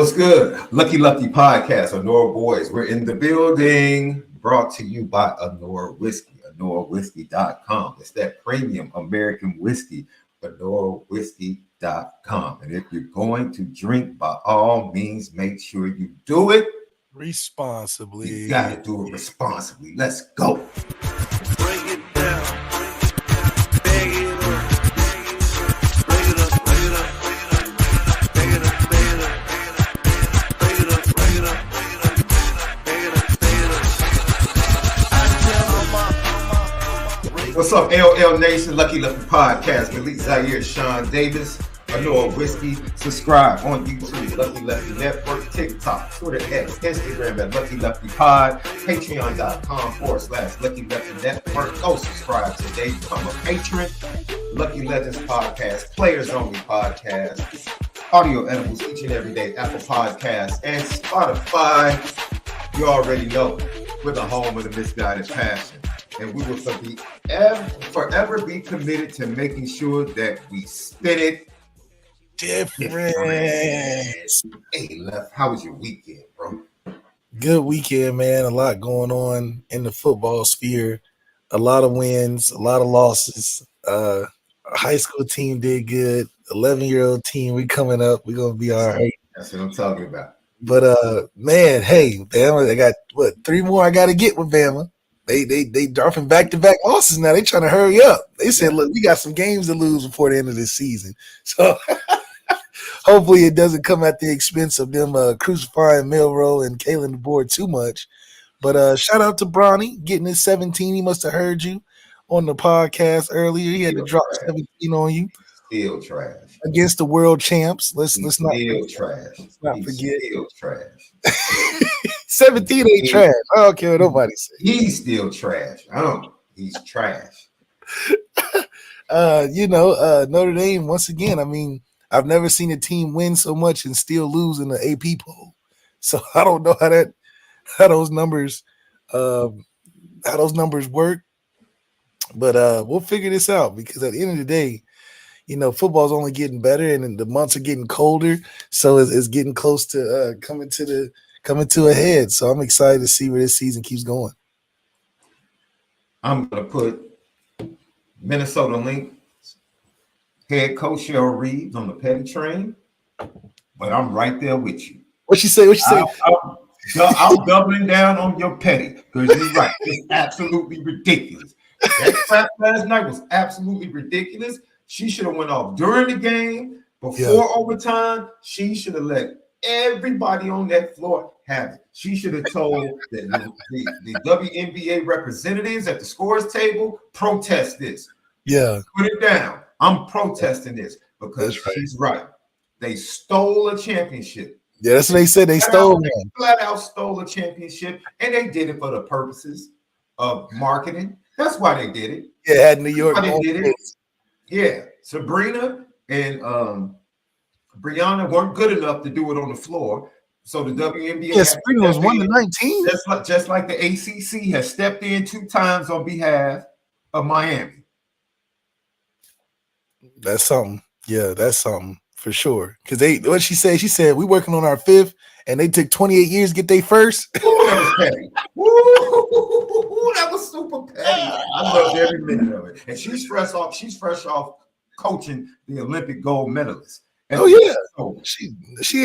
What's good? Lucky Podcast, Onora Boys. We're in the building. Brought to you by ONORA Whiskey, ONORAWhiskey.com. It's that premium American whiskey, ONORAWhiskey.com. And if you're going to drink, by all means, make sure you do it responsibly. You got to do it responsibly. Let's go. Break it down. Bag it up. What's up, LL Nation, Lucky Podcast, MALIK'S, ZAIRE, SHAUN Davis, ONORA Whiskey. Subscribe on YouTube, Lucky Lefty Network, TikTok, Twitter, X, Instagram at Lucky Lefty Pod, Patreon.com/Lucky Lefty Network. Go subscribe today, become a patron. Lucky Legends Podcast, Players Only Podcast, audio edibles each and every day, Apple Podcasts and Spotify. You already know we're the home of the misguided passion. And we will forever be committed to making sure that we spin it different. Hey, Left, how was your weekend, bro? Good weekend, man. A lot going on in the football sphere. A lot of wins, a lot of losses. A high school team did good. 11-year-old team, we coming up. We're going to be all right. That's what I'm talking about. But, man, hey, Bama, I got, 3 more I got to get with Bama. They dropping back-to-back losses now. They trying to hurry up. They said, look, we got some games to lose before the end of this season. So hopefully it doesn't come at the expense of them crucifying Milroe and Kalen DeBoer too much. But shout out to Bronny getting his 17. He must have heard you on the podcast earlier. He had to drop 17 on you. Still trash. Against the world champs. Let's not trash. Let's not forget. Still trash. 17 ain't trash. I don't care what nobody says. He's still trash. He's trash. Notre Dame, once again, I mean, I've never seen a team win so much and still lose in the AP poll. So I don't know how those numbers work. But we'll figure this out because at the end of the day, football's only getting better and the months are getting colder. So it's getting close to coming to a head. So I'm excited to see where this season keeps going. I'm going to put Minnesota Lynx head coach Cheryl Reeves on the petty train, but I'm right there with you. What she say? I'm doubling down on your petty because you're right. It's absolutely ridiculous. That crap last night was absolutely ridiculous. She should have went off during the game, before overtime. She should have let everybody on that floor have it. She should have told the WNBA representatives at the scores table, protest this. Yeah. Put it down. I'm protesting this because she's right. They stole a championship. Yeah, that's what they said. They stole one. Flat out stole a championship, and they did it for the purposes of marketing. That's why they did it. Yeah, at New York. They did it. Yeah, Sabrina and Brianna weren't good enough to do it on the floor. So the WNBA, yeah, Sabrina was 1-19. Just like the ACC has stepped in 2 times on behalf of Miami. That's something. Yeah, that's something for sure. Because what she said, we working on our 5th, and they took 28 years to get their first. Ooh, that was petty. Ooh, that was super petty. I loved every minute of it. And she's fresh off coaching the Olympic gold medalist. And she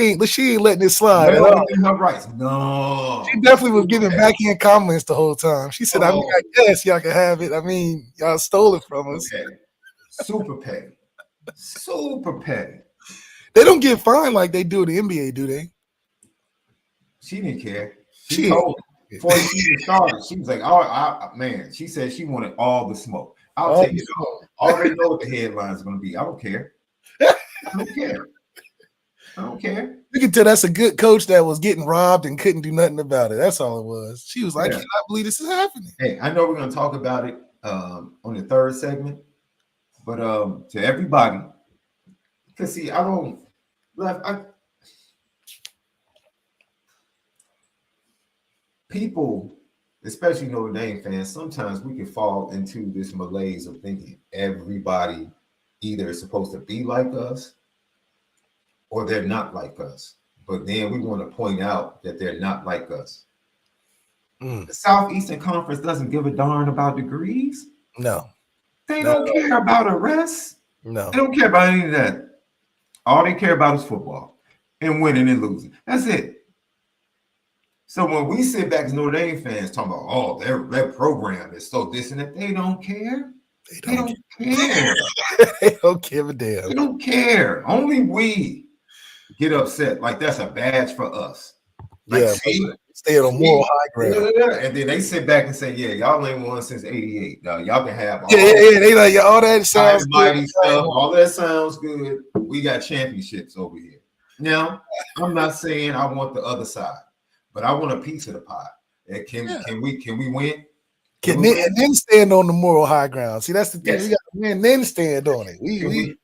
ain't letting it slide at all. In her rights. No. She definitely was giving backhand compliments the whole time. She said, I guess y'all can have it. I mean, y'all stole it from us. Okay. Super petty. Super petty. They don't get fined like they do in the NBA, do they? She didn't care. She told me before the season started. She was like, man, she said she wanted all the smoke. I'll take it all. I already know what the headline's going to be. I don't care. I don't care. You can tell that's a good coach that was getting robbed and couldn't do nothing about it. That's all it was. She was like, I cannot believe this is happening. Hey, I know we're going to talk about it on the 3rd segment, but to everybody, because see, people, especially Notre Dame fans, sometimes we can fall into this malaise of thinking everybody either is supposed to be like us or they're not like us. but then we want to point out that they're not like us. Mm. The Southeastern Conference doesn't give a darn about degrees. No. They don't care about arrests. No. They don't care about any of that. All they care about is football and winning and losing. That's it. So when we sit back as Notre Dame fans talking about, oh, their program is so this and that, they don't care. They don't care. They don't give a damn. They don't care. Only we get upset like that's a badge for us. Like, Yeah, see, stay on a moral high ground. And then they sit back and say, yeah, y'all ain't won since 88. Now, y'all can have all They like all that sounds mighty good. stuff. All that sounds good. We got championships over here. Now, I'm not saying I want the other side, but I want a piece of the pie. And can we win? And then stand on the moral high ground. See, that's the thing. Yes. We got to win, then stand on it. We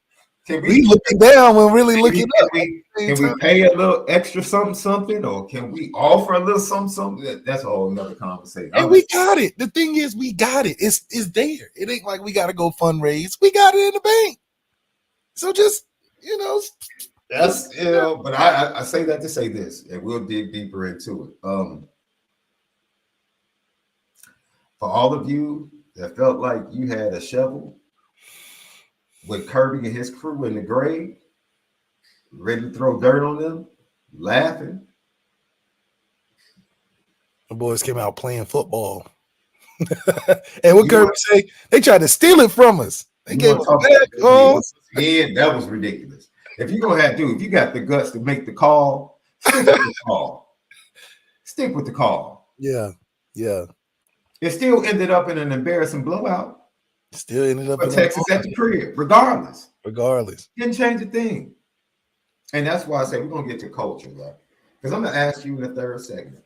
we looking down when really looking up. Can we pay a little extra something, or can we offer a little something? That's a whole nother conversation. And we got it. The thing is, we got it. It's there. It ain't like we got to go fundraise. We got it in the bank. So just that's But I say that to say this, and we'll dig deeper into it. For all of you that felt like you had a shovel with Kirby and his crew in the grave, ready to throw dirt on them, laughing. The boys came out playing football. And what Kirby say? They tried to steal it from us. They gave us back. Oh, yeah, that was ridiculous. If you got the guts to make the call, stick with the call. Stick with the call. Yeah. It still ended up in an embarrassing blowout. Still ended up in Texas at the crib, regardless. Didn't change a thing. And that's why I say we're going to get to culture, right? Because I'm going to ask you in the third segment.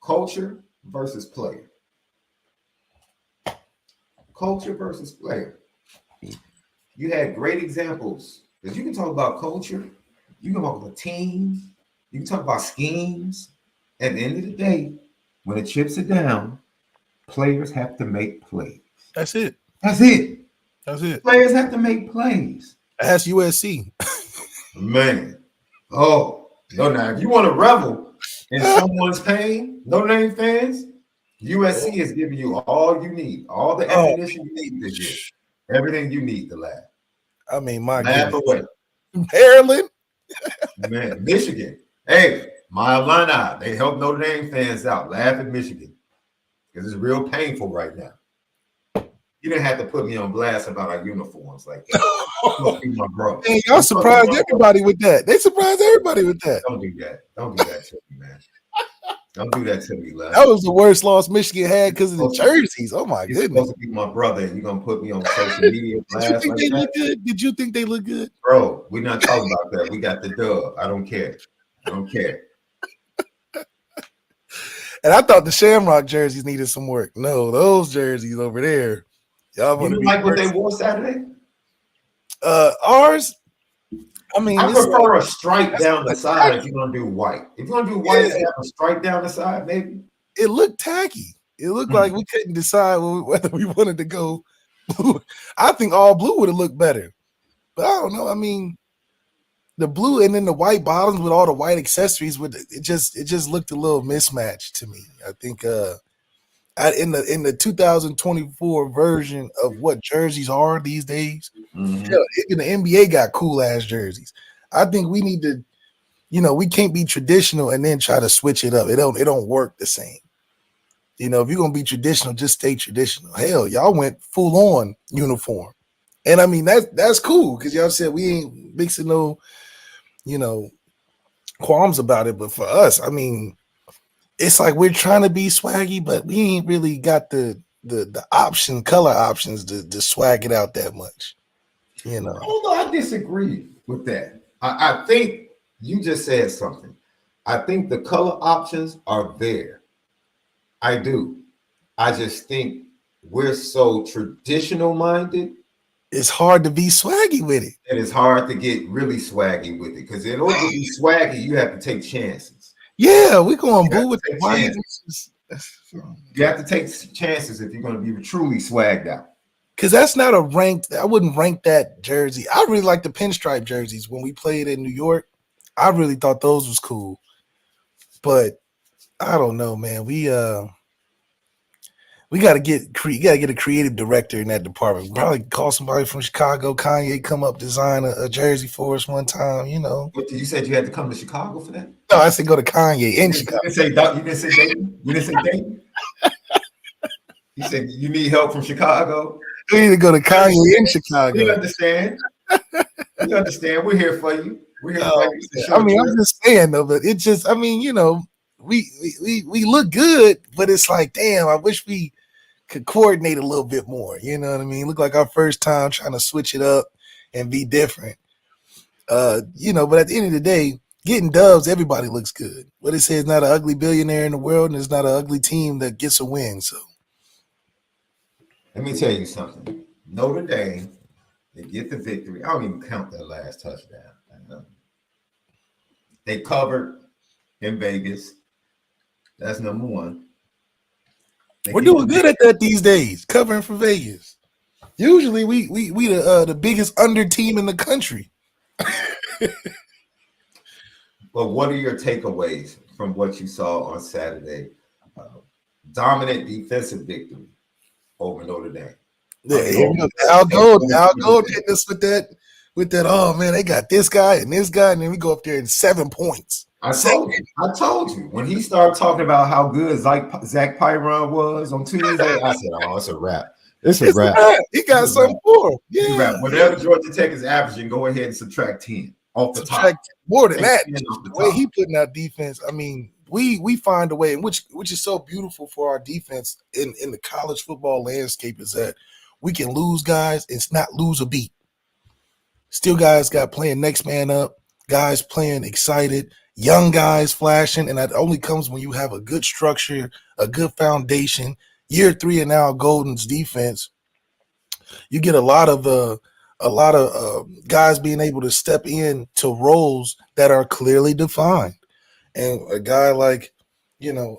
Culture versus player. Culture versus player. You had great examples. Because you can talk about culture. You can talk about teams. You can talk about schemes. At the end of the day, when the chips are down, players have to make plays. That's it. Players have to make plays. Ask USC. Man. Oh, no, now if you want to revel in someone's pain, Notre Dame fans, USC is giving you all you need, all the ammunition you need this year. Everything you need to laugh. I mean, my laugh away. Maryland. Man, Michigan. Hey, my Illini, they help Notre Dame fans out. Laugh at Michigan. Because it's real painful right now. You didn't have to put me on blast about our uniforms like that. My bro. Hey, y'all surprised everybody with that. They surprised everybody with that. Don't do that. Don't do that to me, man. Don't do that to me, love. That was the worst loss Michigan had because of the jerseys. Oh my goodness. You're supposed to be my brother, and you're gonna put me on social media. Did you think they look good? Did you think they look good? Bro, we're not talking about that. We got the dub. I don't care. And I thought the Shamrock jerseys needed some work. No, those jerseys over there. Y'all you like what they wore Saturday? Ours. I mean, I prefer a stripe down the side if you're gonna do white. If you're gonna do white, have a stripe down the side, maybe. It looked tacky. It looked like we couldn't decide whether we wanted to go blue. I think all blue would have looked better, but I don't know. I mean, the blue and then the white bottoms with all the white accessories it just looked a little mismatched to me. I think in the 2024 version of what jerseys are these days, even the NBA got cool ass jerseys. I think we need to, we can't be traditional and then try to switch it up. It don't work the same. If you're gonna be traditional, just stay traditional. Hell, y'all went full on uniform, and I mean that's cool because y'all said we ain't mixing no, qualms about it. But for us, I mean, it's like we're trying to be swaggy, but we ain't really got the color options to swag it out that much. Although I disagree with that. I think you just said something. I think the color options are there. I do. I just think we're so traditional minded. It's hard to be swaggy with it. And it's hard to get really swaggy with it because in order to be swaggy, you have to take chances. Yeah, we're going blue with the white. You have to take chances if you're going to be truly swagged out. Because that's not a ranked. I wouldn't rank that jersey. I really like the pinstripe jerseys when we played in New York. I really thought those was cool, but I don't know, man. We gotta get a creative director in that department. Probably call somebody from Chicago. Kanye come up design a jersey for us one time. You know. What you said you had to come to Chicago for that? No, I said go to Kanye in You Chicago. didn't say you didn't say Dayton. You didn't say Dayton. You said you need help from Chicago. We need to go to Kanye in Chicago. We understand. We understand. We're here for you. We're here for you. I mean, I'm just saying though, but it just, I mean, you know, we look good, but it's like, damn, I wish we could coordinate a little bit more. You know what I mean? Look like our first time trying to switch it up and be different. You know, but at the end of the day, getting dubs, everybody looks good. What it says, not an ugly billionaire in the world, and it's not an ugly team that gets a win. So let me tell you something. Notre Dame, they get the victory. I don't even count that last touchdown. They covered in Vegas. That's number one. We're doing good at that these days, covering for Vegas. Usually we the biggest under team in the country. But what are your takeaways from what you saw on Saturday? Dominant defensive victory over Notre Dame. Yeah, Al Gold hitting us with that. Oh man, they got this guy, and then we go up there in 7 points. I told you when he started talking about how good Zach Pyron was on Tuesday. I said, "Oh, it's a wrap. It's a wrap. He got something for him. Yeah, whatever Georgia Tech is averaging, go ahead and subtract 10 off the top. More than that, the way he putting out defense. I mean, we find a way, and which is so beautiful for our defense in the college football landscape is that we can lose guys and not lose a beat. Still, guys got playing next man up, guys playing excited, young guys flashing, and that only comes when you have a good structure, a good foundation. Year 3 in Al Golden's defense, you get a lot of guys being able to step in to roles that are clearly defined, and a guy like, you know,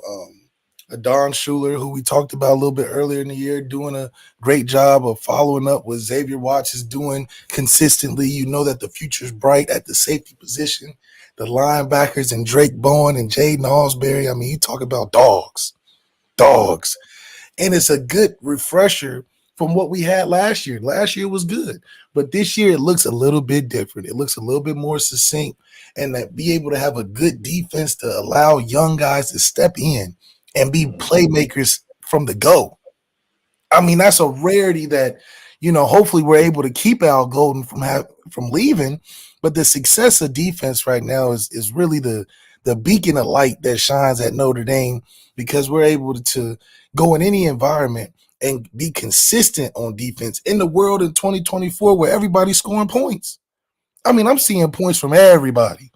a Don Schuler, who we talked about a little bit earlier in the year, doing a great job of following up what Xavier Watts is doing consistently. You know that the future's bright at the safety position. The linebackers and Drake Bowen and Jaden Ausberry. I mean, you talk about dogs. And it's a good refresher from what we had last year. Last year was good, but this year it looks a little bit different. It looks a little bit more succinct, and that be able to have a good defense to allow young guys to step in and be playmakers from the go. I mean, that's a rarity that, you know, hopefully we're able to keep Al Golden from leaving. But the success of defense right now is really the beacon of light that shines at Notre Dame, because we're able to go in any environment and be consistent on defense in the world in 2024 where everybody's scoring points. I mean, I'm seeing points from everybody.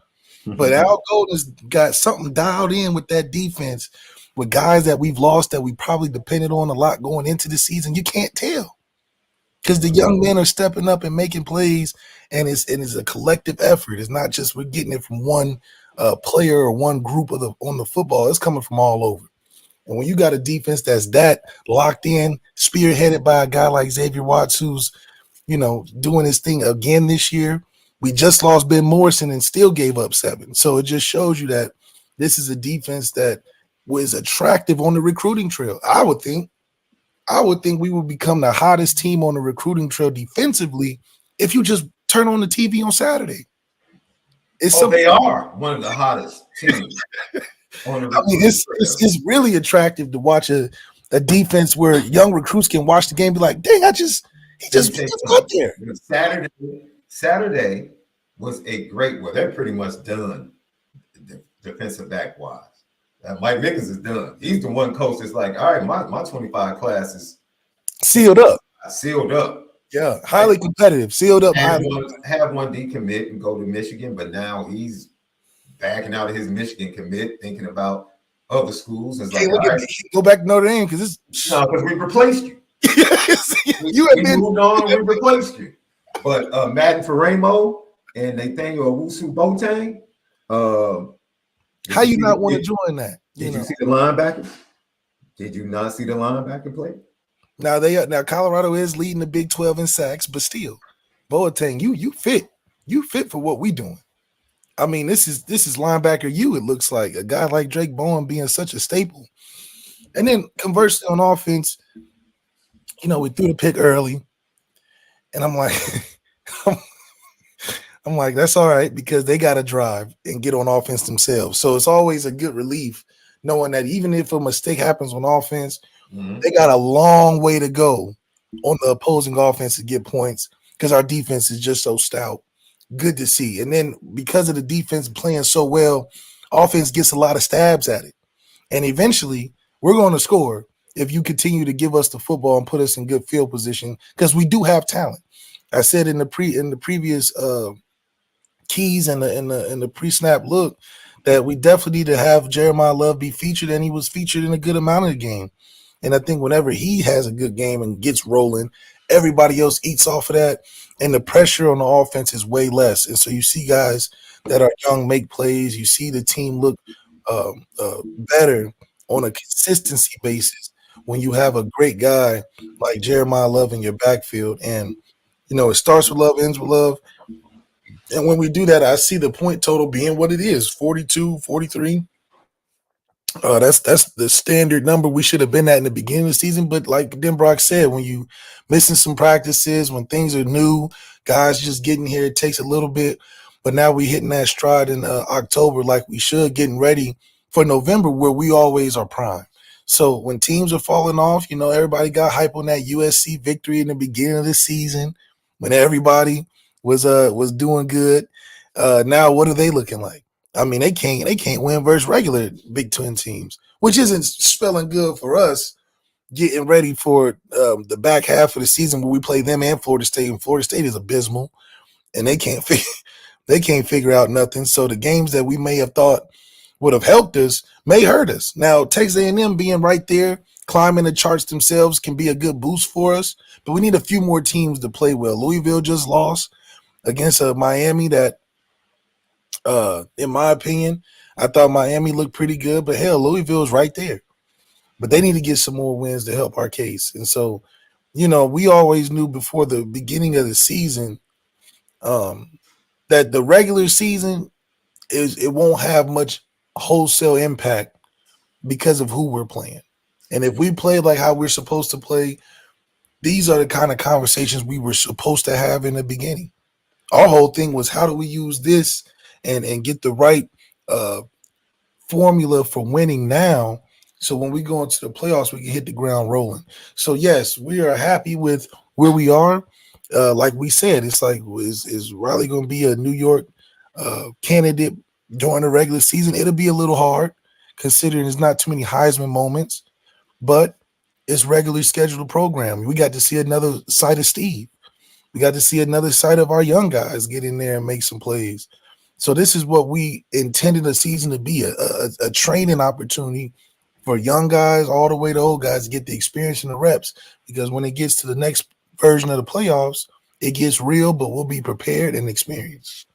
But Al Golden's got something dialed in with that defense, with guys that we've lost that we probably depended on a lot going into the season. You can't tell, because the young men are stepping up and making plays, and it's a collective effort. It's not just we're getting it from one player or one group on the football. It's coming from all over. And when you got a defense that's that locked in, spearheaded by a guy like Xavier Watts, who's, you know, doing his thing again this year. We just lost Ben Morrison and still gave up 7. So it just shows you that this is a defense that was attractive on the recruiting trail. I would think we would become the hottest team on the recruiting trail defensively if you just turn on the TV on Saturday. They are one of the hottest teams. I mean, it's really attractive to watch a defense where young recruits can watch the game and be like, dang, he just got there. Saturday was a great, well, they're pretty much done defensive back wise. Mike Mickens is done. He's the one coach that's like, all right, my 25 class is sealed up. Yeah, highly competitive, sealed up. Have one decommit and go to Michigan, but now he's backing out of his Michigan commit, thinking about other schools. It's like, go back to Notre Dame because we replaced you. we moved on. We replaced you. But Madden Ferramo and Nathaniel Owusu Boateng. How you not want to join that? Did you see the linebacker? Did you not see the linebacker play? Now Colorado is leading the Big 12 in sacks, but still, Boateng, you fit for what we doing. I mean, this is linebacker you. It looks like a guy like Drake Bowen being such a staple. And then conversely on offense, we threw the pick early, and I'm like, I'm like, that's all right because they got to drive and get on offense themselves. So it's always a good relief knowing that even if a mistake happens on offense, Mhm. they got a long way to go on the opposing offense to get points because our defense is just so stout. Good to see. And then because of the defense playing so well, offense gets a lot of stabs at it. And eventually, we're going to score if you continue to give us the football and put us in good field position because we do have talent. I said in the previous keys and the pre-snap look that we definitely need to have Jeremiah Love be featured, and he was featured in a good amount of the game. And I think whenever he has a good game and gets rolling, everybody else eats off of that, and the pressure on the offense is way less. And so you see guys that are young make plays. You see the team look better on a consistency basis when you have a great guy like Jeremiah Love in your backfield. And it starts with love, ends with love. And when we do that, I see the point total being what it is, 42, 43. That's the standard number we should have been at in the beginning of the season. But like Denbrock said, when you missing some practices, when things are new, guys just getting here, it takes a little bit. But now we hitting that stride in October like we should, getting ready for November where we always are prime. So when teams are falling off, everybody got hype on that USC victory in the beginning of the season when everybody was doing good. Now what are they looking like? I mean, they can't win versus regular Big Ten teams, which isn't spelling good for us getting ready for the back half of the season where we play them and Florida State. And Florida State is abysmal, and they can't figure out nothing. So the games that we may have thought would have helped us may hurt us. Now Texas A&M being right there, climbing the charts themselves can be a good boost for us, but we need a few more teams to play well. Louisville just lost against Miami that in my opinion, I thought Miami looked pretty good, but hell, Louisville's right there. But they need to get some more wins to help our case. And so, we always knew before the beginning of the season that the regular season it won't have much wholesale impact because of who we're playing. And if we play like how we're supposed to play, these are the kind of conversations we were supposed to have in the beginning. Our whole thing was how do we use this and get the right uh, formula for winning now, so when we go into the playoffs, we can hit the ground rolling. So yes, we are happy with where we are. Like we said, it's like is Riley going to be a New York candidate during the regular season? It'll be a little hard considering there's not too many Heisman moments, but it's regularly scheduled program. We got to see another side of Steve. We got to see another side of our young guys get in there and make some plays. So this is what we intended the season to be, a training opportunity for young guys all the way to old guys to get the experience and the reps. Because when it gets to the next version of the playoffs, it gets real, but we'll be prepared and experienced.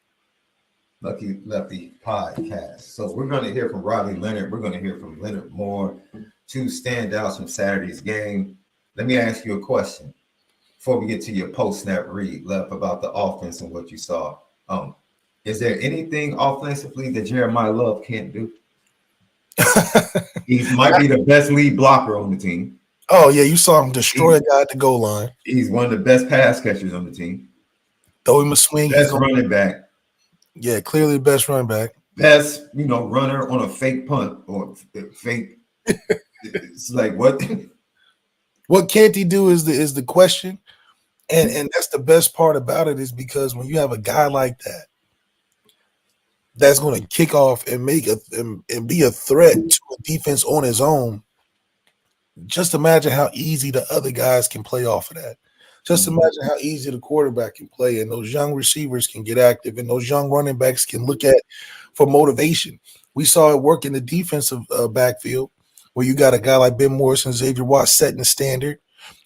Lucky Lefty podcast. So we're going to hear from Riley Leonard. We're going to hear from Leonard Moore, two standouts from Saturday's game. Let me ask you a question before we get to your post-snap read, Left, about the offense and what you saw. Is there anything offensively that Jeremiah Love can't do? He might be the best lead blocker on the team. Oh, yeah, you saw him destroy a guy at the goal line. He's one of the best pass catchers on the team. Throw him a swing. Best running back. Yeah, clearly the best running back. Best, runner on a fake punt or fake. It's like what? What can't he do is the question, and that's the best part about it is because when you have a guy like that, that's going to kick off and make and be a threat to a defense on his own. Just imagine how easy the other guys can play off of that. Just imagine how easy the quarterback can play, and those young receivers can get active, and those young running backs can look at for motivation. We saw it work in the defensive backfield where you got a guy like Ben Morrison, Xavier Watts setting the standard,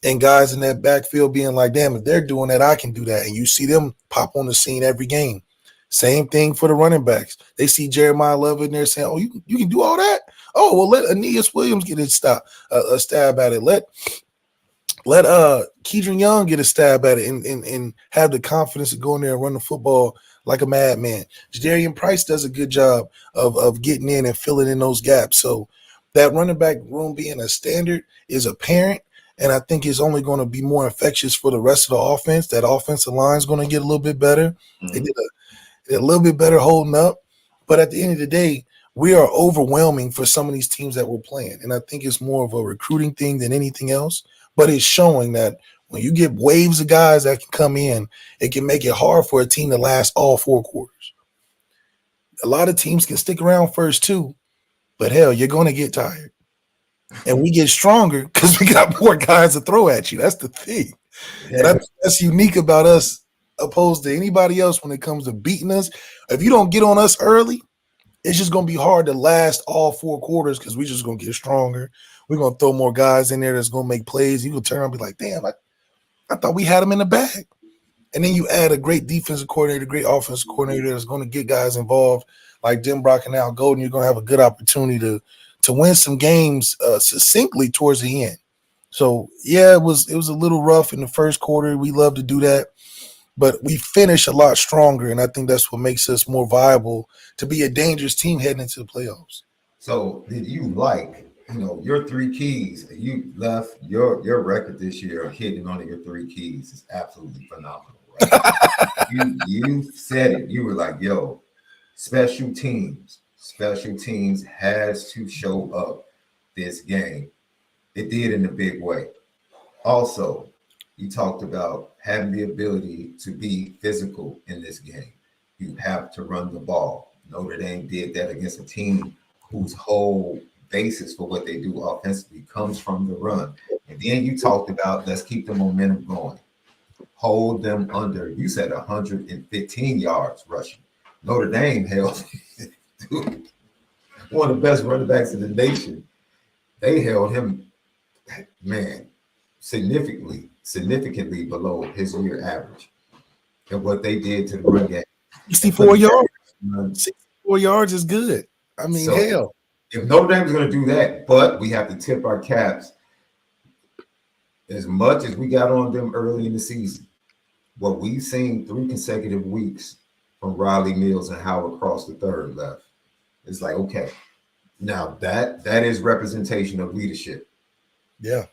and guys in that backfield being like, damn, if they're doing that, I can do that. And you see them pop on the scene every game. Same thing for the running backs. They see Jeremiah Love in there saying, oh, you can do all that? Oh, well, let Aeneas Williams get a stab at it. Let Keedron Young get a stab at it and have the confidence to go in there and run the football like a madman. Jadarian Price does a good job of getting in and filling in those gaps. So that running back room being a standard is apparent, and I think it's only going to be more infectious for the rest of the offense. That offensive line is going to get a little bit better. They did a little bit better holding up, but at the end of the day, we are overwhelming for some of these teams that we're playing, and I think it's more of a recruiting thing than anything else. But it's showing that when you get waves of guys that can come in, it can make it hard for a team to last all 4 quarters. A lot of teams can stick around first too, but hell, you're going to get tired. And we get stronger because we got more guys to throw at you. That's the thing. And I think that's unique about us opposed to anybody else when it comes to beating us. If you don't get on us early, it's just going to be hard to last all 4 quarters because we're just going to get stronger. We're going to throw more guys in there that's going to make plays. You can turn around and be like, damn, I thought we had them in the bag. And then you add a great defensive coordinator, great offensive coordinator that's going to get guys involved like Jim Brock and Al Golden. You're going to have a good opportunity to win some games succinctly towards the end. So, yeah, it was a little rough in the first quarter. We love to do that. But we finish a lot stronger, and I think that's what makes us more viable to be a dangerous team heading into the playoffs. So did you like, your 3 keys? You left your record this year of hitting on your 3 keys is absolutely phenomenal, right? you said it. You were like, yo, special teams has to show up this game. It did in a big way. Also, you talked about having the ability to be physical in this game. You have to run the ball. Notre Dame did that against a team whose whole basis for what they do offensively comes from the run. And then you talked about let's keep the momentum going. Hold them under, you said 115 yards rushing. Notre Dame held one of the best running backs in the nation. They held him, man, significantly below his year average. And what they did to the run game. 64 yards. 64 yards is good. I mean, so, hell. If Notre Dame is going to do that, but we have to tip our caps as much as we got on them early in the season. What we've seen 3 consecutive weeks from Riley Mills and Howard Cross the third left. It's like, okay, now that is representation of leadership. Yeah.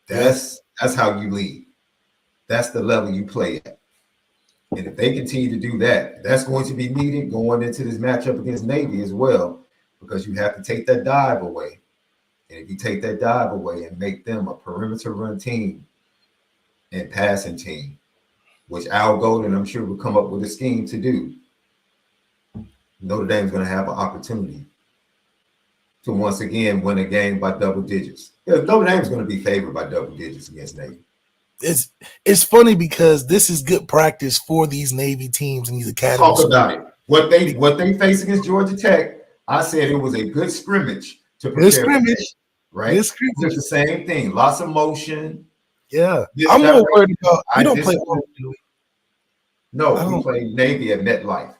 That's how you lead. That's the level you play at. And if they continue to do that, that's going to be needed going into this matchup against Navy as well, because you have to take that dive away. And if you take that dive away and make them a perimeter run team and passing team, which Al Golden, I'm sure, will come up with a scheme to do, Notre Dame's going to have an opportunity to once again win a game by double digits. Notre Dame's going to be favored by double digits against Navy. It's funny because this is good practice for these Navy teams and these academies. Talk about it. What they face against Georgia Tech, I said it was a good scrimmage to prepare. Good scrimmage, right? Good scrimmage. It's the same thing. Lots of motion. Yeah, I'm more worried about. We don't play. No, we play Navy at MetLife.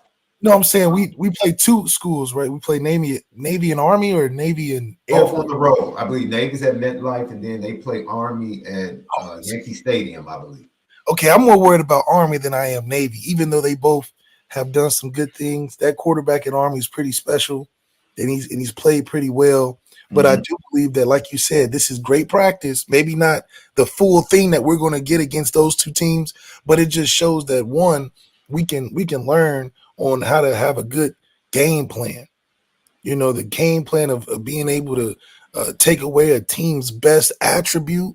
No, I'm saying we play 2 schools, right? We play Navy and Army, or Navy and Air Force. On the road. I believe Navy's at MetLife, and then they play Army at Yankee Stadium, I believe. Okay, I'm more worried about Army than I am Navy, even though they both have done some good things. That quarterback at Army is pretty special, and he's played pretty well. But I do believe that, like you said, this is great practice. Maybe not the full thing that we're going to get against those 2 teams, but it just shows that, one, we can learn on how to have a good game plan. The game plan of being able to take away a team's best attribute,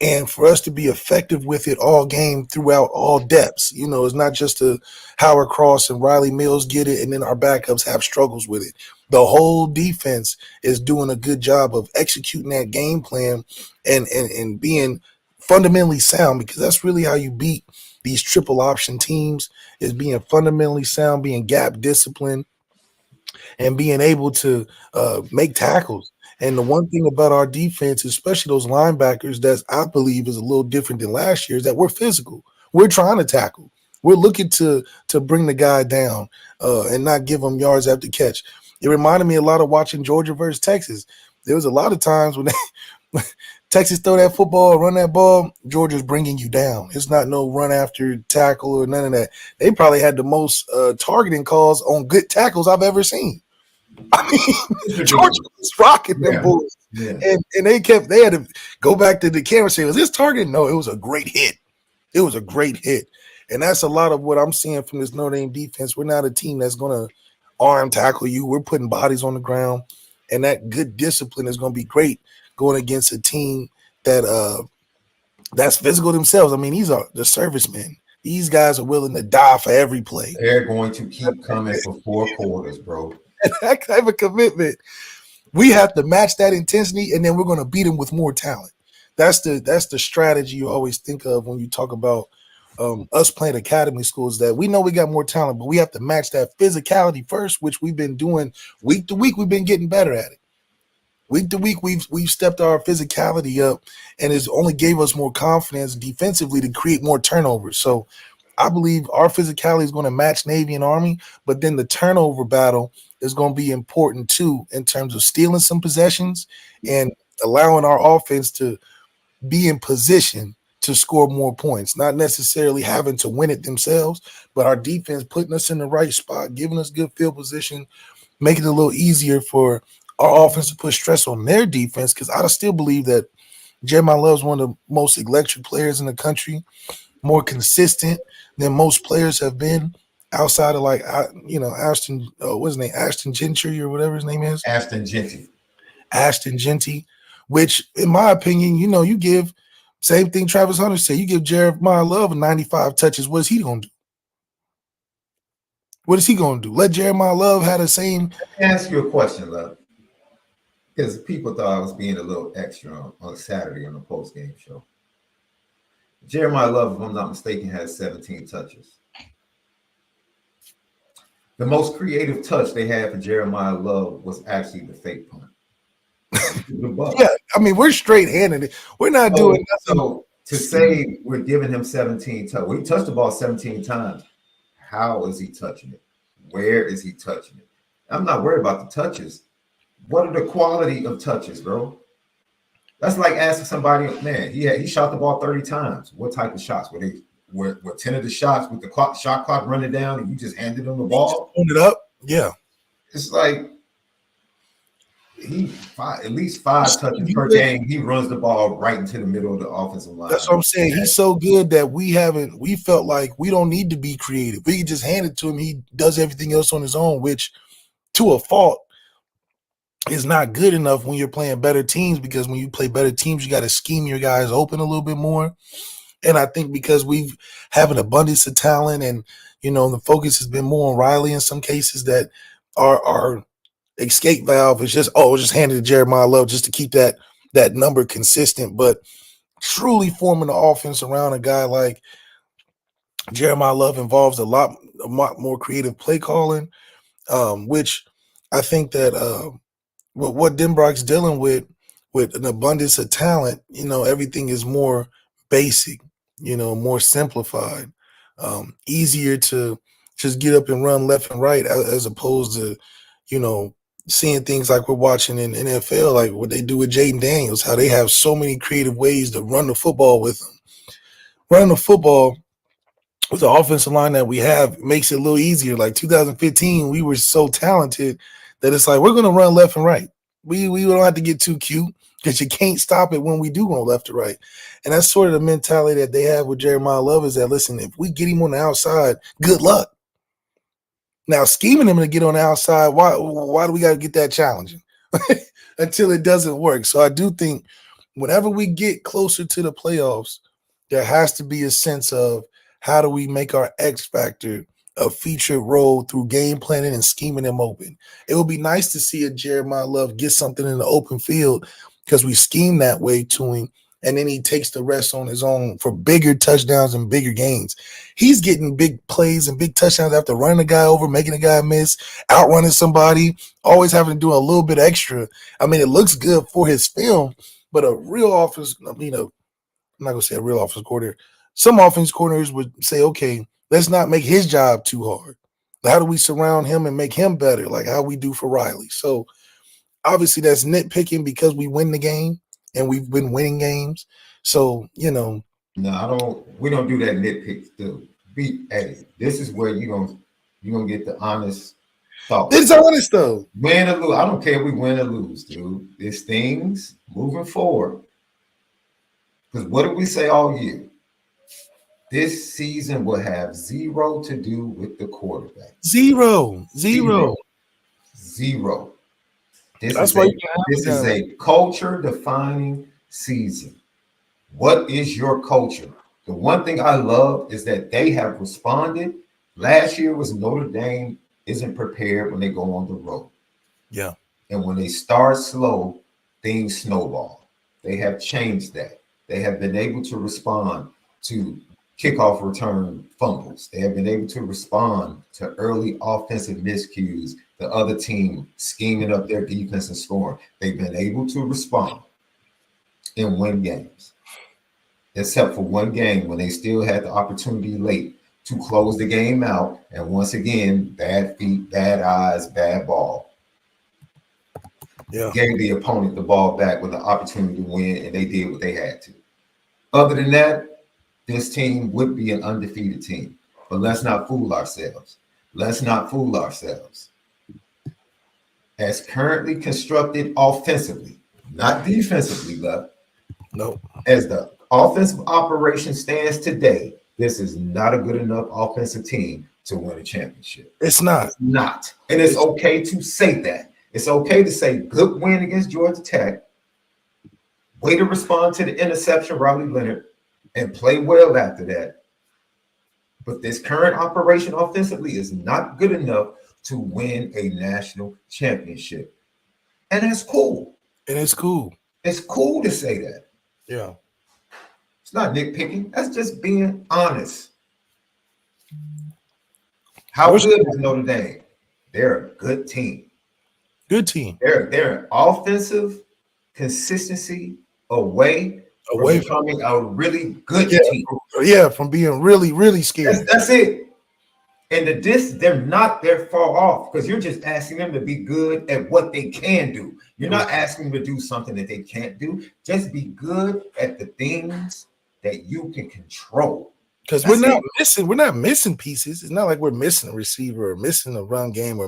and for us to be effective with it all game throughout all depths. It's not just a Howard Cross and Riley Mills get it and then our backups have struggles with it. The whole defense is doing a good job of executing that game plan and being fundamentally sound, because that's really how you beat these triple option teams, is being fundamentally sound, being gap disciplined, and being able to make tackles. And the one thing about our defense, especially those linebackers, that I believe is a little different than last year, is that we're physical. We're trying to tackle. We're looking to bring the guy down and not give him yards after catch. It reminded me a lot of watching Georgia versus Texas. There was a lot of times when Texas throw that football, run that ball, Georgia's bringing you down. It's not no run after tackle or none of that. They probably had the most targeting calls on good tackles I've ever seen. I mean, Georgia was rocking them boys. Yeah. And they had to go back to the camera and say, was this target? No, it was a great hit. It was a great hit. And that's a lot of what I'm seeing from this Notre Dame defense. We're not a team that's going to arm tackle you. We're putting bodies on the ground. And that good discipline is going to be great going against a team that that's physical themselves. I mean, these are the servicemen. These guys are willing to die for every play. They're going to keep coming for 4 quarters, bro. That type of commitment. We have to match that intensity, and then we're going to beat them with more talent. That's the strategy you always think of when you talk about us playing academy schools, that we know we got more talent, but we have to match that physicality first, which we've been doing week to week. We've been getting better at it. Week to week, we've stepped our physicality up, and it's only gave us more confidence defensively to create more turnovers. So I believe our physicality is going to match Navy and Army, but then the turnover battle is going to be important too in terms of stealing some possessions and allowing our offense to be in position to score more points, not necessarily having to win it themselves, but our defense putting us in the right spot, giving us good field position, making it a little easier for our offense to put stress on their defense, because I still believe that Jeremiah Love is one of the most electric players in the country, more consistent than most players have been outside of Ashton, what's his name, Ashton Gentry or whatever his name is. Ashton Gentry, which in my opinion, you give same thing Travis Hunter said. You give Jeremiah Love 95 touches. What is he going to do? What is he going to do? Let Jeremiah Love have the same. Let me ask you a question, Love. Because people thought I was being a little extra on Saturday on the post-game show. Jeremiah Love, if I'm not mistaken, has 17 touches. The most creative touch they had for Jeremiah Love was actually the fake punt. Yeah, I mean, we're straight-handed. We're not doing nothing. So to say we're giving him 17 touches, we touched the ball 17 times. How is he touching it? Where is he touching it? I'm not worried about the touches. What are the quality of touches, bro? That's like asking somebody, man, he shot the ball 30 times. What type of shots? Were 10 of the shots with the shot clock running down and you just handed him the ball? Owned it up? Yeah. It's like at least 5 touches per game. He runs the ball right into the middle of the offensive line. That's what I'm saying. He's so good that we felt like we don't need to be creative. We can just hand it to him. He does everything else on his own, which to a fault is not good enough when you're playing better teams, because when you play better teams, you got to scheme your guys open a little bit more. And I think because we have an abundance of talent and, the focus has been more on Riley in some cases, that our escape valve is just hand it to Jeremiah Love just to keep that number consistent. But truly forming the offense around a guy like Jeremiah Love involves a lot more creative play calling, which I think that what Denbrock's dealing with an abundance of talent, everything is more basic, more simplified, easier to just get up and run left and right, as opposed to, seeing things like we're watching in NFL, like what they do with Jaden Daniels, how they have so many creative ways to run the football with them. Running the football with the offensive line that we have makes it a little easier. Like 2015, we were so talented that it's like we're going to run left and right. We don't have to get too cute, because you can't stop it when we do go left to right. And that's sort of the mentality that they have with Jeremiah Love, is that, listen, if we get him on the outside, good luck. Now, scheming him to get on the outside, why do we got to get that challenging until it doesn't work? So I do think whenever we get closer to the playoffs, there has to be a sense of how do we make our X factor a featured role through game planning and scheming them open. It would be nice to see a Jeremiah Love get something in the open field, because we scheme that way to him, and then he takes the rest on his own for bigger touchdowns and bigger gains. He's getting big plays and big touchdowns after running a guy over, making a guy miss, outrunning somebody, always having to do a little bit extra. I mean, it looks good for his film, but I'm not going to say a real offensive coordinator. Some offense coordinators would say, okay, let's not make his job too hard. How do we surround him and make him better, like how we do for Riley? So obviously that's nitpicking because we win the game, and we've been winning games. So, you know. No, we don't do that nitpick stuff. Hey, this is where you're gonna get the honest thoughts. It's honest though. Win or lose. I don't care if we win or lose, dude. It's things moving forward. Because what did we say all year? This season will have zero to do with the quarterback. Zero. This is a culture-defining season. What is your culture? The one thing I love is that they have responded. Last year was Notre Dame isn't prepared when they go on the road. Yeah. And when they start slow, things snowball. They have changed that. They have been able to respond to kickoff return fumbles. They have been able to respond to early offensive miscues, the other team scheming up their defense and scoring. They've been able to respond and win games, except for one game when they still had the opportunity late to close the game out. And once again, bad feet, bad eyes, bad ball. Yeah. Gave the opponent the ball back with the opportunity to win, and they did what they had to. Other than that, this team would be an undefeated team. But let's not fool ourselves. As currently constructed offensively, not defensively, love. No. As the offensive operation stands today, this is not a good enough offensive team to win a championship. It's not. It's not. And it's okay to say that. It's okay to say good win against Georgia Tech. Way to respond to the interception, Riley Leonard, and play well after that. But this current operation offensively is not good enough to win a national championship. And that's cool. It's cool to say that. Yeah. It's not nitpicking. That's just being honest. How good is Notre Dame? They're a good team. Good team. They're an offensive consistency away from becoming a really good team. Yeah, from being really, really scared. That's it. And they're not that far off because you're just asking them to be good at what they can do. You're not asking them to do something that they can't do. Just be good at the things that you can control. Because we're not missing pieces. It's not like we're missing a receiver or missing a run game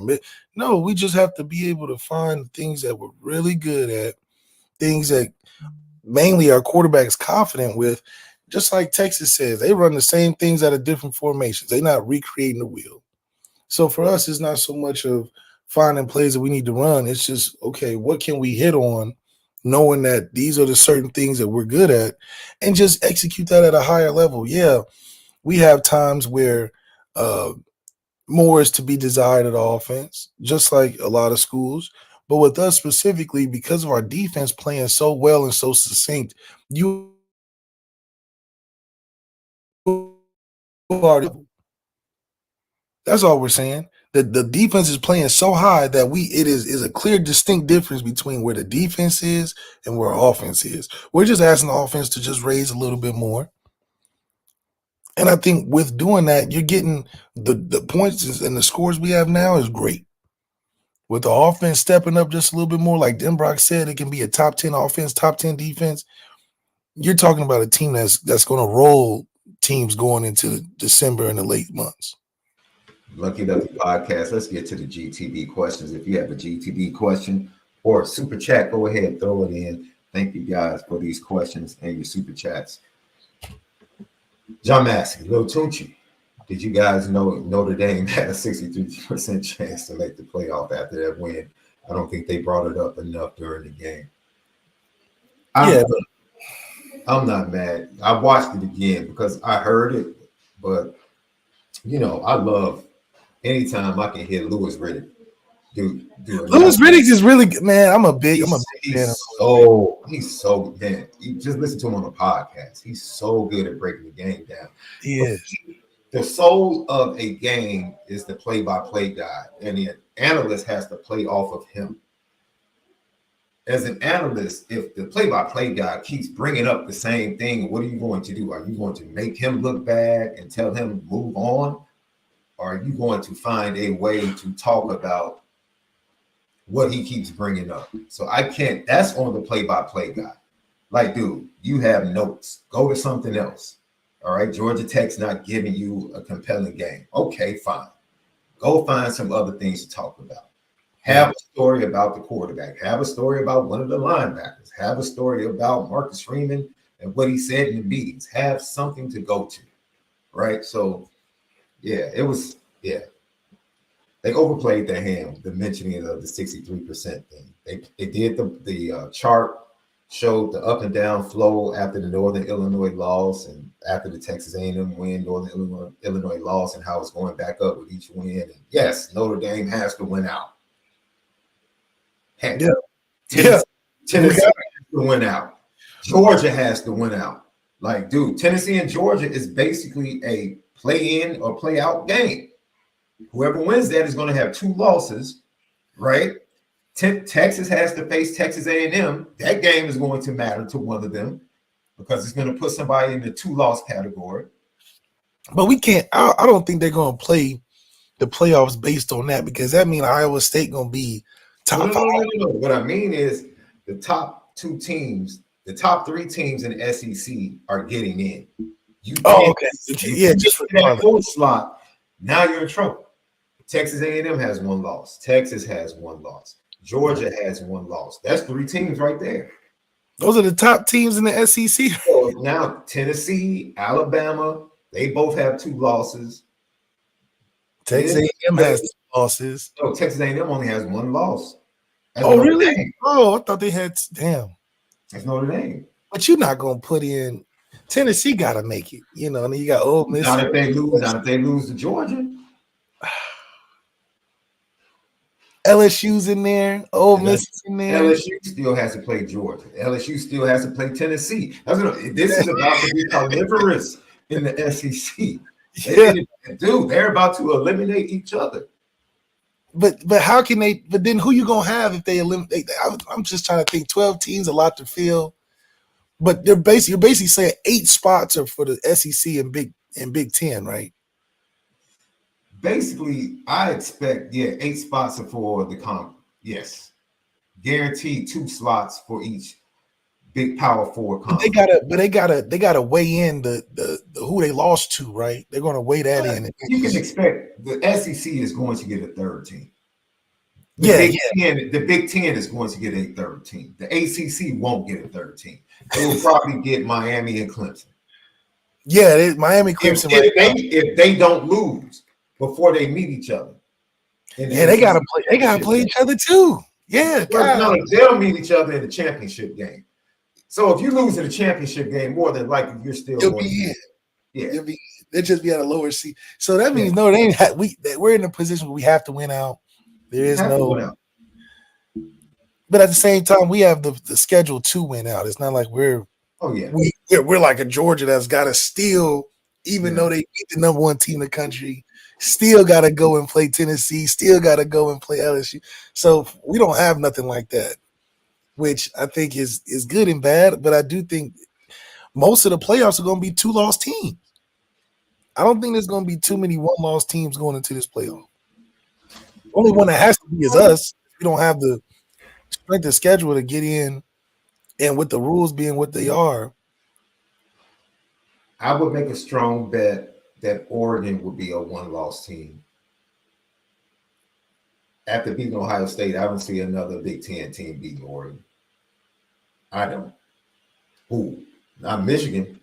no, we just have to be able to find things that we're really good at, things that mainly our quarterback is confident with. Just like Texas says, they run the same things out of different formations. They're not recreating the wheel. So for us, it's not so much of finding plays that we need to run. It's just, okay, what can we hit on, knowing that these are the certain things that we're good at, and just execute that at a higher level. Yeah, we have times where more is to be desired at offense, just like a lot of schools. But with us specifically, because of our defense playing so well and so succinct, you are. That's all we're saying. The defense is playing so high that it is a clear, distinct difference between where the defense is and where our offense is. We're just asking the offense to just raise a little bit more. And I think with doing that, you're getting the points and the scores we have now is great. With the offense stepping up just a little bit more, like Denbrock said, it can be a top 10 offense, top 10 defense. You're talking about a team that's going to roll teams going into December and the late months. Lucky Lefty podcast. Let's get to the GTB questions. If you have a GTB question or a super chat, go ahead and throw it in. Thank you guys for these questions and your super chats. John Massey, Lil Tunchi, did you guys know Notre Dame had a 63% chance to make the playoff after that win? I don't think they brought it up enough during the game. I'm not mad. I watched it again because I heard it, but I love anytime I can hear Louis Riddick do it. Louis Riddick is really good, man. I'm a big fan of him. He's so man. You just listen to him on the podcast. He's so good at breaking the game down. He is. The soul of a game is the play-by-play guy, and the analyst has to play off of him. As an analyst, if the play-by-play guy keeps bringing up the same thing, what are you going to do? Are you going to make him look bad and tell him to move on? Or are you going to find a way to talk about what he keeps bringing up? So that's on the play-by-play guy. Like, dude, you have notes. Go to something else. All right. Georgia Tech's not giving you a compelling game. Okay, fine. Go find some other things to talk about. Have a story about the quarterback. Have a story about one of the linebackers. Have a story about Marcus Freeman and what he said in the meetings. Have something to go to. Right. So, yeah, it was, yeah. They overplayed their hand, the mentioning of the 63% thing. They did the chart, showed the up and down flow after the Northern Illinois loss and after the Texas A&M win, Northern Illinois loss, and how it's going back up with each win. And yes, Notre Dame has to win out. Heck, Tennessee has to win out. Georgia has to win out. Like, dude, Tennessee and Georgia is basically a play-in or play-out game. Whoever wins that is going to have 2 losses, right? Texas has to face Texas A&M. That game is going to matter to one of them because it's going to put somebody in the 2-loss category. But we can't. I don't think they're going to play the playoffs based on that because that means Iowa State going to be top 5. No. What I mean is the top 2 teams, the top 3 teams in the SEC are getting in. Okay. Yeah, just for that 4th slot. Now you're in trouble. Texas A&M has 1 loss. Texas has 1 loss. Georgia has 1 loss. That's 3 teams right there. Those are the top teams in the SEC. So now Tennessee, Alabama, they both have 2 losses. Texas A&M has 2 losses. No, Texas A&M only has 1 loss. That's really? Dame. Oh, I thought they had. Damn. That's Notre Dame. But you're not gonna put in. Tennessee got to make it. You know, and then you got Ole Miss. Not if they lose to Georgia. LSU's in there. Ole Miss is in there. LSU still has to play Georgia. LSU still has to play Tennessee. This is about to be carnivorous in the SEC. Dude, they're about to eliminate each other. But how can they? But then who you gonna have if they eliminate? I'm just trying to think. 12 teams, a lot to fill. But you're basically saying 8 spots are for the SEC and Big Ten, right? Basically, I expect 8 spots are for the conference. Yes, guaranteed 2 slots for each big Power 4 conference. They gotta weigh in the who they lost to, right? They're gonna weigh that in. You can expect the SEC is going to get a 3rd team. The Big Ten is going to get a 3rd team. The ACC won't get a 3rd team. They will probably get Miami and Clemson. Yeah, Miami, Clemson. If they don't lose before they meet each other. They gotta play. They gotta play each other too. Yeah, no, they'll meet each other in the championship game. So if you lose in the championship game, more than likely you're still going to be in. Yeah, they'll just be at a lower seed. So that means no, they ain't. We're in a position where we have to win out. There is no. But at the same time, we have the schedule to win out. It's not like we're like a Georgia that's got to still, even though they beat the number 1 team in the country, still got to go and play Tennessee, still got to go and play LSU. So we don't have nothing like that, which I think is good and bad. But I do think most of the playoffs are going to be 2-loss teams. I don't think there's going to be too many 1-loss teams going into this playoff. Only one that has to be is us. We don't have the strength of schedule to get in, and with the rules being what they are. I would make a strong bet that Oregon would be a 1-loss team. After beating Ohio State, I don't see another Big Ten team beating Oregon. I don't. Ooh, not Michigan.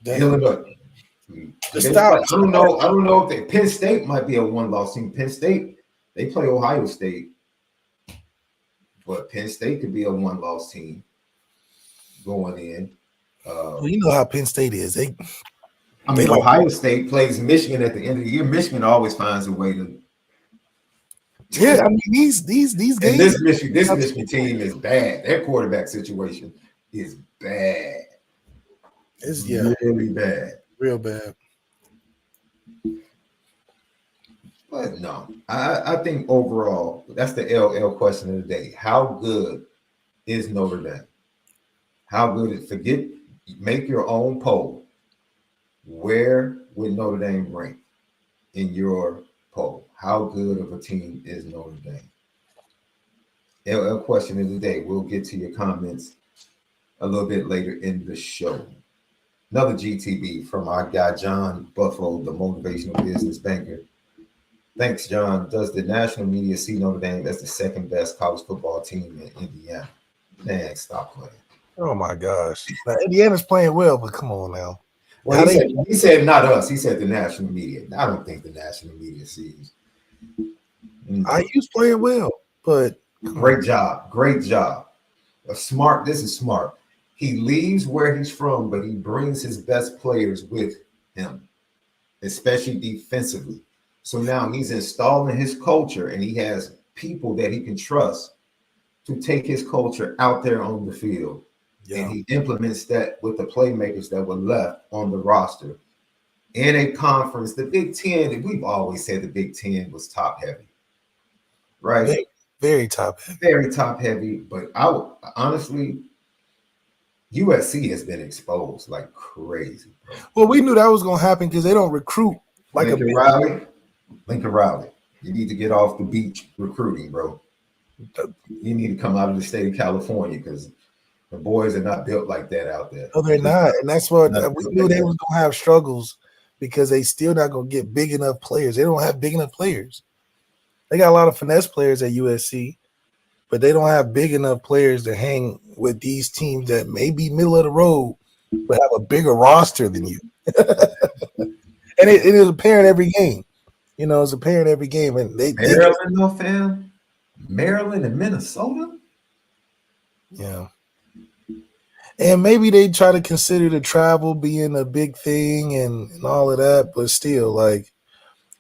Illinois. I don't know if Penn State might be a 1-loss team. Penn State, they play Ohio State. But Penn State could be a 1-loss team going in. Well, you know how Penn State is. Ohio State plays Michigan at the end of the year. Michigan always finds a way to. Yeah, I mean these games. And this Michigan team is bad. Their quarterback situation is bad. It's really bad, real bad. But no, I think overall, that's the LL question of the day. How good is Notre Dame? How good is make your own poll. Where would Notre Dame rank in your poll? How good of a team is Notre Dame? LL question of the day. We'll get to your comments a little bit later in the show. Another GTB from our guy John Buffalo, the motivational business banker. Thanks, John. Does the national media see Notre Dame as the second best college football team in Indiana? Man, stop playing. Oh my gosh. Now, Indiana's playing well, but come on now. Well, he said not us. He said the national media. I don't think the national media sees. IU's playing well, but great job. Great job. This is smart. He leaves where he's from, but he brings his best players with him, especially defensively. So now he's installing his culture, and he has people that he can trust to take his culture out there on the field. Yeah. And he implements that with the playmakers that were left on the roster. In a conference, the Big Ten, we've always said the Big Ten was top heavy, right? Very, very top heavy. Very top heavy. But I would honestly, USC has been exposed like crazy, bro. Well, we knew that was going to happen because they don't recruit like Lincoln Riley. You need to get off the beach recruiting, bro. You need to come out of the state of California because the boys are not built like that out there. No, they're not. And that's what we knew they was going to have struggles because they still not going to get big enough players. They don't have big enough players. They got a lot of finesse players at USC, but they don't have big enough players to hang with these teams that may be middle of the road but have a bigger roster than you. And it is apparent every game. You know, it's apparent every game. And Maryland, no fam. Maryland and Minnesota? Yeah. And maybe they try to consider the travel being a big thing and all of that, but still, like,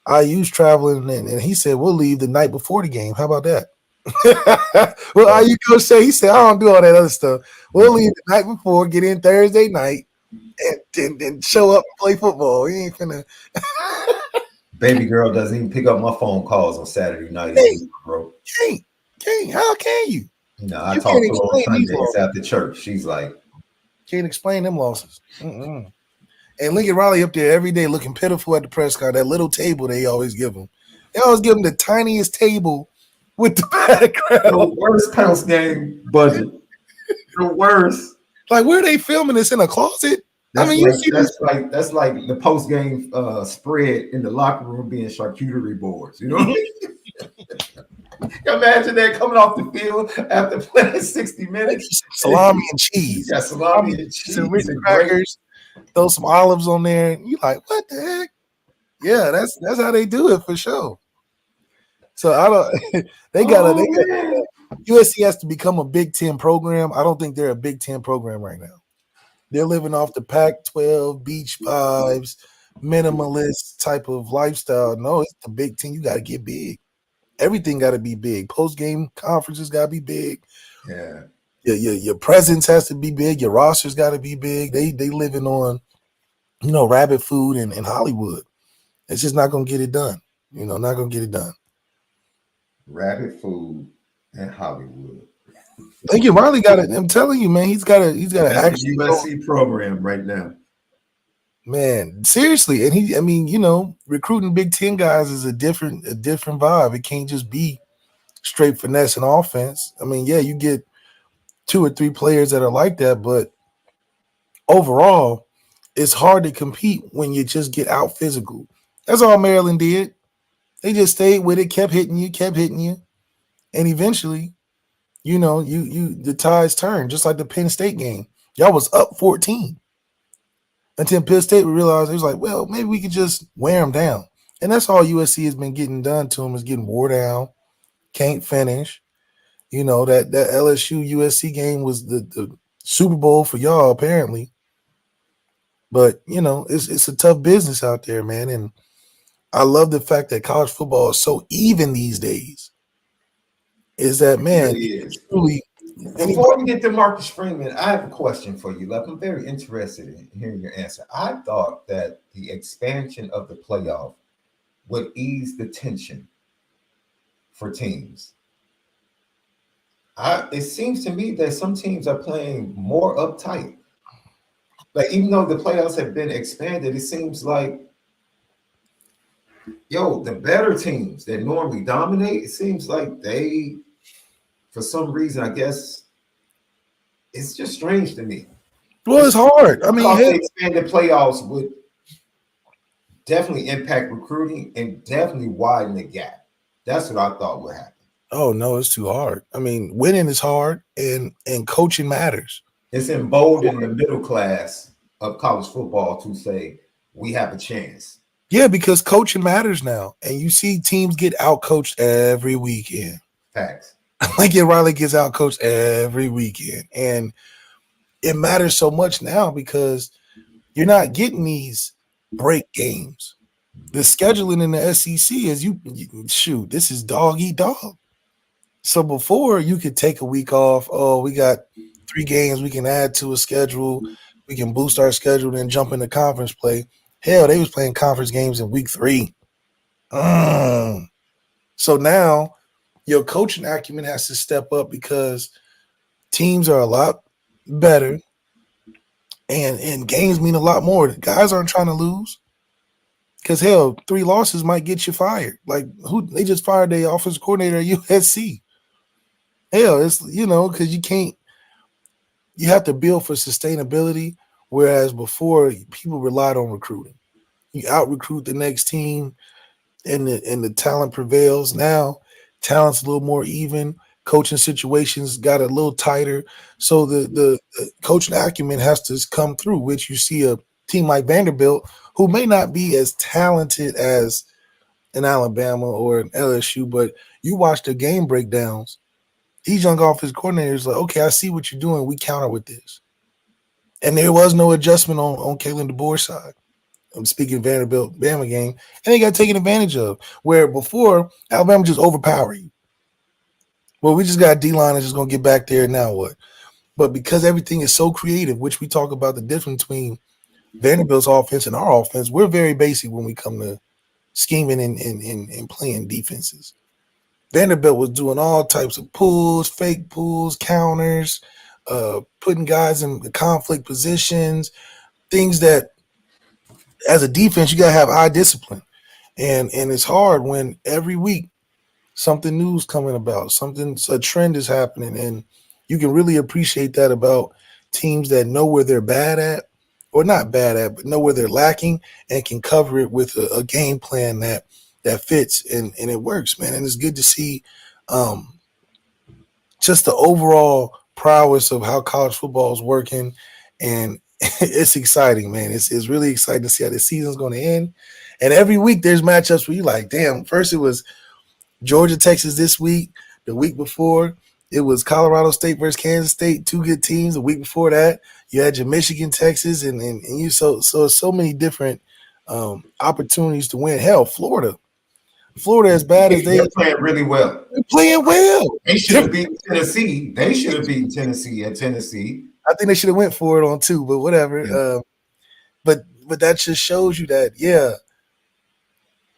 IU's traveling, and he said, we'll leave the night before the game. How about that? Well, IU coach said, he said, I don't do all that other stuff. We'll leave the night before, get in Thursday night, and show up and play football. He ain't finna. Baby girl doesn't even pick up my phone calls on Saturday night, bro. Can't. How can you? No, I talk to her on Sundays after church. She's like, can't explain them losses. Mm-mm. And Lincoln Riley up there every day looking pitiful at the press conference. That little table they always give him. They always give him the tiniest table with the background. The worst house game budget. The worst. Like, where are they filming this, in a closet? That's that's like the post game spread in the locker room being charcuterie boards. You know what I mean? Imagine that coming off the field after playing 60 minutes. Salami and cheese. Yeah, salami and cheese. Some rich crackers. Throw some olives on there. And you like, what the heck? Yeah, that's how they do it for sure. So I don't. They got USC has to become a Big Ten program. I don't think they're a Big Ten program right now. They're living off the Pac-12 beach vibes, minimalist type of lifestyle. No, it's the Big Ten. You got to get big. Everything got to be big. Post-game conferences got to be big. Yeah. Your presence has to be big. Your rosters got to be big. They living on, rabbit food in Hollywood. It's just not going to get it done. Not going to get it done. Rabbit food in Hollywood. Lincoln Riley got it. I'm telling you, man, he's got an actual USC program right now. Man, seriously. And recruiting Big Ten guys is a different vibe. It can't just be straight finesse and offense. You get 2 or 3 players that are like that, but overall, it's hard to compete when you just get out physical. That's all Maryland did. They just stayed with it, kept hitting you, and eventually, the tides turned, just like the Penn State game. Y'all was up 14 until Penn State realized it was like, well, maybe we could just wear them down, and that's all USC has been getting done to them, is getting wore down, can't finish. That LSU USC game was the Super Bowl for y'all apparently, but it's a tough business out there, man, and I love the fact that college football is so even these days. Is that, man? It is. Truly, before we get to Marcus Freeman, I have a question for you. I'm very interested in hearing your answer. I thought that the expansion of the playoff would ease the tension for teams. It seems to me that some teams are playing more uptight. Like, even though the playoffs have been expanded, it seems like the better teams that normally dominate, it seems like they, for some reason, I guess, It's just strange to me. Well, it's hard. I mean, the expanded playoffs would definitely impact recruiting and definitely widen the gap. That's what I thought would happen. Oh no, it's too hard. I mean, winning is hard, and coaching matters. It's emboldened the middle class of college football to say we have a chance. Yeah, because coaching matters now, and you see teams get outcoached every weekend. Facts. Lincoln Riley gets outcoached every weekend, and it matters so much now because you're not getting these break games. The scheduling in the SEC is you shoot. This is dog eat dog. So before you could take a week off. Oh, we got 3 games we can add to a schedule. We can boost our schedule and jump into conference play. Hell, they was playing conference games in week 3. So now your coaching acumen has to step up because teams are a lot better and games mean a lot more. The guys aren't trying to lose because, hell, 3 losses might get you fired. Like, they just fired their offensive coordinator at USC. Hell, it's, because you have to build for sustainability, whereas before people relied on recruiting. You out-recruit the next team, and the talent prevails. Now, talent's a little more even. Coaching situations got a little tighter. So the coaching acumen has to come through, which you see a team like Vanderbilt, who may not be as talented as an Alabama or an LSU, but you watch the game breakdowns. These young offensive coordinators like, okay, I see what you're doing. We counter with this. And there was no adjustment on Kalen DeBoer's side. I'm speaking Vanderbilt Bama game, and they got taken advantage of. Where before Alabama just overpower you. Well, we just got D-line that's just gonna get back there. Now what? But because everything is so creative, which we talk about the difference between Vanderbilt's offense and our offense, we're very basic when we come to scheming and playing defenses. Vanderbilt was doing all types of pulls, fake pulls, counters, putting guys in conflict positions, things that as a defense you gotta have eye discipline, and it's hard when every week something new is coming about, a trend is happening, and you can really appreciate that about teams that know where they're bad at, or not bad at, but know where they're lacking and can cover it with a game plan that fits and it works, man. And it's good to see just the overall prowess of how college football is working, and it's exciting, man. It's really exciting to see how the season's going to end. And every week there's matchups where you're like, damn, first it was Georgia, Texas this week. The week before, it was Colorado State versus Kansas State, 2 good teams. The week before that, you had your Michigan, Texas, and you so many different opportunities to win. Hell, Florida, as bad as they're playing really well. They're playing well. They should have beaten Tennessee. They should have beaten Tennessee at Tennessee. I think they should have went for it on 2, but whatever. Yeah. But that just shows you that, yeah,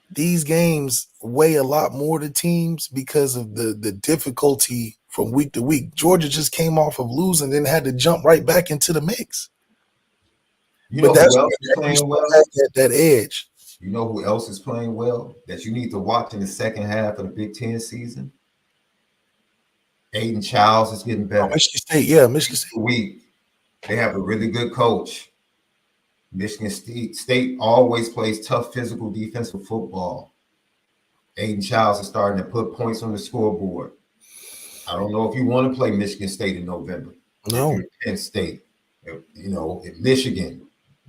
these games weigh a lot more to teams because of the difficulty from week to week. Georgia just came off of losing and had to jump right back into the mix. But that's who else is playing well? That edge. You know who else is playing well that you need to watch in the second half of the Big Ten season? Aiden Childs is getting better. Michigan State, yeah, Michigan State. They have a really good coach. Michigan State always plays tough physical defensive football. Aiden Childs is starting to put points on the scoreboard. I don't know if you want to play Michigan State in November. No. Penn State, in Michigan.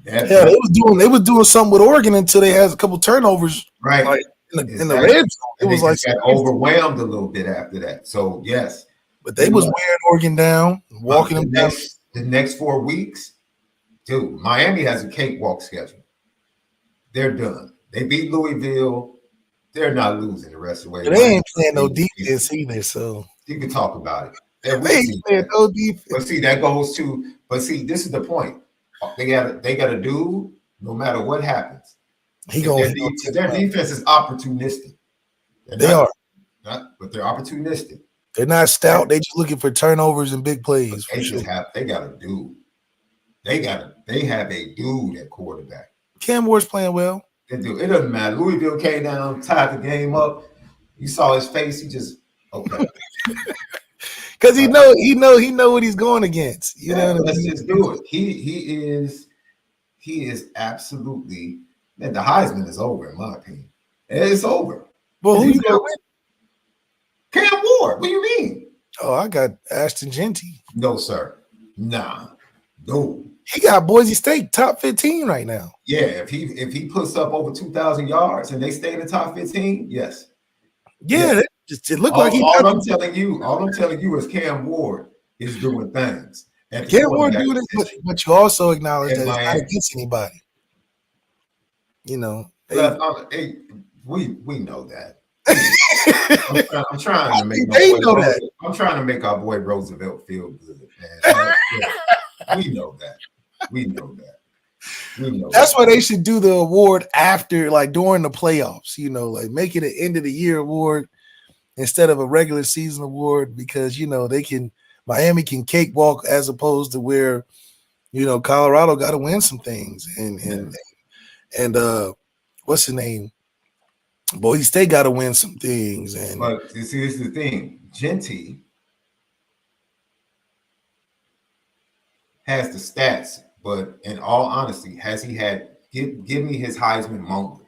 Yeah, they was doing something with Oregon until they had a couple turnovers. Right. Like in the red zone. It was like got overwhelmed a little bit after that. So yes. But they was wearing Oregon down, walking them down. The next 4 weeks, dude, Miami has a cakewalk schedule. They're done. They beat Louisville. They're not losing the rest of the way. They ain't playing no defense either, so you can talk about it. They ain't playing no defense. But see, that goes to. But see, this is the point. They got a dude. No matter what happens, their defense is opportunistic. But they're opportunistic. They're not stout. They just looking for turnovers and big plays. They got a dude. They have a dude at quarterback. Cam Ward's playing well. They do. It doesn't matter. Louisville came down, tied the game up. You saw his face. He just okay. Because he know what he's going against. You know what I let's mean? just do it. He is absolutely, man, the Heisman is over, in my opinion. It's over. Well, who you got? Cam Ward. What do you mean? Oh, I got Ashton Genty. No, sir. Nah. No. He got Boise State top 15 right now. Yeah, if he puts up over 2,000 yards and they stay in the top 15, yes. Yeah, yes. It looked like he. All I'm telling you is Cam Ward is doing things. Cam Ward doing it, but you also acknowledge that it's not against anybody. You know, we know that. I'm trying to make our boy Roosevelt feel good, man. We know that. That's why they should do the award after, like during the playoffs. You know, like make it an end of the year award instead of a regular season award, because Miami can cakewalk as opposed to where Colorado got to win some things and what's the name? Boise State got to win some things. But you see, this is the thing. Genty has the stats, but in all honesty, has he had? Give me his Heisman moment.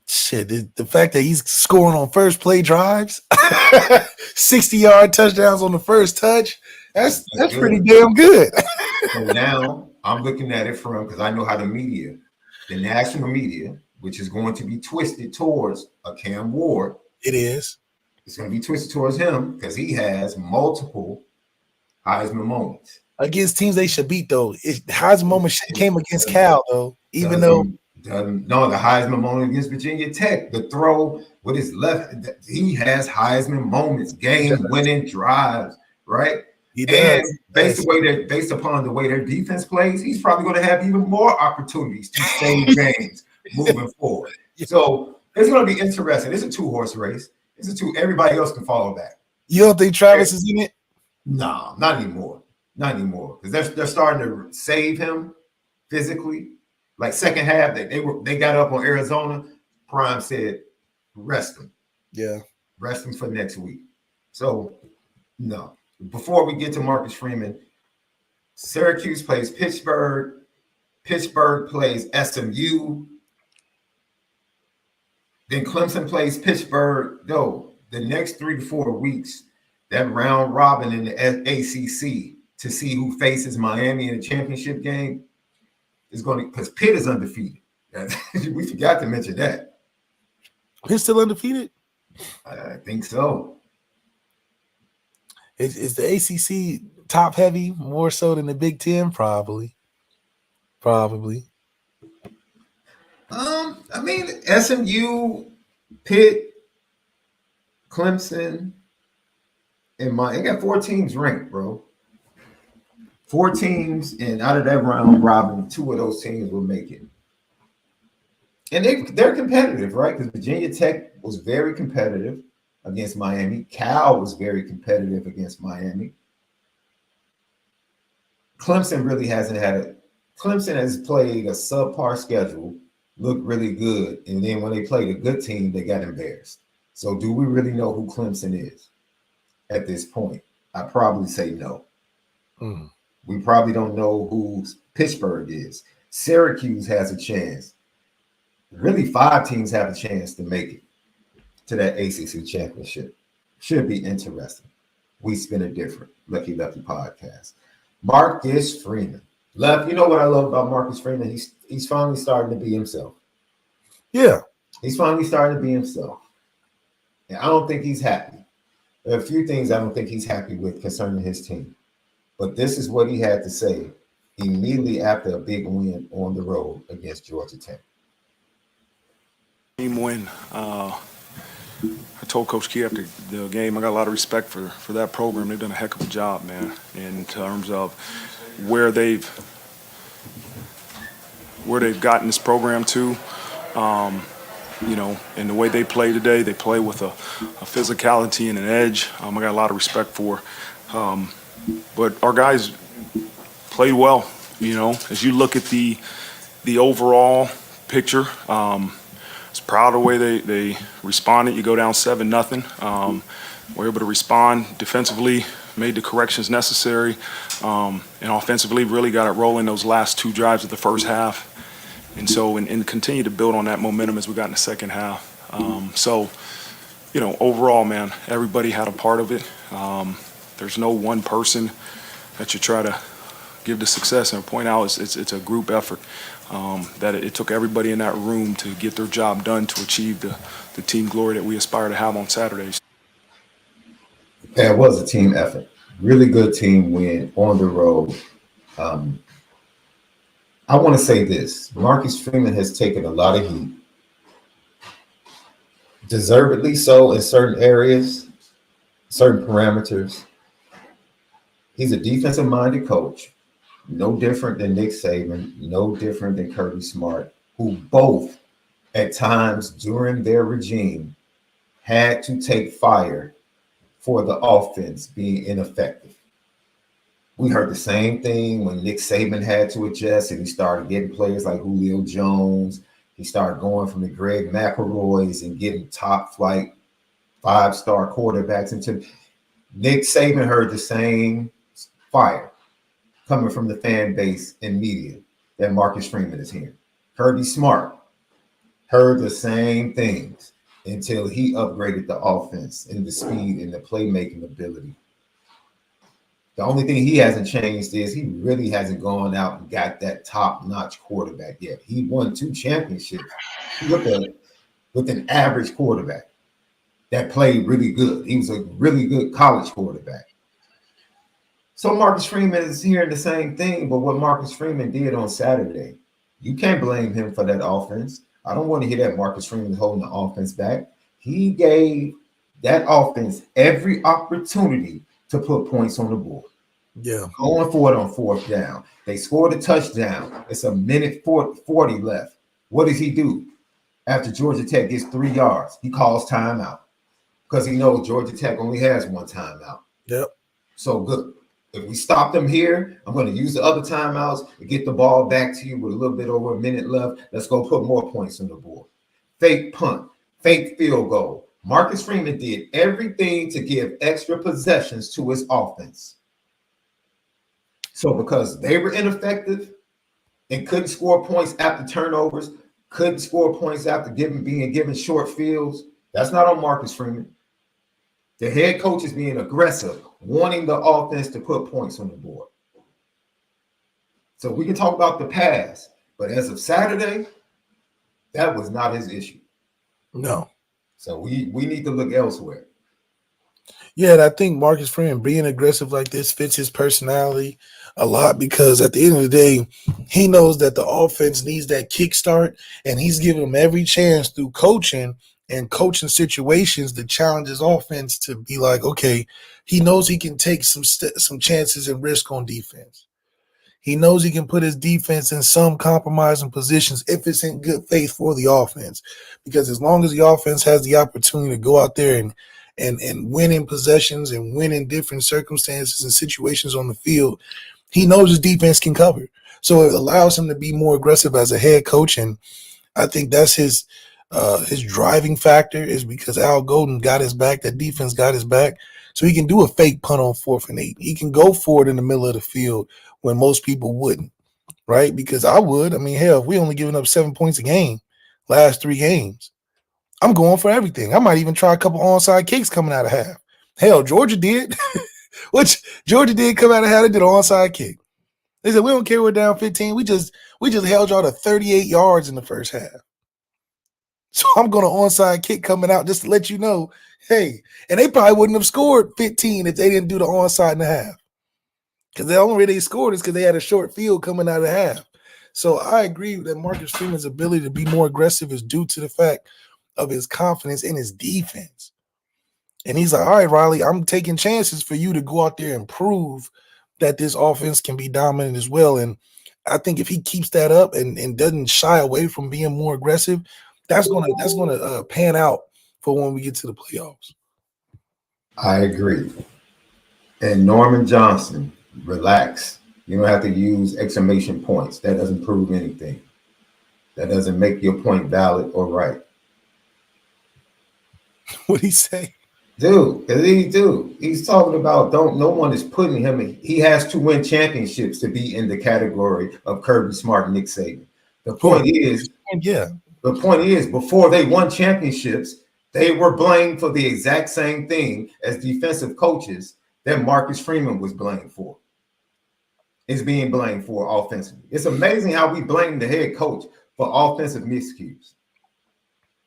Shit, the fact that he's scoring on first play drives, 60-yard touchdowns on the first touch, that's pretty damn good. So now I'm looking at it from, because I know how the national media, which is going to be twisted towards a Cam Ward. It is. It's going to be twisted towards him because he has multiple Heisman moments. Against teams they should beat, though. Heisman moment came against Cal, though, even though. No, the Heisman moment against Virginia Tech, the throw with his left, he has Heisman moments, game-winning drives, right? He does. And based upon the way their defense plays, he's probably going to have even more opportunities to save games moving forward. So it's going to be interesting. It's a two-horse race. Everybody else can follow back. You don't think Travis is in it? No, not anymore. Not anymore. Because they're starting to save him physically. Like second half, they got up on Arizona. Prime said, rest him. Yeah. Rest him for next week. So, no. Before we get to Marcus Freeman, Syracuse plays Pittsburgh. Pittsburgh plays SMU. Then Clemson plays Pittsburgh. No, the next 3 to 4 weeks, that round robin in the ACC to see who faces Miami in the championship game is going to, because Pitt is undefeated. We forgot to mention that. Pitt's still undefeated? I think so. Is the ACC top heavy more so than the Big Ten? Probably. I mean, SMU, Pitt, Clemson, and they got 4 teams ranked, bro. 4 teams, and out of that round robin, 2 of those teams will make it. And they're competitive, right? Because Virginia Tech was very competitive against Miami. Cal was very competitive against Miami. Clemson really hasn't had it. Clemson has played a subpar schedule, looked really good, and then when they played a good team, they got embarrassed. So do we really know who Clemson is at this point? I probably say no. We probably don't know who Pittsburgh is. Syracuse has a chance. Really, 5 teams have a chance to make it to that ACC championship. Should be interesting. We spin it different. Lucky Lefty podcast. Marcus Freeman. You know what I love about Marcus Freeman? He's finally starting to be himself. Yeah. He's finally starting to be himself. And I don't think he's happy. There are a few things I don't think he's happy with concerning his team. But this is what he had to say immediately after a big win on the road against Georgia Tech. Team win. I told Coach Key after the game, I got a lot of respect for that program. They've done a heck of a job, man, in terms of where they've gotten this program to. And the way they play today, they play with a physicality and an edge. I got a lot of respect for. But our guys played well, as you look at the overall picture. was proud of the way they responded. You go down 7-0. We're able to respond defensively, made the corrections necessary, and offensively really got it rolling those last 2 drives of the first half. And so, and continue to build on that momentum as we got in the second half. So, you know, overall, man, everybody had a part of it. There's no one person that you try to give the success and point out. It's a group effort. That it took everybody in that room to get their job done to achieve the team glory that we aspire to have on Saturdays. Yeah, it was a team effort. Really good team win on the road. I want to say this. Marcus Freeman has taken a lot of heat. Deservedly so in certain areas, certain parameters. He's a defensive-minded coach. No different than Nick Saban, no different than Kirby Smart, who both at times during their regime had to take fire for the offense being ineffective. We heard the same thing when Nick Saban had to adjust and he started getting players like Julio Jones. He started going from the Greg McElroys and getting top flight 5-star quarterbacks into Nick Saban heard the same fire coming from the fan base and media that Marcus Freeman is hearing. Kirby Smart heard the same things until he upgraded the offense and the speed and the playmaking ability. The only thing he hasn't changed is he really hasn't gone out and got that top-notch quarterback yet. He won 2 championships with an average quarterback that played really good. He was a really good college quarterback. So Marcus Freeman is hearing the same thing, but what Marcus Freeman did on Saturday, you can't blame him for that offense. I don't want to hear that Marcus Freeman holding the offense back. He gave that offense every opportunity to put points on the board. Yeah. Going for it on 4th down. They scored a touchdown. It's a minute 40 left. What does he do? After Georgia Tech gets 3 yards, he calls timeout because he knows Georgia Tech only has 1 timeout. Yep. So good. If we stop them here, I'm going to use the other timeouts to get the ball back to you with a little bit over a minute left. Let's go put more points on the board. Fake punt, fake field goal. Marcus Freeman did everything to give extra possessions to his offense. So because they were ineffective and couldn't score points after turnovers, couldn't score points after being given short fields, that's not on Marcus Freeman. The head coach is being aggressive, wanting the offense to put points on the board. So we can talk about the past, but as of Saturday, that was not his issue. No. So we need to look elsewhere. Yeah, and I think Marcus Freeman being aggressive like this fits his personality a lot because at the end of the day, he knows that the offense needs that kickstart, and he's giving them every chance through coaching and coaching situations to challenge his offense to be like, okay, he knows he can take some chances and risk on defense. He knows he can put his defense in some compromising positions if it's in good faith for the offense. Because as long as the offense has the opportunity to go out there and win in possessions and win in different circumstances and situations on the field, he knows his defense can cover. So it allows him to be more aggressive as a head coach, and I think that's his driving factor is because Al Golden got his back, that defense got his back, so he can do a fake punt on 4th and 8. He can go for it in the middle of the field when most people wouldn't, right? Because I would. I mean, hell, if we only giving up 7 points a game last 3 games, I'm going for everything. I might even try a couple onside kicks coming out of half. Hell, Georgia did. Which Georgia did come out of half. They did an onside kick. They said, we don't care we're down 15. We just held y'all to 38 yards in the first half. So I'm going to onside kick coming out just to let you know, hey, and they probably wouldn't have scored 15 if they didn't do the onside in the half. Because the only way they scored is because they had a short field coming out of half. So I agree that Marcus Freeman's ability to be more aggressive is due to the fact of his confidence in his defense. And he's like, all right, Riley, I'm taking chances for you to go out there and prove that this offense can be dominant as well. And I think if he keeps that up and doesn't shy away from being more aggressive, that's gonna pan out for when we get to the playoffs. I agree. And Norman Johnson, relax. You don't have to use exclamation points. That doesn't prove anything. That doesn't make your point valid or right. What'd he say? He's talking about no one is putting him in. He has to win championships to be in the category of Kirby Smart and Nick Saban. The point is, before they won championships, they were blamed for the exact same thing as defensive coaches that Marcus Freeman was blamed for. Is being blamed for offensively. It's amazing how we blame the head coach for offensive miscues.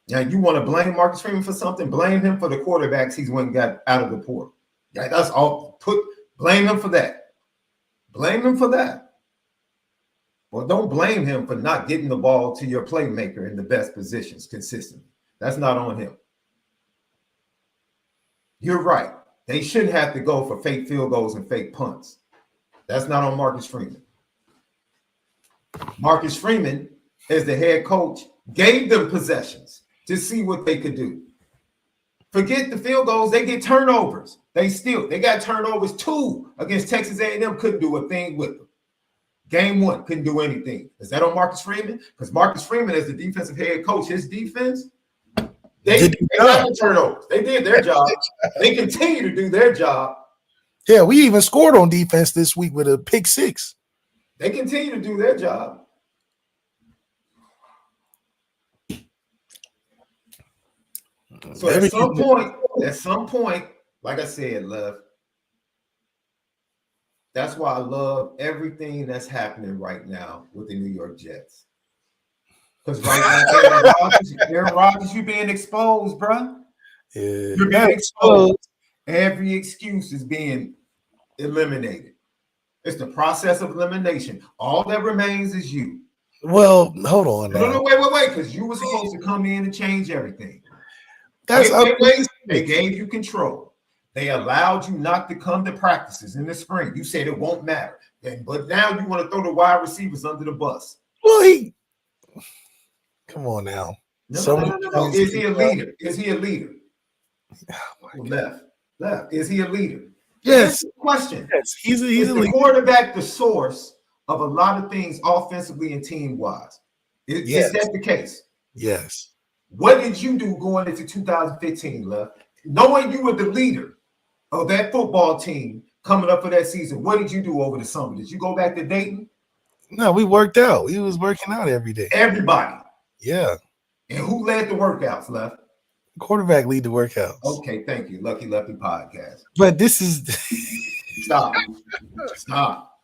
Now, you want to blame Marcus Freeman for something? Blame him for the quarterbacks he's went and got out of the portal. Yeah, that's all. Blame him for that. Blame him for that. Well, don't blame him for not getting the ball to your playmaker in the best positions consistently. That's not on him. You're right. They shouldn't have to go for fake field goals and fake punts. That's not on Marcus Freeman. Marcus Freeman, as the head coach, gave them possessions to see what they could do. Forget the field goals. They get turnovers. They got turnovers 2 against Texas A&M. Couldn't do a thing with them. Game 1, couldn't do anything. Is that on Marcus Freeman? Because Marcus Freeman, as the defensive head coach, his defense, they got the turnovers. They did their job. They continue to do their job. Yeah, we even scored on defense this week with a pick 6. They continue to do their job. So at some point, like I said, love. That's why I love everything that's happening right now with the New York Jets. Because right now, Aaron Rodgers, you're being exposed, bro. Yeah. You're being exposed. Every excuse is being eliminated. It's the process of elimination. All that remains is you. Well, hold on. No, wait, because you were supposed to come in and change everything. They gave you control. They allowed you not to come to practices in the spring. You said it won't matter. But now you want to throw the wide receivers under the bus. Well, come on now. No. Is he a leader? Is he a leader? Oh, left. Is he a leader? Yes. Question. Yes, he's a the leader. Quarterback the source of a lot of things offensively and team-wise? Is that the case? Yes. What did you do going into 2015, Left? Knowing you were the leader of that football team coming up for that season, what did you do over the summer? Did you go back to Dayton? No, we worked out. We was working out every day. Everybody. Yeah. And who led the workouts, Left? Quarterback lead the workouts. Okay, thank you. Lucky Lefty podcast. But this is Stop.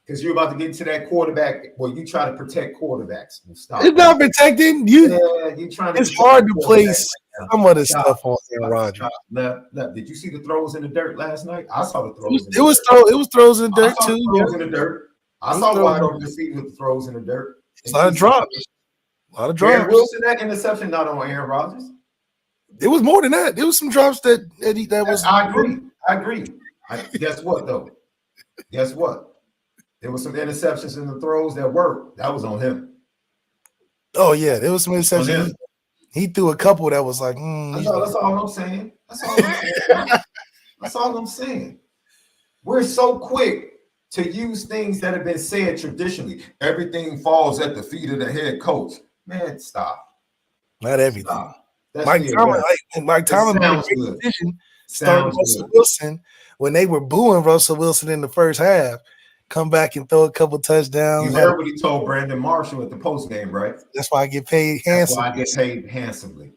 Because you're about to get into that quarterback. Well, you try to protect quarterbacks. Stop. It's not protecting you. Yeah, you trying to. It's hard to place some of the stuff on Aaron Rodgers. Left. Did you see the throws in the dirt last night? I saw the throws. It was throws in the dirt too. Throws in the dirt. I saw wide open receivers with the throws in the dirt. A lot of drops. Aaron Wilson, that interception not on Aaron Rodgers. It was more than that. There was some drops that was. I agree. Guess what though? Guess what? There was some interceptions in the throws that worked. That was on him. Oh yeah, there was some interceptions. He threw a couple that was like. That's all I'm saying. That's all I'm saying. We're so quick to use things that have been said traditionally. Everything falls at the feet of the head coach. Man, stop. Not everything. Stop. Mike Tomlin made a great decision starting Russell Wilson when they were booing Russell Wilson in the first half. Come back and throw a couple touchdowns. You heard what he told Brandon Marshall at the post game, right? That's why I get paid handsomely. That's why I get paid handsomely.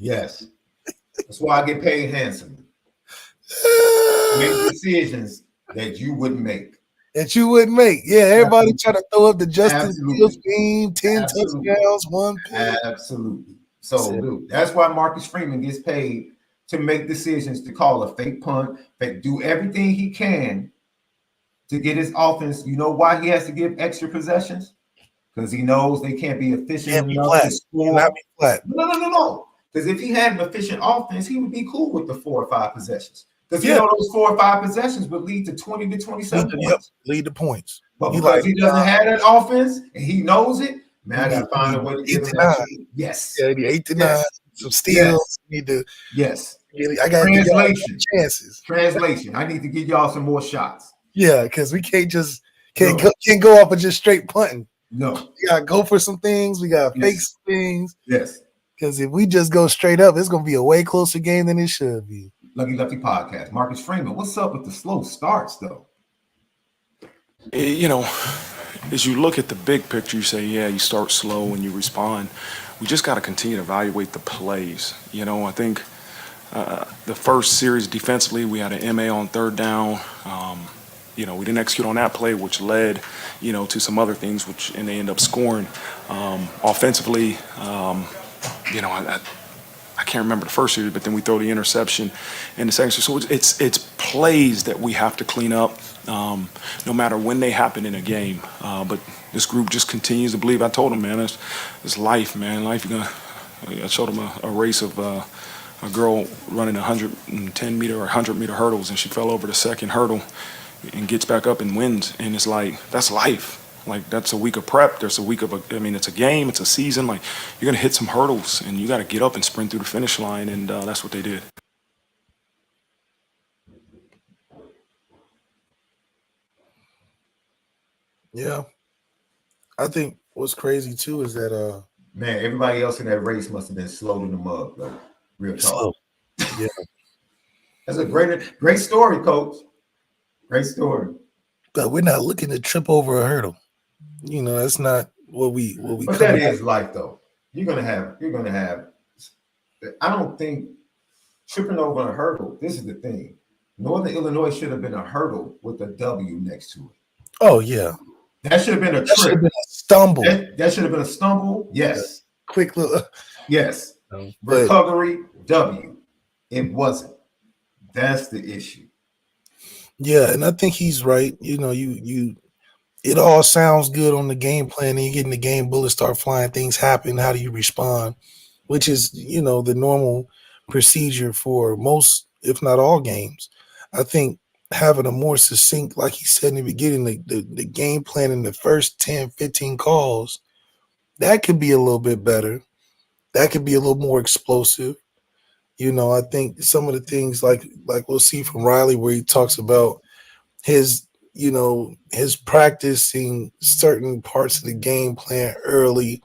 Yes. That's why I get paid handsomely. Make decisions that you wouldn't make. Yeah, everybody trying to throw up the Justin Fields game, 10 touchdowns, 1 pick. Absolutely. So, dude, that's why Marcus Freeman gets paid to make decisions, to call a fake punt, do everything he can to get his offense. You know why he has to give extra possessions? Because he knows they can't be efficient enough to score. Not be flat. No. Because if he had an efficient offense, he would be cool with the 4 or 5 possessions. Because you know those 4 or 5 possessions would lead to 20 to 27 points. Lead to points. But because he doesn't have that offense and he knows it, man, I gotta find a way to get him that. Yes. Yeah, 8 to 9. Some steals. Yes. Need to. Yes. I got chances. Translation. I need to give y'all some more shots. Yeah, because we can't go off of just straight punting. No. We gotta go for some things. We gotta fake some things. Yes. Because if we just go straight up, it's gonna be a way closer game than it should be. Lucky Lefty podcast. Marcus Freeman, what's up with the slow starts though? You know, as you look at the big picture, you say, yeah, you start slow and you respond. We just got to continue to evaluate the plays. You know, I think the first series defensively, we had an MA on third down. You know, we didn't execute on that play, which led, you know, to some other things, and they end up scoring. Offensively, you know, I can't remember the first series, but then we throw the interception in the second series. So it's plays that we have to clean up, no matter when they happen in a game. But this group just continues to believe. I told them, man, it's life, man. Life, I showed them a race of a girl running 110 meter or 100-meter hurdles, and she fell over the second hurdle and gets back up and wins. And it's like, that's life. Like, that's a week of prep. There's a week of, it's a game, it's a season. Like, you're going to hit some hurdles, and you got to get up and sprint through the finish line, and that's what they did. Yeah. I think what's crazy, too, is that man, everybody else in that race must have been slow in the mug, though. Real talk. slow. Yeah. That's a great story, Coach. Great story. But we're not looking to trip over a hurdle. You know, that's not what we But that is life, though. You're gonna have. I don't think tripping over a hurdle. This is the thing. Northern Illinois should have been a hurdle with a W next to it. Oh yeah, that should have been a that should trip. have been a stumble. That should have been a stumble. Yes. Quick little. Yes. But, recovery W. It wasn't. That's the issue. Yeah, and I think he's right. You know, it all sounds good on the game plan, and you get in the game, bullets start flying, things happen. How do you respond? Which is, you know, the normal procedure for most, if not all, games. I think having a more succinct, like he said in the beginning, the game plan in the first 10, 15 calls, that could be a little bit better. That could be a little more explosive. You know, I think some of the things like we'll see from Riley, where he talks about his practicing certain parts of the game plan early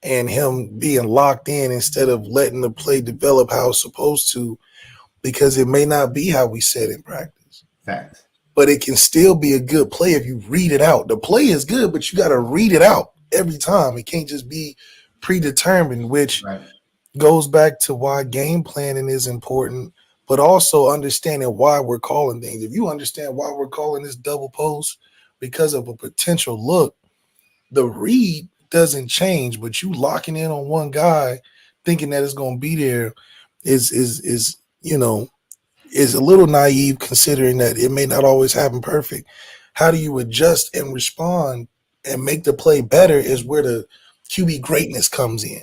and him being locked in instead of letting the play develop how it's supposed to, because it may not be how we said in practice. Facts. But it can still be a good play if you read it out. The play is good, but you got to read it out every time. It can't just be predetermined, which goes back to why game planning is important, but also understanding why we're calling things. If you understand why we're calling this double post because of a potential look, the read doesn't change, but you locking in on one guy thinking that it's going to be there is a little naive, considering that it may not always happen perfect. How do you adjust and respond and make the play better is where the QB greatness comes in.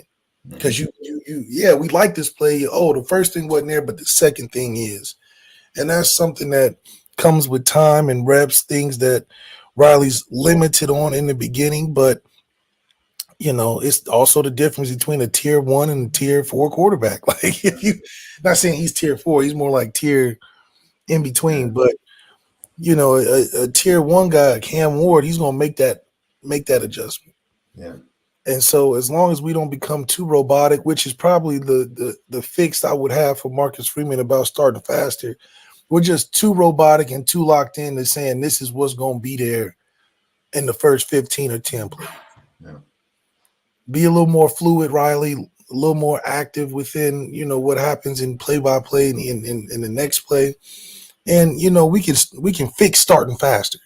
Because we like this play. Oh, the first thing wasn't there, but the second thing is. And that's something that comes with time and reps, things that Riley's limited on in the beginning. But, you know, it's also the difference between a tier 1 and a tier 4 quarterback. Like, if you, not saying he's tier 4, he's more like tier in between. But, you know, a tier 1 guy, Cam Ward, he's going to make that adjustment. Yeah. And so as long as we don't become too robotic, which is probably the fix I would have for Marcus Freeman about starting faster, we're just too robotic and too locked in to saying this is what's going to be there in the first 15 or 10 plays. Yeah. Be a little more fluid, Riley, a little more active within, you know, what happens in play-by-play in the next play. And, you know, we can fix starting faster.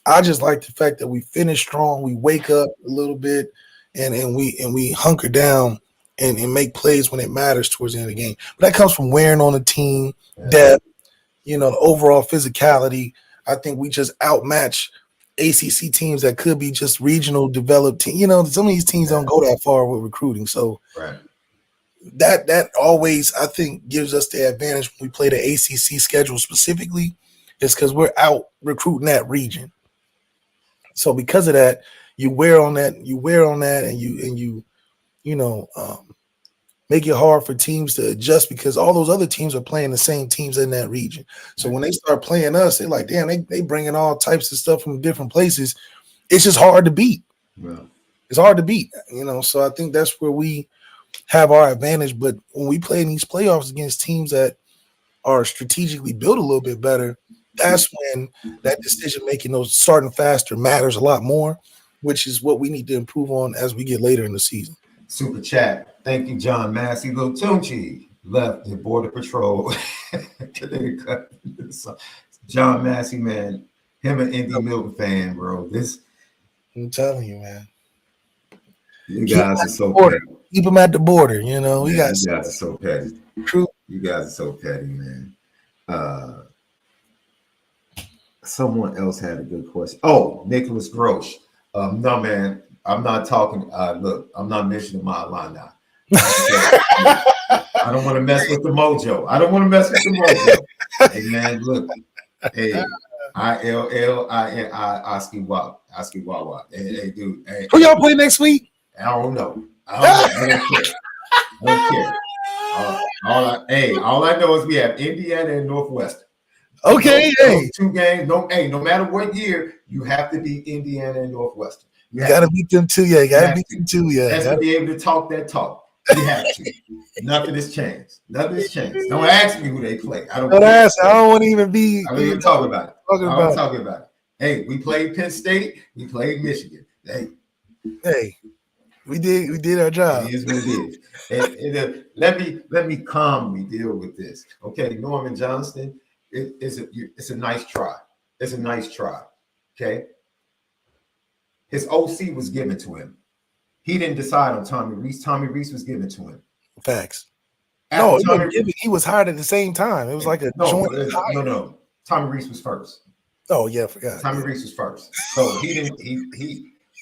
I just like the fact that we finish strong, we wake up a little bit, and we hunker down and make plays when it matters towards the end of the game. But that comes from wearing on the team, depth, you know, the overall physicality. I think we just outmatch ACC teams that could be just regional developed teams. You know, some of these teams don't go that far with recruiting. So that always, I think, gives us the advantage when we play the ACC schedule specifically, is because we're out recruiting that region. So because of that, you wear on that, and you make it hard for teams to adjust, because all those other teams are playing the same teams in that region. So when they start playing us, they're like, damn, they bringing all types of stuff from different places. It's just hard to beat. Yeah. It's hard to beat, you know. So I think that's where we have our advantage. But when we play in these playoffs against teams that are strategically built a little bit better, that's when that decision making, those starting faster, matters a lot more, which is what we need to improve on as we get later in the season. Super chat. Thank you, John Massey. Lil Tunchi left the Border Patrol. John Massey, man, him an Indy Milton fan, bro. I'm telling you, man. You guys are so petty. Keep them at the border, you know. Man, you guys are so petty. True. You guys are so petty, man. Someone else had a good question. Oh, Nicholas Grosh. No, man, I'm not talking. Look, I'm not mentioning my alumni. I don't want to mess with the mojo. Hey, man, look. Hey, ILLINI Oski Wawa. Hey, dude. Hey, who y'all play next week? I don't know. I don't care. All I know is we have Indiana and Northwestern. Okay, those 2 games. No matter what year, you have to beat Indiana and Northwestern. You gotta beat them too. Yeah, you gotta beat them too. Yeah, has to be able to talk that talk. You have to. Nothing has changed. Don't ask me who they play. I don't ask. I don't want to even be. I don't even talk about it. I'm talking about it. Hey, we played Penn State. We played Michigan. Hey, we did our job. It is what it is. Let me calmly deal with this. Okay, Norman Johnston. It's a nice try. It's a nice try. Okay. His OC was given to him. He didn't decide on Tommy Rees. Tommy Rees was given to him. Facts. He was hired at the same time. It was like a joint hire. No. Tommy Rees was first. Oh yeah, I forgot. Tommy Rees was first. So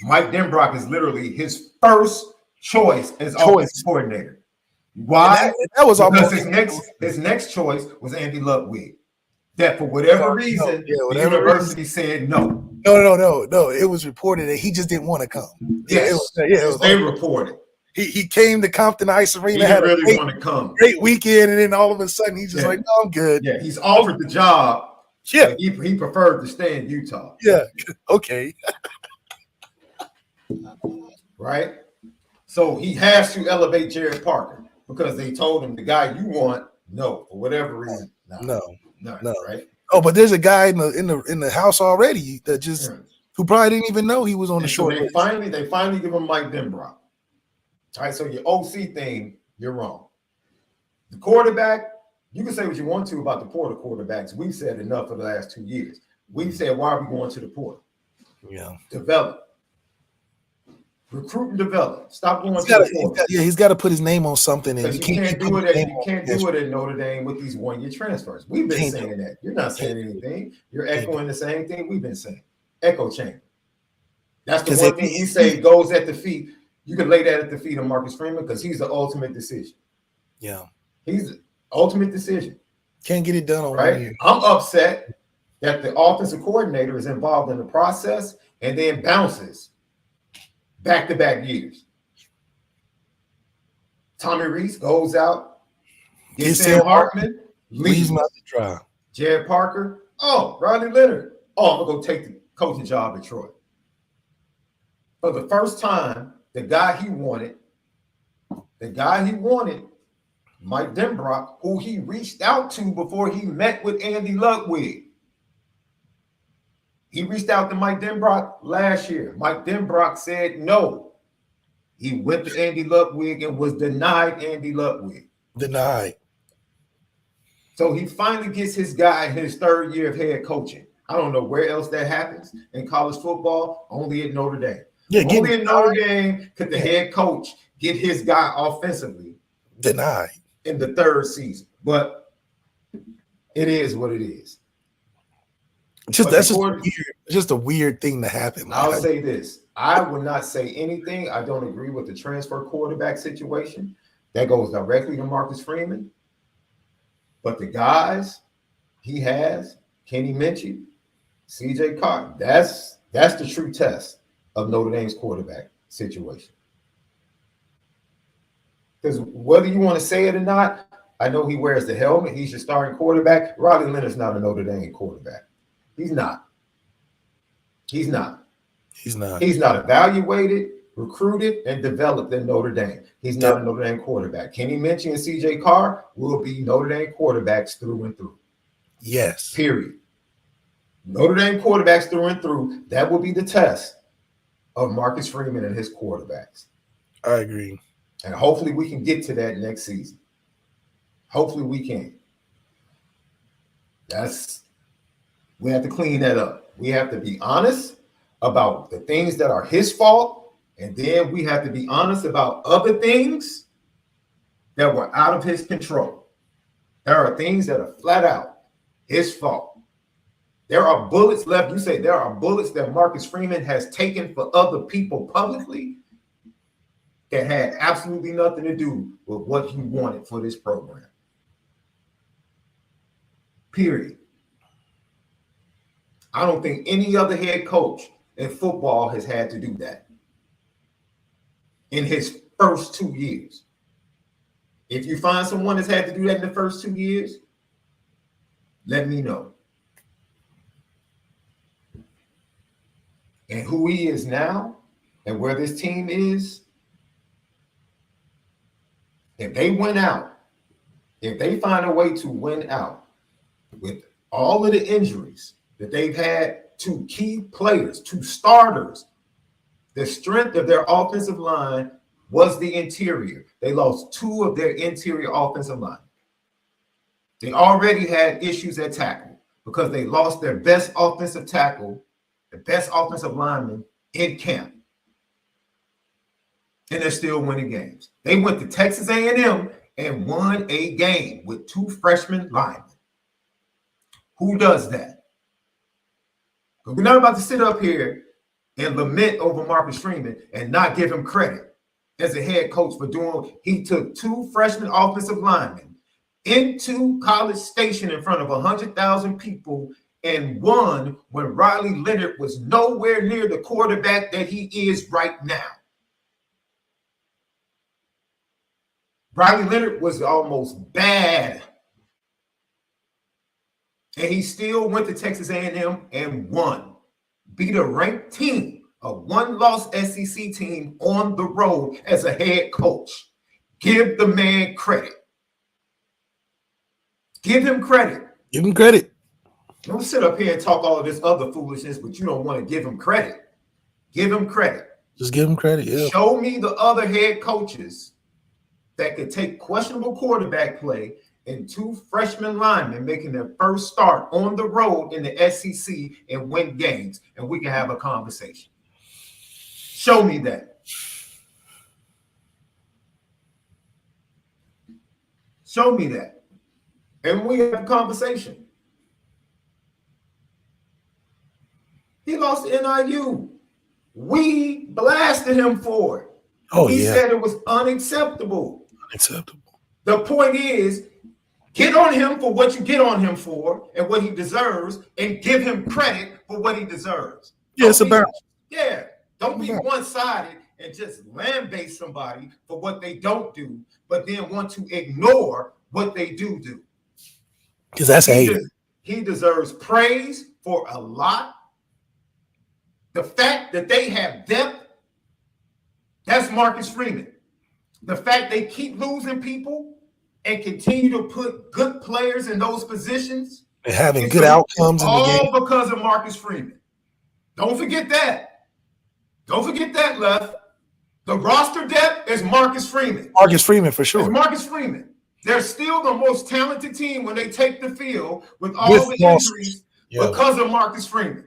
Mike Denbrock is literally his first choice as offensive coordinator. Why? That was because his next choice was Andy Ludwig. That for whatever reason, the university said no. No. It was reported that he just didn't want to come. Yes, they reported. He came to Compton Ice Arena. He didn't really want to come. Great weekend, and then all of a sudden he's just like, "No, I'm good." Yeah, he's offered the job. Yeah, he preferred to stay in Utah. Yeah, okay. Right. So he has to elevate Jared Parker because they told him the guy you want, no, for whatever reason, no. Right. Oh, but there's a guy in the house already that just who probably didn't even know he was on the short list. They finally give him Mike Denbrock. All right, so your OC thing, you're wrong. The quarterback, you can say what you want to about the portal quarterbacks. We've said enough for the last 2 years. We've said, why are we going to the portal? Yeah. Develop. Recruit and develop. Stop going to the portal. He's got to put his name on something. And you can't do it at Notre Dame with these one-year transfers. We've been saying that. You're not saying anything. You're echoing the same thing we've been saying. Echo chamber. That's the one thing you say goes at the feet. You can lay that at the feet of Marcus Freeman because he's the ultimate decision. Yeah. He's the ultimate decision. Can't get it done on 1 year. I'm upset that the offensive coordinator is involved in the process and then bounces back-to-back years. Tommy Rees goes out, gets Sam Hartman, leaves him out to dry. Jared Parker, Riley Leonard. I'm going to go take the coaching job at Troy. For the first time, the guy he wanted, Mike Denbrock, who he reached out to before he met with Andy Ludwig. He reached out to Mike Denbrock last year. Mike Denbrock said no. He went to Andy Ludwig and was denied Andy Ludwig. Denied. So he finally gets his guy in his 3rd year of head coaching. I don't know where else that happens in college football, only at Notre Dame. Yeah, only in Notre Dame could the head coach get his guy offensively denied in the 3rd season. But it is what it is. That's just a weird thing to happen. I'll say this. I would not say anything. I don't agree with the transfer quarterback situation. That goes directly to Marcus Freeman. But the guys he has, Kenny Minchie, CJ Carter, that's the true test of Notre Dame's quarterback situation. Because whether you want to say it or not, I know he wears the helmet. He's your starting quarterback. Riley Leonard's not a Notre Dame quarterback. He's not evaluated. recruited and developed in Notre Dame. He's not Yep. a Notre Dame quarterback. Kenny Minchie and CJ Carr will be Notre Dame quarterbacks through and through. Yes. Period. Notre Dame quarterbacks through and through. That will be the test of Marcus Freeman and his quarterbacks. I agree. And hopefully we can get to that next season. Hopefully we can. We have to clean that up. We have to be honest about the things that are his fault, and then we have to be honest about other things that were out of his control. There are things that are flat out his fault. There are bullets left. You say there are bullets that Marcus Freeman has taken for other people publicly that had absolutely nothing to do with what he wanted for this program. Period. I don't think any other head coach in football has had to do that in his first 2 years. If you find someone that's had to do that in the first 2 years, let me know. And who he is now and where this team is, if they win out, if they find a way to win out with all of the injuries that they've had to key players, to starters, the strength of their offensive line was the interior. They lost 2 of their interior offensive line. They already had issues at tackle because they lost their best offensive tackle, the best offensive lineman in camp. And they're still winning games. They went to Texas A&M and won a game with 2 freshman linemen. Who does that? We're not about to sit up here and lament over Marcus Freeman and not give him credit as a head coach for doing. He took 2 freshman offensive linemen into College Station in front of 100,000 people and won when Riley Leonard was nowhere near the quarterback that he is right now. Riley Leonard was almost bad. And he still went to Texas A&M and won. Beat a ranked team, a one-loss SEC team on the road as a head coach. Give the man credit. Give him credit. Give him credit. Don't sit up here and talk all of this other foolishness, but you don't want to give him credit. Give him credit. Just give him credit, yeah. Show me the other head coaches that could take questionable quarterback play and 2 freshman linemen making their first start on the road in the SEC and win games, and we can have a conversation. Show me that. Show me that. And we have a conversation. He lost to NIU. We blasted him for it. Oh, he yeah. said it was unacceptable. Unacceptable. The point is, get on him for what you get on him for and what he deserves, and give him credit for what he deserves. Yeah, it's about. Yeah, don't be one-sided and just lambaste somebody for what they don't do, but then want to ignore what they do. Because that's hate. He deserves praise for a lot. The fact that they have depth, that's Marcus Freeman. The fact they keep losing people and continue to put good players in those positions. They're having good outcomes in the game. All because of Marcus Freeman. Don't forget that. Don't forget that, Left. The roster depth is Marcus Freeman. Marcus Freeman, for sure. It's Marcus Freeman. They're still the most talented team when they take the field with all the injuries because of Marcus Freeman.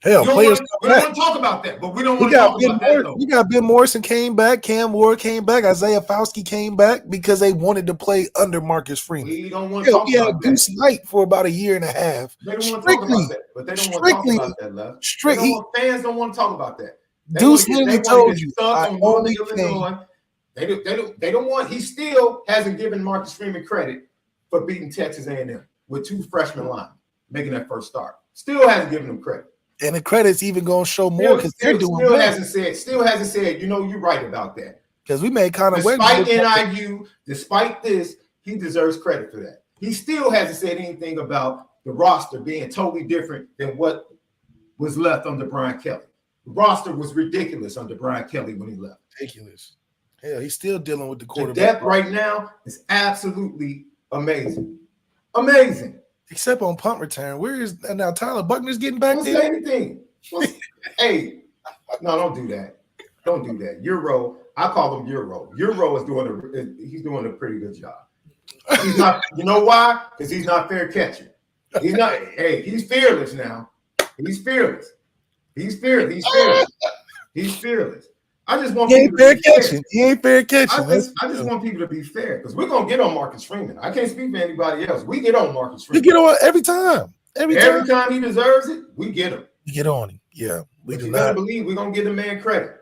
Hell, players. We don't want to talk about that, but we don't want to talk about that, though. We got Ben Morrison came back, Cam Ward came back, Isaiah Fauski came back because they wanted to play under Marcus Freeman. We don't want to talk about that. Deuce Knight for about a year and a half. They don't want to talk about that, but they don't want to talk about that, Left. Fans don't want to talk about that. Deuce literally told you, I only They don't want. He still hasn't given Marcus Freeman credit for beating Texas A&M with 2 freshman linemen making that first start. Still hasn't given him credit. And the credit's even going to show more because they're doing still hasn't said, you know, you're right about that. Because we made kind of despite NIU, despite this, he deserves credit for that. He still hasn't said anything about the roster being totally different than what was left under Brian Kelly. roster was ridiculous under Brian Kelly when he left. Ridiculous. Hell, he's still dealing with the The quarterback. depth right now is absolutely amazing. Amazing. Except on punt return. Where is now Tyler Buckner's getting back Don't there? say anything. Hey, no, don't do that. Don't do that. Euro, I call him Euro. Euro is he's doing a pretty good job. He's not, you know why? Because he's not fair catching. He's not, hey, he's fearless now. He's fearless. He's fearless. He's fearless. He's fearless. I just want people to be fair. He ain't fair catching. I just want people to be fair because we're gonna get on Marcus Freeman. I can't speak for anybody else. We get on Marcus Freeman. We get on every time. Every time he deserves it, we get him. We get on him. Yeah. We But do you not better believe we're gonna give the man credit.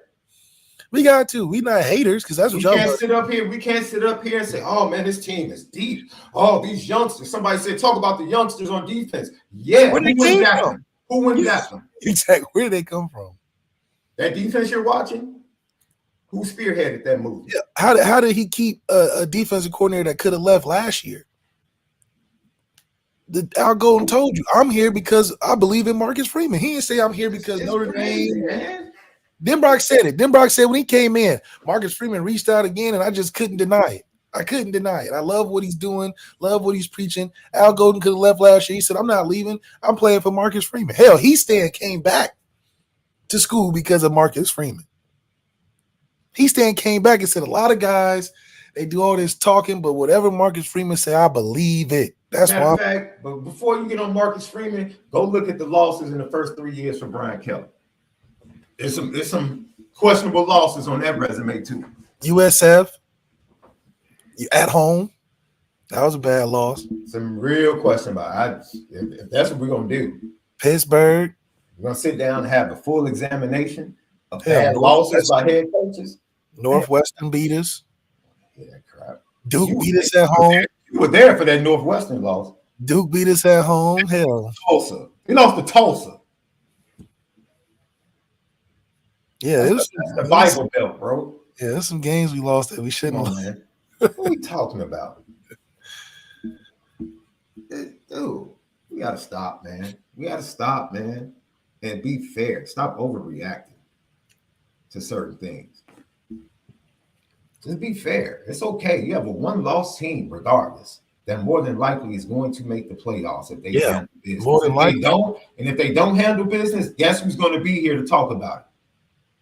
We got to. We not haters because that's what We y'all can't sit up here. We can't sit up here and say, "Oh man, this team is deep." Oh, these youngsters. Somebody said, "Talk about the youngsters on defense." Yeah, Where they came from? Who went after them? Exactly. Where did they come from? That defense you're watching. Who spearheaded that move? Yeah. How did he keep a defensive coordinator that could have left last year? Al Golden told you, I'm here because I believe in Marcus Freeman. He didn't say I'm here because Notre Dame. Man. Denbrock said it. Denbrock said when he came in, Marcus Freeman reached out again, and I just couldn't deny it. I couldn't deny it. I love what he's doing, love what he's preaching. Al Golden could have left last year. He said, I'm not leaving. I'm playing for Marcus Freeman. Hell, he came back to school because of Marcus Freeman. He came back and said a lot of guys, they do all this talking, but whatever Marcus Freeman say, I believe it. That's Matter why. of fact, but before you get on Marcus Freeman, go look at the losses in the first 3 years for Brian Kelly. There's some questionable losses on that resume too. USF, you at home. That was a bad loss. Some real question about it. If that's what we're gonna do. Pittsburgh. We're gonna sit down and have a full examination of bad losses by head coaches. Northwestern beat us. Yeah, crap. Duke beat us at home. You were there for that Northwestern loss. Duke beat us at home. Hell. Tulsa. We lost to Tulsa. Yeah, it was the Bible Belt, bro. Yeah, there's some games we lost that we shouldn't have. Man. What are we talking about? Dude, we gotta stop, man. We gotta stop, man, and be fair. Stop overreacting to certain things. Just be fair. It's okay. You have a one-loss team, regardless, that more than likely is going to make the playoffs if they handle business. More than likely. If they don't handle business, guess who's going to be here to talk about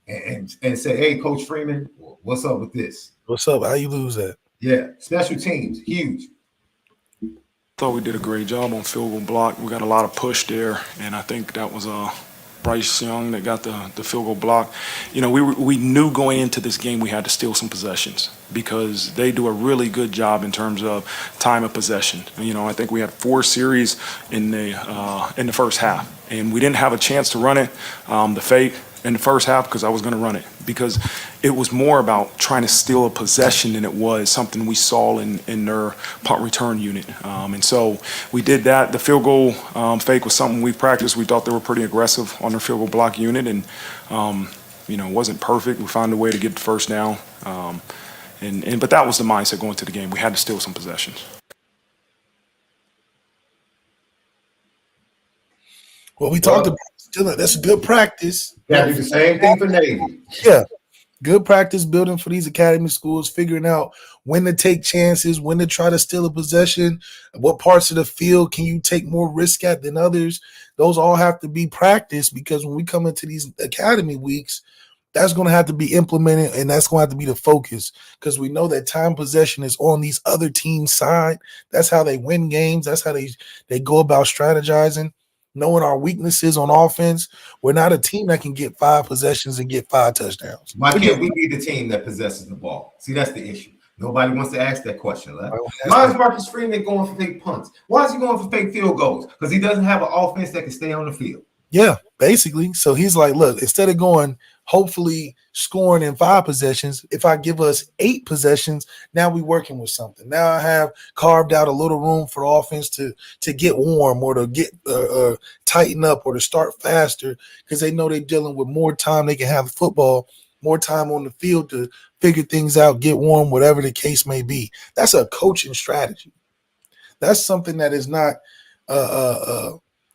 it and say, "Hey, Coach Freeman, what's up with this? What's up? How you lose that?" Yeah, special teams, huge. Thought we did a great job on field goal block. We got a lot of push there, and I think that was Bryce Young that got the field goal block. You know, we knew going into this game we had to steal some possessions because they do a really good job in terms of time of possession. You know, I think we had 4 series in the first half, and we didn't have a chance to run it, the fake in the first half because I was going to run it because it was more about trying to steal a possession than it was something we saw in their punt return unit. And so we did that. The field goal fake was something we practiced. We thought they were pretty aggressive on their field goal block unit, and you know, it wasn't perfect. We found a way to get the first down. But that was the mindset going to the game. We had to steal some possessions. Well, we talked about stealing. That's good practice. Got to do the same thing for Navy. Yeah. Good practice building for these academy schools, figuring out when to take chances, when to try to steal a possession, what parts of the field can you take more risk at than others. Those all have to be practiced because when we come into these academy weeks, that's going to have to be implemented, and that's going to have to be the focus because we know that time possession is on these other teams' side. That's how they win games. That's how they go about strategizing. Knowing our weaknesses on offense, we're not a team that can get 5 possessions and get 5 touchdowns. Why can't we be the team that possesses the ball? See, that's the issue. Nobody wants to ask that question. Why is Marcus Freeman going for fake punts? Why is he going for fake field goals? Because he doesn't have an offense that can stay on the field. Yeah, basically. So he's like, look, instead of going, hopefully scoring in 5 possessions, if I give us 8 possessions, now we're working with something. Now I have carved out a little room for offense to get warm or to get tighten up or to start faster because they know they're dealing with more time. They can have football, more time on the field to figure things out, get warm, whatever the case may be. That's a coaching strategy. That's something that is not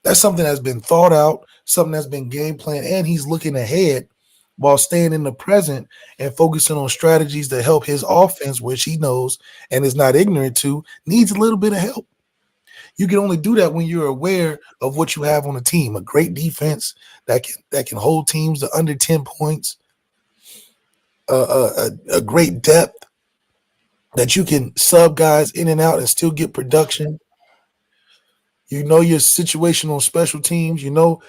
That's something that's been thought out, something that's been game planned, and he's looking ahead while staying in the present and focusing on strategies that help his offense, which he knows and is not ignorant to, needs a little bit of help. You can only do that when you're aware of what you have on the team. A great defense that can hold teams to under 10 points, a great depth that you can sub guys in and out and still get production. You know your situational special teams. You know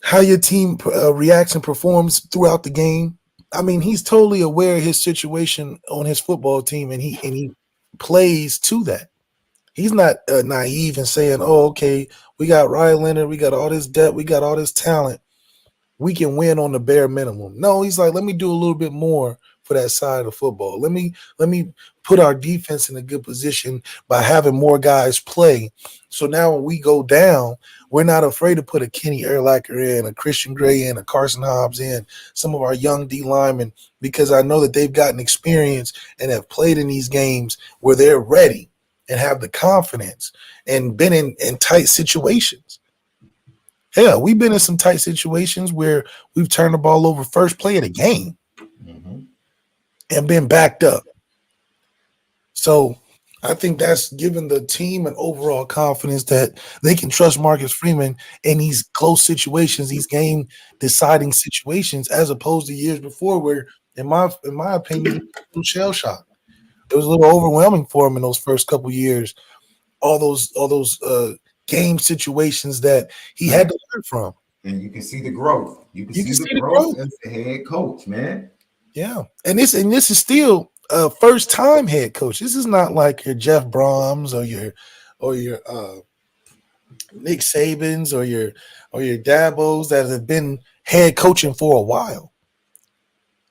how your team reacts and performs throughout the game. I mean, he's totally aware of his situation on his football team, and he plays to that. He's not naive and saying, "Oh, okay, we got Ryan Leonard, we got all this depth, we got all this talent. We can win on the bare minimum." No, he's like, "Let me do a little bit more for that side of the football. Let me put our defense in a good position by having more guys play. So now when we go down, we're not afraid to put a Kenny Urlacher in, a Christian Gray in, a Carson Hobbs in, some of our young D linemen, because I know that they've gotten experience and have played in these games where they're ready and have the confidence and been in tight situations." Hell, we've been in some tight situations where we've turned the ball over first play of the game and been backed up. So I think that's given the team an overall confidence that they can trust Marcus Freeman in these close situations, these game deciding situations, as opposed to years before where, in my opinion, he was a little shell shock. It was a little overwhelming for him in those first couple years. All those game situations that he had to learn from. And you can see the growth. You can see the growth as the head coach, man. Yeah, and this is still a first time head coach. This is not like your Jeff Brahms or your Nick Sabans or your Dabos that have been head coaching for a while.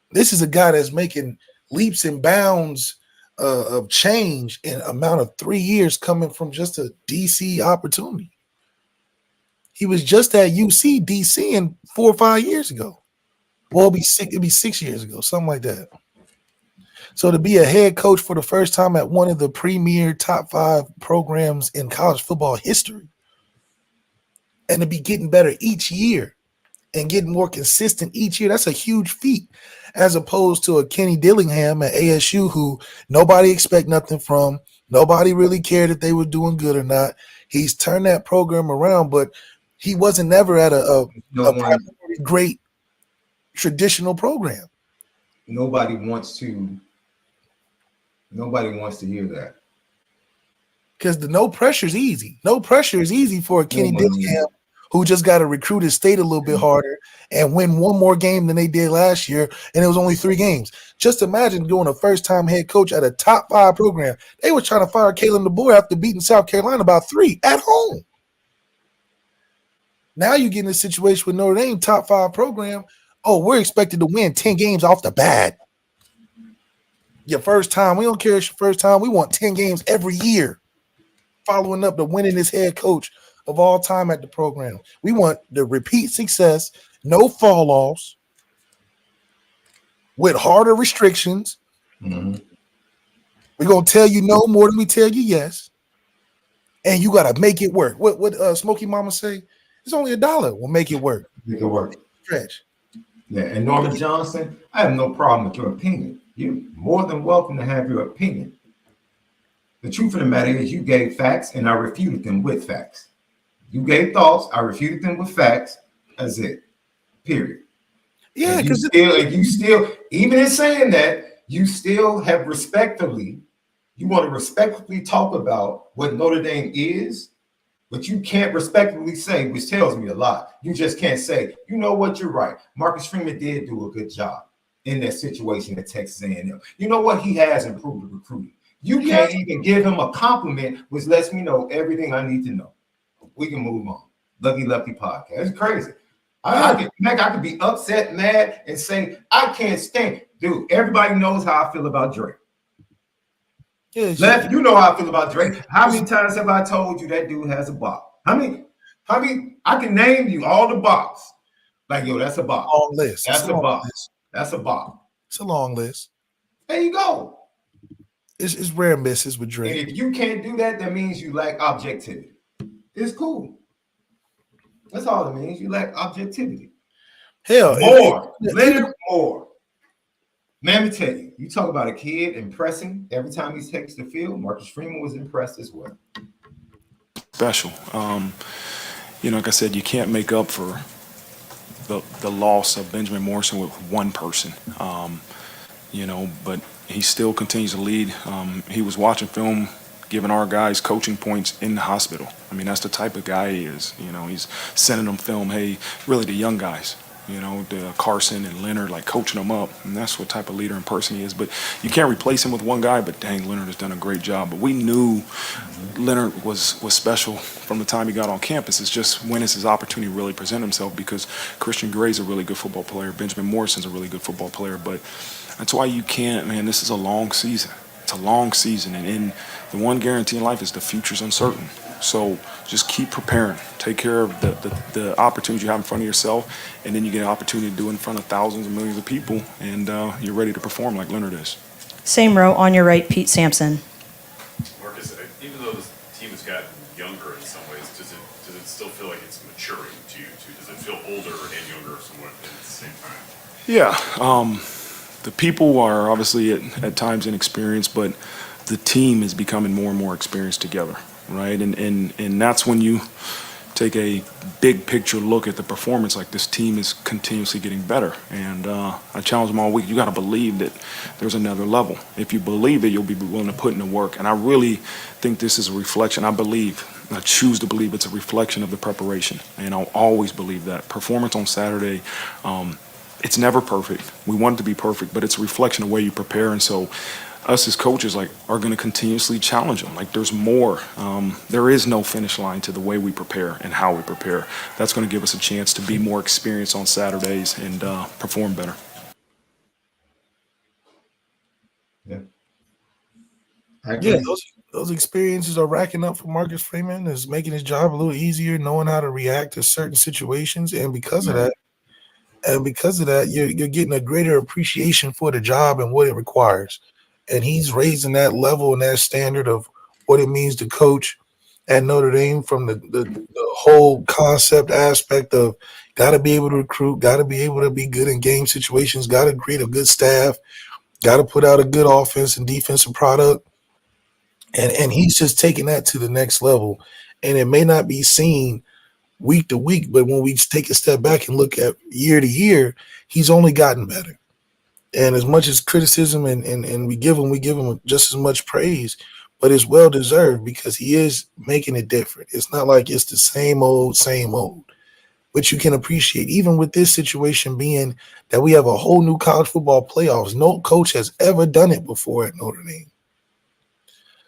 This is a guy that's making leaps and bounds of change in amount of 3 years coming from just a DC opportunity. He was just at UC DC in 4 or 5 years ago. Well, it'd be 6 years ago, something like that. So to be a head coach for the first time at one of the premier top 5 programs in college football history, and to be getting better each year and getting more consistent each year, that's a huge feat, as opposed to a Kenny Dillingham at ASU who nobody expect nothing from. Nobody really cared if they were doing good or not. He's turned that program around, but he wasn't never at a great traditional program. Nobody wants to hear that. Because the no pressure is easy. No pressure is easy for a Kenny Dillingham who just got to recruit his state a little bit harder and win one more game than they did last year, and it was only 3 games. Just imagine doing a first-time head coach at a top 5 program. They were trying to fire Kalen DeBoer after beating South Carolina about 3 at home. Now you get in a situation with Notre Dame, top 5 program. Oh, we're expected to win 10 games off the bat. Your first time. We don't care if it's your first time. We want 10 games every year. Following up to winning this head coach of all time at the program. We want the repeat success, no fall offs, with harder restrictions. We're going to tell you no more than we tell you yes. And you got to make it work. What Smokey Mama say? It's only $1. We'll make it work. Make it work. Stretch. Yeah, and Norman Johnson, I have no problem with your opinion. You're more than welcome to have your opinion. The truth of the matter is you gave facts and I refuted them with facts. You gave thoughts, I refuted them with facts. That's it. Period. Yeah, because you still, even in saying that, you still have you want to respectfully talk about what Notre Dame is, but you can't respectfully say, which tells me a lot. You just can't say, you know what, you're right. Marcus Freeman did do a good job in that situation at Texas A&M. You know what, he has improved the recruiting. You can't even give him a compliment, which lets me know everything I need to know. We can move on. Lucky Lefty podcast. It's crazy. I could be upset, mad, and say, I can't stand. Dude, everybody knows how I feel about Drake. Yeah, Left, you know how I feel about Drake. How many times have I told you that dude has a bop? How many? I can name you all the bops. Like, yo, that's a bop. Long list. That's a bop. That's a bop. It's a long list. There you go. It's rare misses with Drake. And if you can't do that, that means you lack objectivity. It's cool. That's all it means. You lack objectivity. Hell, Leonard Moore. Man, let me tell you, you talk about a kid impressing every time he takes the field. Marcus Freeman was impressed as well. Special. Like I said, you can't make up for the loss of Benjamin Morrison with one person. But he still continues to lead. He was watching film, giving our guys coaching points in the hospital. I mean, that's the type of guy he is. He's sending them film, hey, really the young guys, the Carson and Leonard, like coaching them up. And that's what type of leader and person he is. But you can't replace him with one guy, but dang, Leonard has done a great job. But we knew Leonard was special from the time he got on campus. It's just when is his opportunity to really present himself, because Christian Gray's a really good football player. Benjamin Morrison's a really good football player. But that's why you can't, man, this is a long season. It's a long season. And the one guarantee in life is the future's uncertain. So just keep preparing. Take care of the opportunities you have in front of yourself, and then you get an opportunity to do it in front of thousands and millions of people, and you're ready to perform like Leonard is. Same row on your right, Pete Sampson. Marcus, even though this team has gotten younger in some ways, does it still feel like it's maturing to you too? Does it feel older and younger somewhat at the same time? Yeah. The people are obviously at times inexperienced, but the team is becoming more and more experienced together, right? And that's when you take a big picture look at the performance. Like, this team is continuously getting better. And I challenge them all week. You got to believe that there's another level. If you believe it, you'll be willing to put in the work. And I really think this is a reflection. I choose to believe it's a reflection of the preparation. And I'll always believe that. Performance on Saturday, it's never perfect. We want it to be perfect, but it's a reflection of the way you prepare. And so us as coaches are going to continuously challenge them. Like, there's more. There is no finish line to the way we prepare and how we prepare. That's going to give us a chance to be more experienced on Saturdays and perform better. Yeah. Yeah, those experiences are racking up for Marcus Freeman. Is making his job a little easier, knowing how to react to certain situations, and because of that, you're getting a greater appreciation for the job and what it requires. And he's raising that level and that standard of what it means to coach at Notre Dame, from the whole concept aspect of got to be able to recruit, got to be able to be good in game situations, got to create a good staff, got to put out a good offense and defensive product. And he's just taking that to the next level. And it may not be seen week to week, but when we take a step back and look at year to year, he's only gotten better. And as much as criticism and we give him just as much praise, but it's well deserved, because he is making it different. It's not like it's the same old, but you can appreciate, even with this situation being that we have a whole new college football playoffs. No coach has ever done it before at Notre Dame.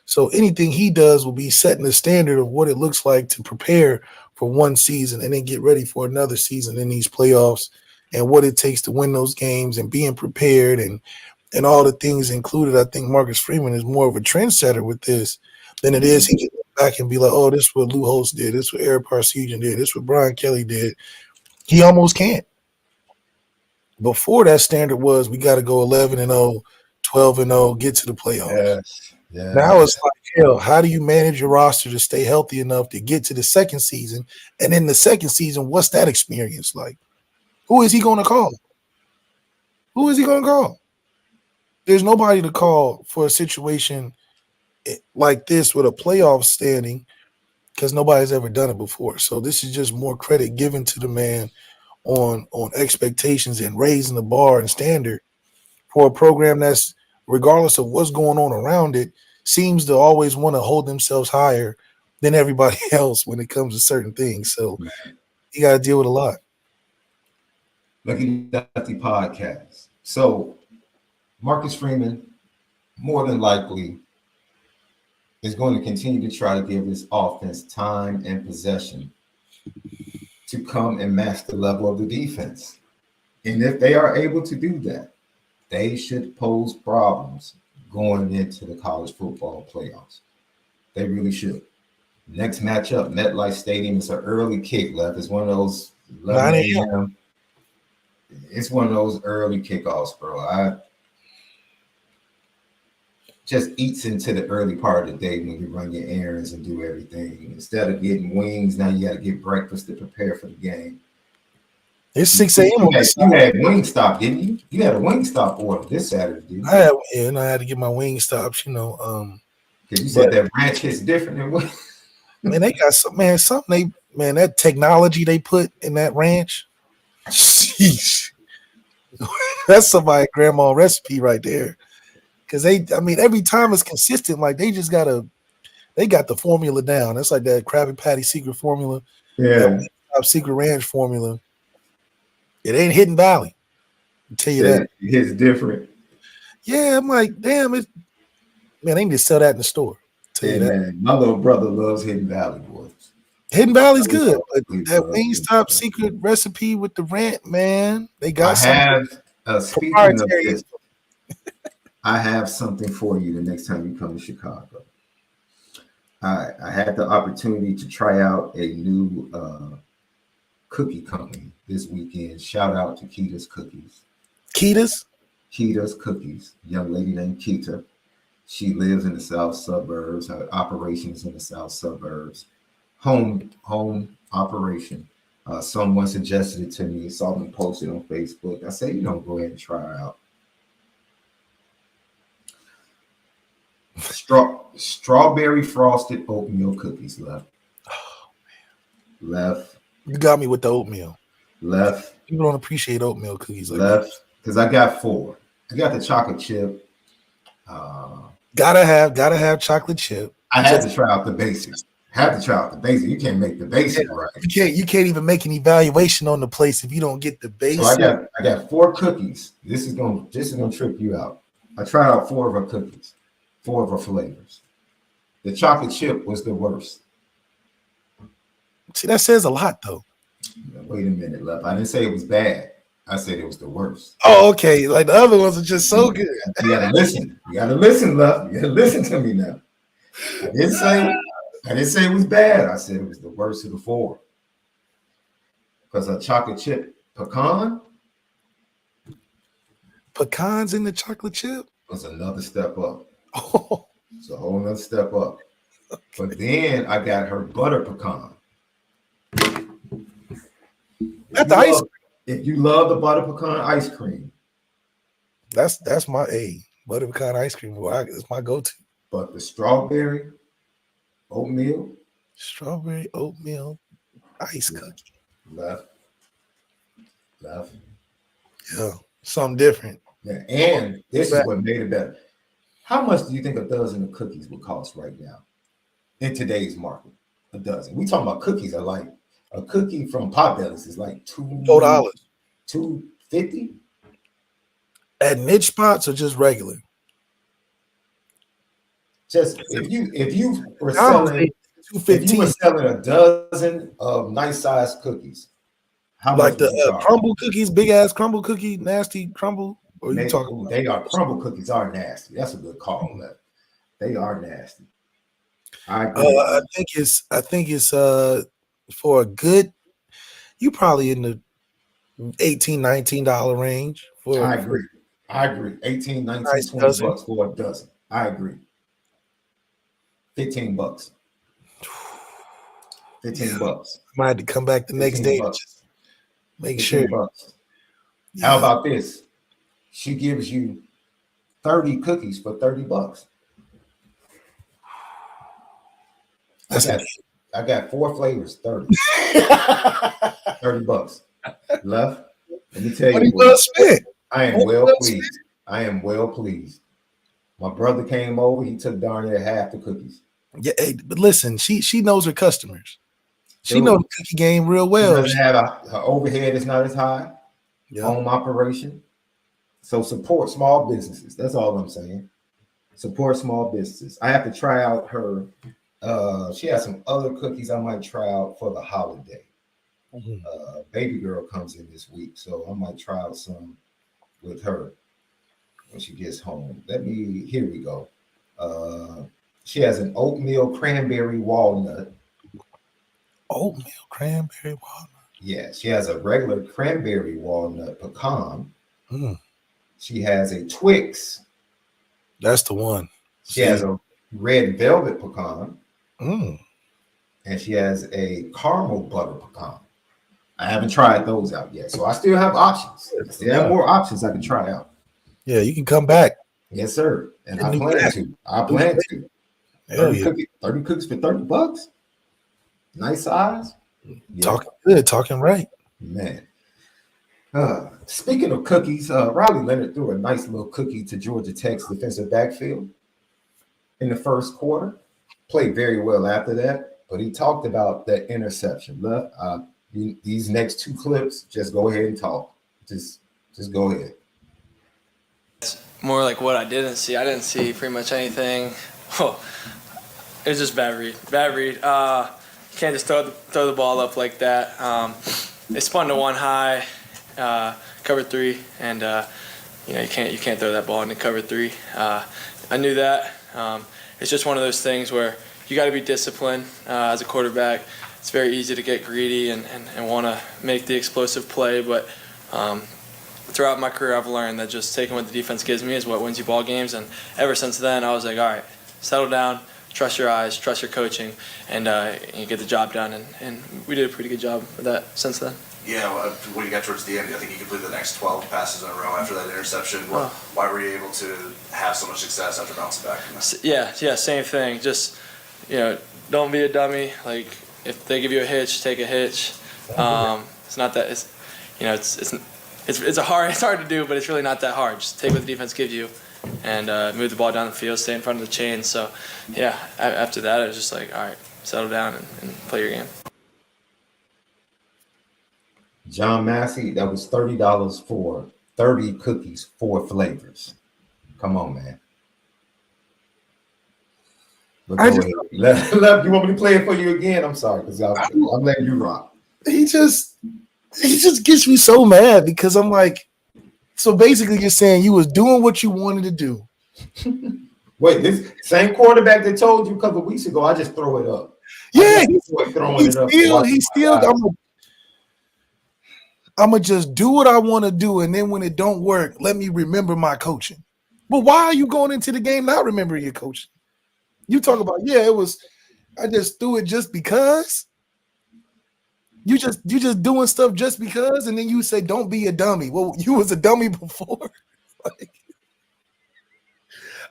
So anything he does will be setting the standard of what it looks like to prepare for one season and then get ready for another season in these playoffs, and what it takes to win those games and being prepared and all the things included. I think Marcus Freeman is more of a trendsetter with this than it is he can look back and be like, oh, this is what Lou Holtz did, this is what Eric Parsegian did, this is what Brian Kelly did. He almost can't. Before, that standard was we got to go 11-0, 12-0, get to the playoffs. Yes. Yeah. Now it's like, hell, how do you manage your roster to stay healthy enough to get to the second season? And in the second season, what's that experience like? Who is he going to call? There's nobody to call for a situation like this with a playoff standing, because nobody's ever done it before. So this is just more credit given to the man on expectations and raising the bar and standard for a program that's, regardless of what's going on around it, seems to always want to hold themselves higher than everybody else when it comes to certain things. So you got to deal with a lot. Lefty podcast. So Marcus Freeman, more than likely, is going to continue to try to give his offense time and possession to come and match the level of the defense. And if they are able to do that, they should pose problems going into the college football playoffs. They really should. Next matchup, MetLife Stadium. It's an early kick, Left. It's one of those 11 a.m. It's one of those early kickoffs, bro. just eats into the early part of the day when you run your errands and do everything. Instead of getting wings, now you got to get breakfast to prepare for the game. It's 6 a.m. You had Wingstop, didn't you? You had a Wingstop order this Saturday, didn't you? I had to get my wing stops, you know. Because you said that ranch hits different than what? Man, they got something that technology they put in that ranch. Sheesh. That's somebody's grandma recipe right there. Because every time it's consistent. Like they got the formula down. That's like that Krabby Patty secret formula. Yeah. That secret ranch formula. It ain't Hidden Valley. I'll tell you that. It hits different. Yeah, I'm like, damn it. Man, they need to sell that in the store. Tell you that. Man, my little brother loves Hidden Valley, boys. Hidden Valley's good, but that Wingstop secret recipe with the ranch, man, they got speaking of this, I have something for you the next time you come to Chicago. I had the opportunity to try out a new cookie company this weekend. Shout out to Kita's Cookies. Kita's Cookies. Young lady named Kita. She lives in the south suburbs. Her operation is in the south suburbs. Home operation. Someone suggested it to me. Saw them posted on Facebook. I said, go ahead and try her out. Strawberry frosted oatmeal cookies. Left. You got me with the oatmeal. Left. People don't appreciate oatmeal cookies like left because I got 4. I got the chocolate chip. Gotta have chocolate chip. I had to try out the basics. You can't make the basic right. You can't even make an evaluation on the place if you don't get the basic. So I got 4 cookies. This is gonna trip you out. I tried out 4 of her cookies, 4 of her flavors. The chocolate chip was the worst. See, that says a lot though. Wait a minute, Left. I didn't say it was bad. I said it was the worst. Oh, okay. Like the other ones are just so good. You gotta listen. Left. You gotta listen to me now. I didn't say it was bad. I said it was the worst of the 4. Because a chocolate chip pecans in the chocolate chip was another step up. Oh, it's a whole nother step up. Okay. But then I got her butter pecan. If you love the butter pecan ice cream, that's my A. Butter pecan ice cream. It's my go-to. But the strawberry oatmeal ice cookie. Left. Yeah, something different. Yeah, and this is what made it better. How much do you think a dozen of cookies would cost right now in today's market? A dozen. We talking about cookies are like a cookie from Potbelly's is like $4, $2.50 at niche spots or just regular. Just if you were selling a dozen of nice sized cookies, how like much the crumble cookies, big ass crumble cookie, nasty crumble? Or you talking about? They are crumble cookies are nasty. That's a good call on that. They are nasty. I think it's for a good, you probably in the $18-19 range. I agree. $18, $19, nice $20 for a dozen. I agree. $15. $15. Might have to come back the next day. Make sure. Yeah. How about this? She gives you 30 cookies for $30. I got 4 flavors, 30. $30. Left. Let me tell you what. I am well pleased. My brother came over. He took darn near half the cookies. Yeah, but listen, she knows her customers. She knows the cookie game real well. She doesn't have her overhead is not as high. Yeah. Home operation. So support small businesses. That's all I'm saying. Support small businesses. I have to try out her. She has some other cookies I might try out for the holiday. Mm-hmm. Baby girl comes in this week, so I might try out some with her when she gets home. Here we go. She has an oatmeal cranberry walnut. Oatmeal cranberry walnut. Yeah, she has a regular cranberry walnut pecan. She has a Twix. That's the one. She has a red velvet pecan, Mm. and she has a caramel butter pecan. I haven't tried those out yet, so I still have options. I still have more options I can try out. Yeah, you can come back. Yes, sir. And I New plan flavor. to. I plan to. Hell yeah. 30 cookies for $30. Nice size. Yeah. Talking good, talking right. Man. Speaking of cookies, Riley Leonard threw a nice little cookie to Georgia Tech's defensive backfield in the first quarter. Played very well after that, but he talked about that interception. These next two clips, just go ahead and talk. Just go ahead. It's more like what I didn't see. I didn't see pretty much anything. Oh, it was just bad read. Bad read. You can't just throw the ball up like that. They spun to one high, cover three, and you can't throw that ball into cover three. I knew that. It's just one of those things where you got to be disciplined as a quarterback. It's very easy to get greedy and want to make the explosive play, but throughout my career I've learned that just taking what the defense gives me is what wins you ball games, and ever since then I was like, all right, settle down, trust your eyes, trust your coaching, and you get the job done, and we did a pretty good job with that since then. Yeah, when you got towards the end, I think you completed the next 12 passes in a row after that interception. Why were you able to have so much success after bouncing back from that? Yeah, same thing. Just, don't be a dummy. Like, if they give you a hitch, take a hitch. It's not that it's hard to do, but it's really not that hard. Just take what the defense gives you and move the ball down the field, stay in front of the chain. So, yeah, after that, it was just like, all right, settle down and play your game. John Massey, that was $30 for 30 cookies, 4 flavors. Come on, man. Left, you want me to play it for you again? I'm sorry, because I'm letting you rock. He just gets me so mad because I'm like, so basically you're saying you was doing what you wanted to do. Wait, this same quarterback that told you a couple of weeks ago, I just throw it up. Yeah, he's still I'm gonna just do what I want to do, and then when it don't work, let me remember my coaching. But why are you going into the game not remembering your coaching? You talk about, I just threw it just because. You just doing stuff just because, and then you say don't be a dummy. Well, you was a dummy before.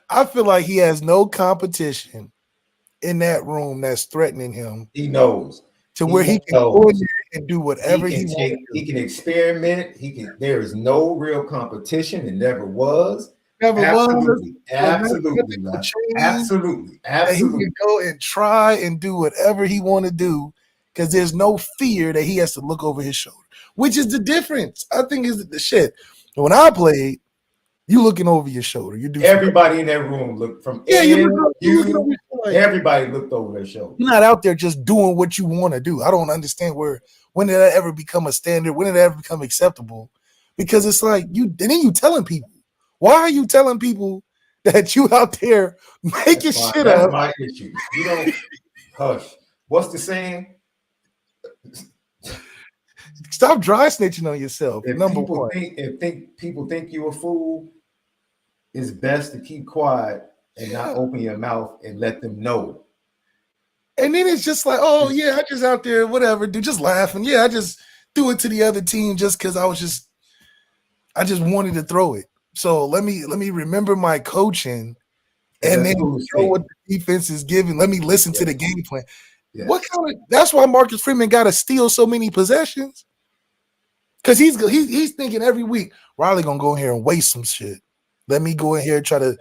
I feel like he has no competition in that room that's threatening him. He knows to where he can go in there and do whatever he wants. He can experiment. There is no real competition. It never was. Absolutely. He can go and try and do whatever he want to do because there's no fear that he has to look over his shoulder, which is the difference. I think is the shit. When I played, you looking over your shoulder. You do everybody in that room looked from everybody looked over their shoulder. You're not out there just doing what you want to do. I don't understand when did that ever become a standard? When did that ever become acceptable? Because it's like you telling people. Why are you telling people that you out there making shit That's up? my issue. You don't hush. What's the saying? Stop dry snitching on yourself. If people think you're a fool, it's best to keep quiet and not open your mouth and let them know. And then it's just like, oh yeah, I just out there, whatever, dude, just laughing. Yeah, I just threw it to the other team just because I just wanted to throw it. So let me remember my coaching and then throw what the defense is giving. Let me listen to the game plan. Yeah. That's why Marcus Freeman got to steal so many possessions. Because he's thinking every week, Riley gonna go in here and waste some shit. Let me go in here and try to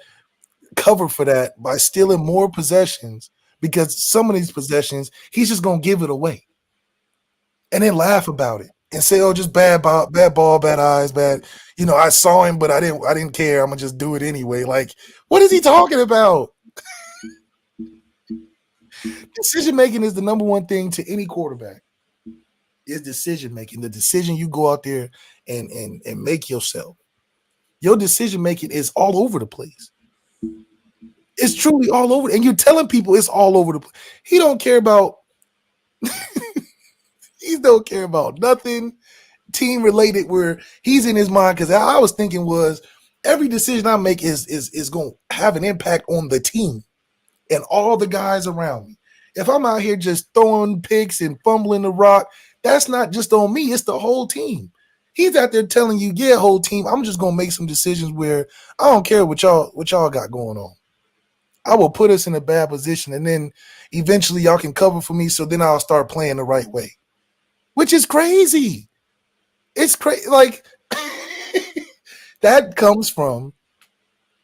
cover for that by stealing more possessions, because some of these possessions he's just gonna give it away and then laugh about it and say, oh, just bad ball, bad eyes, bad. I saw him, but I didn't care. I'm gonna just do it anyway. Like, what is he talking about? Decision making is the number one thing to any quarterback. Is decision making. The decision you go out there and make yourself. Your decision making is all over the place. It's truly all over, and you're telling people it's all over the place. He don't care about. He don't care about nothing team related where he's in his mind. Because I was thinking was every decision I make is going to have an impact on the team and all the guys around me. If I'm out here just throwing picks and fumbling the rock, that's not just on me. It's the whole team. He's out there telling you, yeah, whole team, I'm just going to make some decisions where I don't care what y'all got going on. I will put us in a bad position, and then eventually y'all can cover for me, so then I'll start playing the right way, which is crazy. It's crazy. Like, that comes from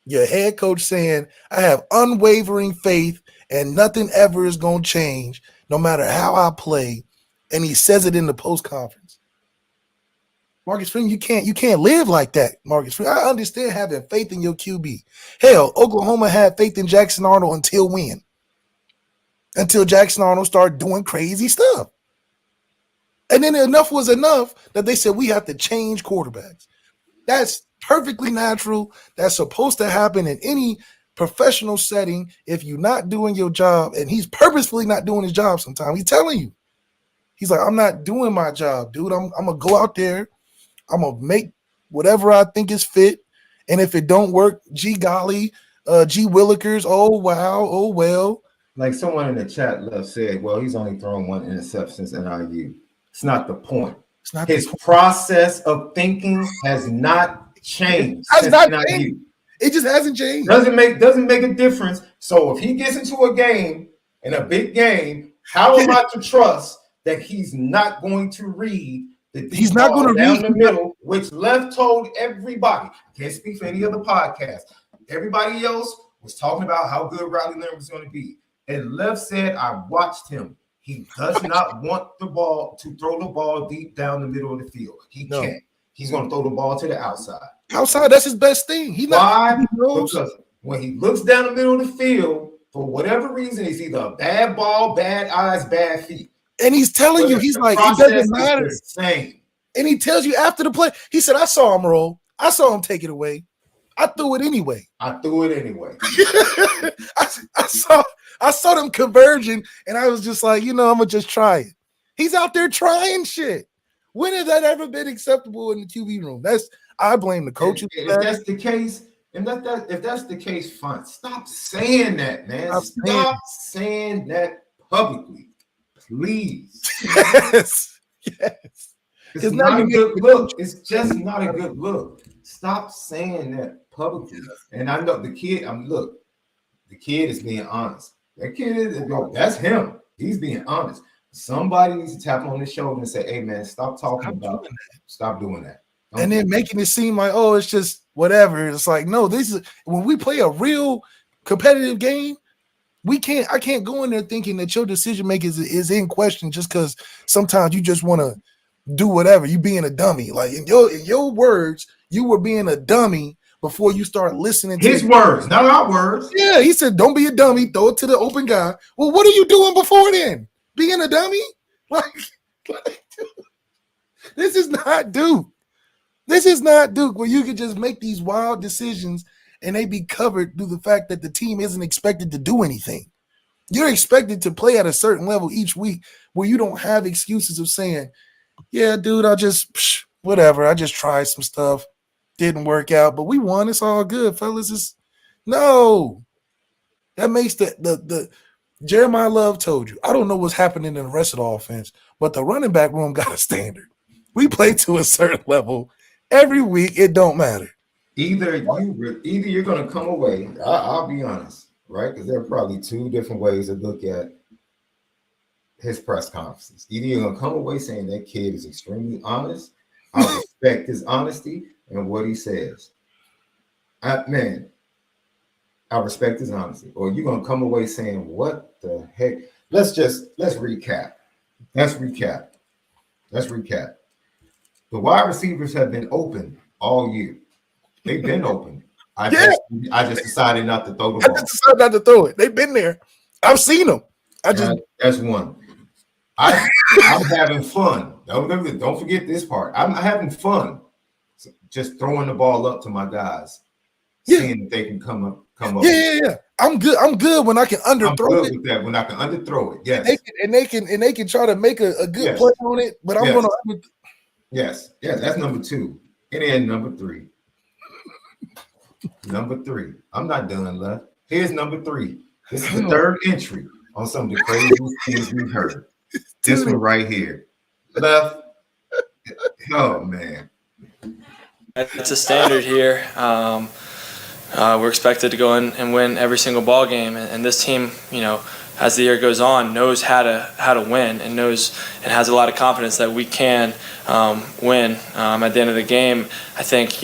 your head coach saying, I have unwavering faith and nothing ever is going to change no matter how I play, and he says it in the post-conference. Marcus Freeman, you can't live like that, Marcus Freeman. I understand having faith in your QB. Hell, Oklahoma had faith in Jackson Arnold until when? Until Jackson Arnold started doing crazy stuff. And then enough was enough that they said we have to change quarterbacks. That's perfectly natural. That's supposed to happen in any professional setting if you're not doing your job. And he's purposefully not doing his job sometimes. He's telling you. He's like, I'm not doing my job, dude. I'm going to go out there. I'm going to make whatever I think is fit. And if it don't work, gee golly, gee willikers, oh, wow, oh, well. Like someone in the chat left said, well, he's only thrown one interception since NIU. It's not the point. It's not His process of thinking has not changed. Has since not NIU. changed. It just hasn't changed. Doesn't make a difference. So if he gets into a game, in a big game, how am I to trust that he's not going to read he's not going to down read the middle, which Left told everybody. I can't speak for any other podcast. Everybody else was talking about how good Riley Leonard was going to be. And Left said, I watched him. He does not want the ball to throw the ball deep down the middle of the field. He can't. He's going to throw the ball to the outside. Outside, that's his best thing. Why? Because when he looks down the middle of the field, for whatever reason, it's either a bad ball, bad eyes, bad feet. And he's telling you, he's like, it doesn't matter. Same. And he tells you after the play, he said, I saw him roll. I saw him take it away. I threw it anyway. I saw them converging, and I was just like, I'm going to just try it. He's out there trying shit. When has that ever been acceptable in the QB room? I blame the coaches. If that's the case, if that's the case, fine. Stop saying that, man. Stop saying that publicly. Please. Yes. It's not a good look. It's just not a good look. Stop saying that publicly. And I know the kid, the kid is being honest. That kid that's him. He's being honest. Somebody needs to tap on his shoulder and say, hey, man, stop talking about it. Stop doing that. And then making it seem like, oh, it's just whatever. It's like, no, this is when we play a real competitive game. I can't go in there thinking that your decision making is in question just because sometimes you just want to do whatever. You being a dummy. Like in your words, you were being a dummy before you start listening to his words, not our words. Yeah, he said, don't be a dummy, throw it to the open guy. Well, what are you doing before then? Being a dummy? Like this is not Duke. This is not Duke where you can just make these wild decisions and they be covered through the fact that the team isn't expected to do anything. You're expected to play at a certain level each week where you don't have excuses of saying, yeah, dude, I just tried some stuff. Didn't work out, but we won. It's all good, fellas. No. That makes the Jeremiah Love told you. I don't know what's happening in the rest of the offense, but the running back room got a standard. We play to a certain level every week. It don't matter. Either you're going to come away. I'll be honest, right? Because there are probably two different ways to look at his press conferences. Either you're going to come away saying that kid is extremely honest. I respect his honesty and what he says. I respect his honesty. Or you're going to come away saying, what the heck? Let's recap. Let's recap. The wide receivers have been open all year. They've been open. I just decided not to throw the ball. I just decided not to throw it. They've been there. I've seen them. That's one. I'm having fun. Don't forget this part. I'm having fun just throwing the ball up to my guys, seeing if they can come up. Yeah. I'm good when I can underthrow it. With that, when I can underthrow it. Yes. And they can try to make a good play on it, but I'm gonna. Yes. That's number 2. And then number 3. Number 3. I'm not done, left. Here's number 3. This is the third entry on some of the craziest things we've heard. This one right here. Left. Oh, man. It's a standard here. We're expected to go in and win every single ball game, and this team, as the year goes on, knows how to win and knows and has a lot of confidence that we can win. At the end of the game, I think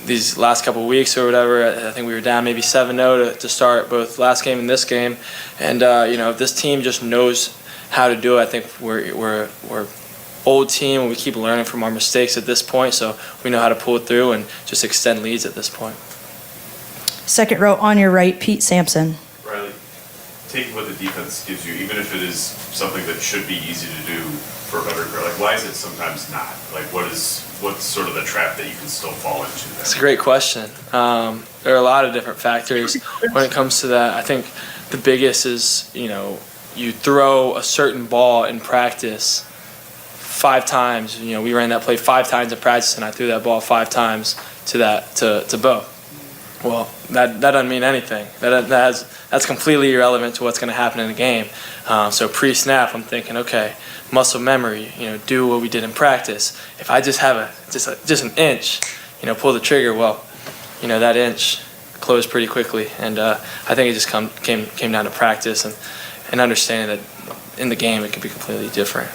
these last couple of weeks or whatever, I think we were down maybe 7-0 to start both last game and this game, and if this team just knows how to do it, I think we're old team and we keep learning from our mistakes at this point, so we know how to pull it through and just extend leads at this point. Second row on your right, Pete Sampson. Riley, taking what the defense gives you, even if it is something that should be easy to do for a better career, like why is it sometimes not? Like what's sort of the trap that you can still fall into there? It's a great question. There are a lot of different factors when it comes to that. I think the biggest is, you throw a certain ball in practice 5 times. We ran that play 5 times in practice, and I threw that ball 5 times to Bo. Well, that doesn't mean anything. That's completely irrelevant to what's going to happen in the game. So pre-snap, I'm thinking, okay, muscle memory. Do what we did in practice. If I just have just an inch, pull the trigger. Well, that inch closed pretty quickly, and I think it just came down to practice and understanding that in the game it could be completely different.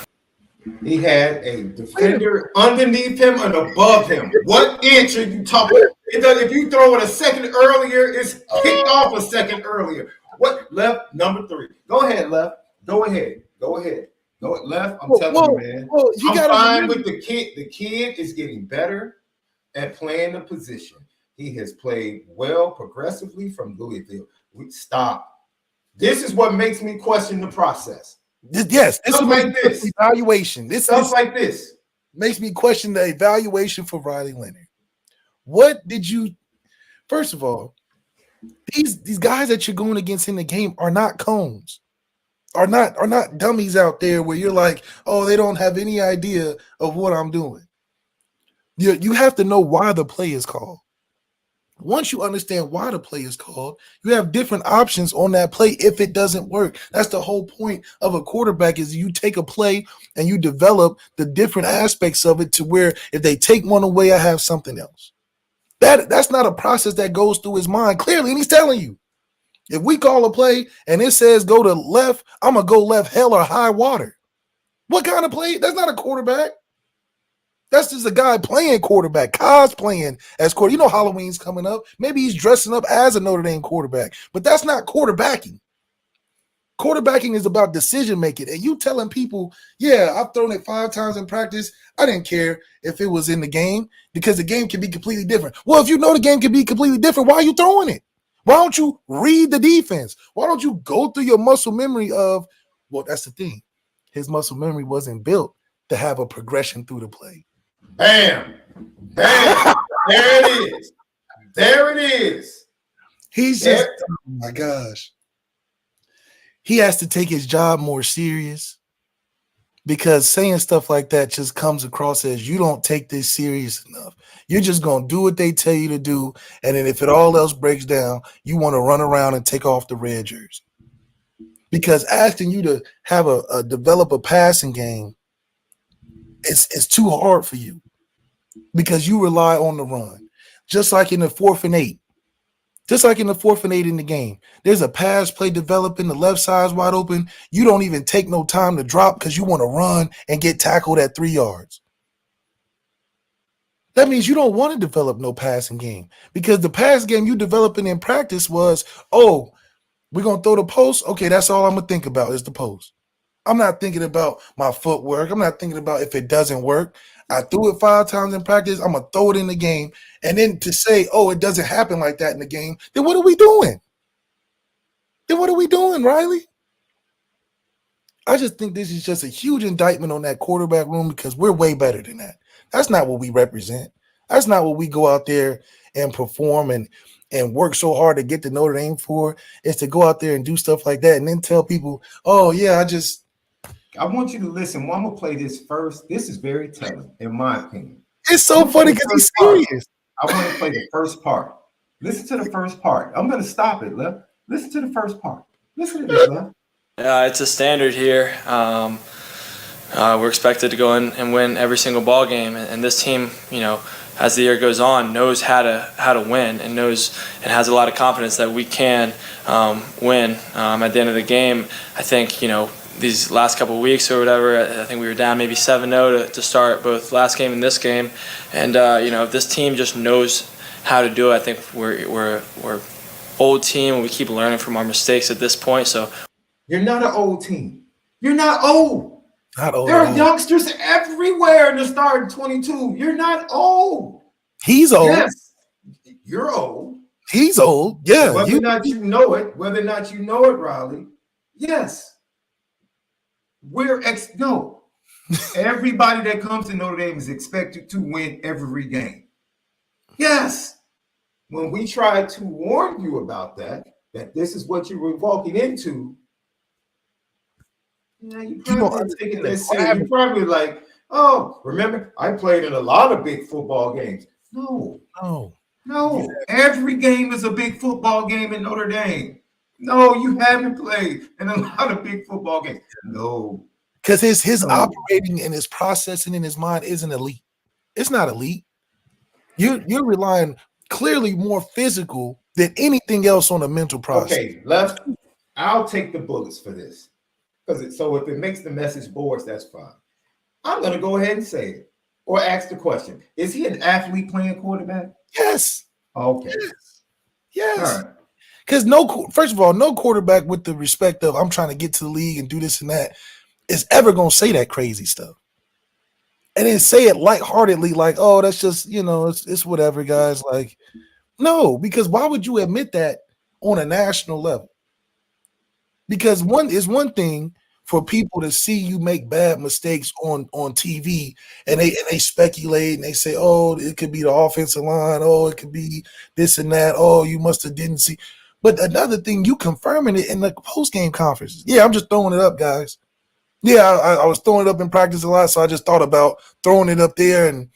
He had a defender underneath him and above him. What inch are you talking? If you throw it a second earlier, it's kicked off a second earlier. What left? Number 3. Go ahead, left. Go ahead. Left. I'm telling you, man. I'm fine with the kid. The kid is getting better at playing the position. He has played well progressively from Louisville. Stop. This is what makes me question the process. This is like this evaluation. Stuff like this makes me question the evaluation for Riley Leonard. What did you? First of all, these guys that you're going against in the game are not cones, are not dummies out there where you're like, oh, they don't have any idea of what I'm doing. You have to know why the play is called. Once you understand why the play is called, you have different options on that play if it doesn't work. That's the whole point of a quarterback is you take a play and you develop the different aspects of it to where if they take one away, I have something else. That's not a process that goes through his mind clearly, and he's telling you. If we call a play and it says go to left, I'm going to go left hell or high water. What kind of play? That's not a quarterback. That's just a guy playing quarterback, cosplaying as quarterback. Halloween's coming up. Maybe he's dressing up as a Notre Dame quarterback, but that's not quarterbacking. Quarterbacking is about decision making. And you telling people, yeah, I've thrown it 5 times in practice. I didn't care if it was in the game because the game can be completely different. Well, if you know the game can be completely different, why are you throwing it? Why don't you read the defense? Why don't you go through your muscle memory of, well, that's the thing. His muscle memory wasn't built to have a progression through the play. Bam. There it is. There it is. He's just, oh my gosh. He has to take his job more serious because saying stuff like that just comes across as you don't take this serious enough. You're just going to do what they tell you to do. And then if it all else breaks down, you want to run around and take off the red jersey. Because asking you to have develop a passing game, it's too hard for you because you rely on the run. Just like in the 4th and 8. Just like in the 4th and 8 in the game. There's a pass play developing, the left side's wide open. You don't even take no time to drop because you want to run and get tackled at 3 yards. That means you don't want to develop no passing game because the pass game you developing in practice was, oh, we're going to throw the post. Okay, that's all I'm going to think about is the post. I'm not thinking about my footwork. I'm not thinking about if it doesn't work. I threw it 5 times in practice. I'm going to throw it in the game. And then to say, oh, it doesn't happen like that in the game, then what are we doing? Riley? I just think this is just a huge indictment on that quarterback room because we're way better than that. That's not what we represent. That's not what we go out there and perform and work so hard to get to Notre Dame for. Is to go out there and do stuff like that and then tell people, oh, yeah, I want you to listen. Well, I'm going to play this first. This is very telling, in my opinion. It's so funny because he's serious. I want to play the first part. Listen to the first part. I'm gonna stop it, Left. Listen to the first part. Listen to this, Left. It's a standard here. We're expected to go in and win every single ball game, and this team, as the year goes on, knows how to win and knows and has a lot of confidence that we can win. At the end of the game, I think these last couple of weeks or whatever, I think we were down maybe 7-0 to start both last game and this game, and if this team just knows how to do it, I think we're old team and we keep learning from our mistakes at this point. So you're not an old team. You're not old. Not old. There are youngsters everywhere in the starting 22. You're not old. He's old. Yes, you're old. He's old. Yeah. Whether or not you know it, Riley. Yes. No. Everybody that comes to Notre Dame is expected to win every game. Yes. When we tried to warn you about that this is what you were walking into, you probably taking that serious. You're probably like, oh, remember, I played in a lot of big football games. No. Every game is a big football game in Notre Dame. No, you haven't played in a lot of big football games. No. Because his operating and his processing in his mind isn't elite. It's not elite. You're relying clearly more physical than anything else on a mental process. Okay, Left, I'll take the bullets for this. So if it makes the message boards, that's fine. I'm going to go ahead and say it or ask the question. Is he an athlete playing quarterback? Yes. Okay. Yes. All right. Because first of all, no quarterback with the respect of I'm trying to get to the league and do this and that is ever going to say that crazy stuff. And then say it lightheartedly, like, oh, that's just, it's whatever, guys. Like, no, because why would you admit that on a national level? Because one thing for people to see you make bad mistakes on TV and they speculate and they say, oh, it could be the offensive line, oh, it could be this and that, oh, you must have didn't see. But another thing, you confirming it in the post-game conferences. Yeah, I'm just throwing it up, guys. Yeah, I was throwing it up in practice a lot, so I just thought about throwing it up there. And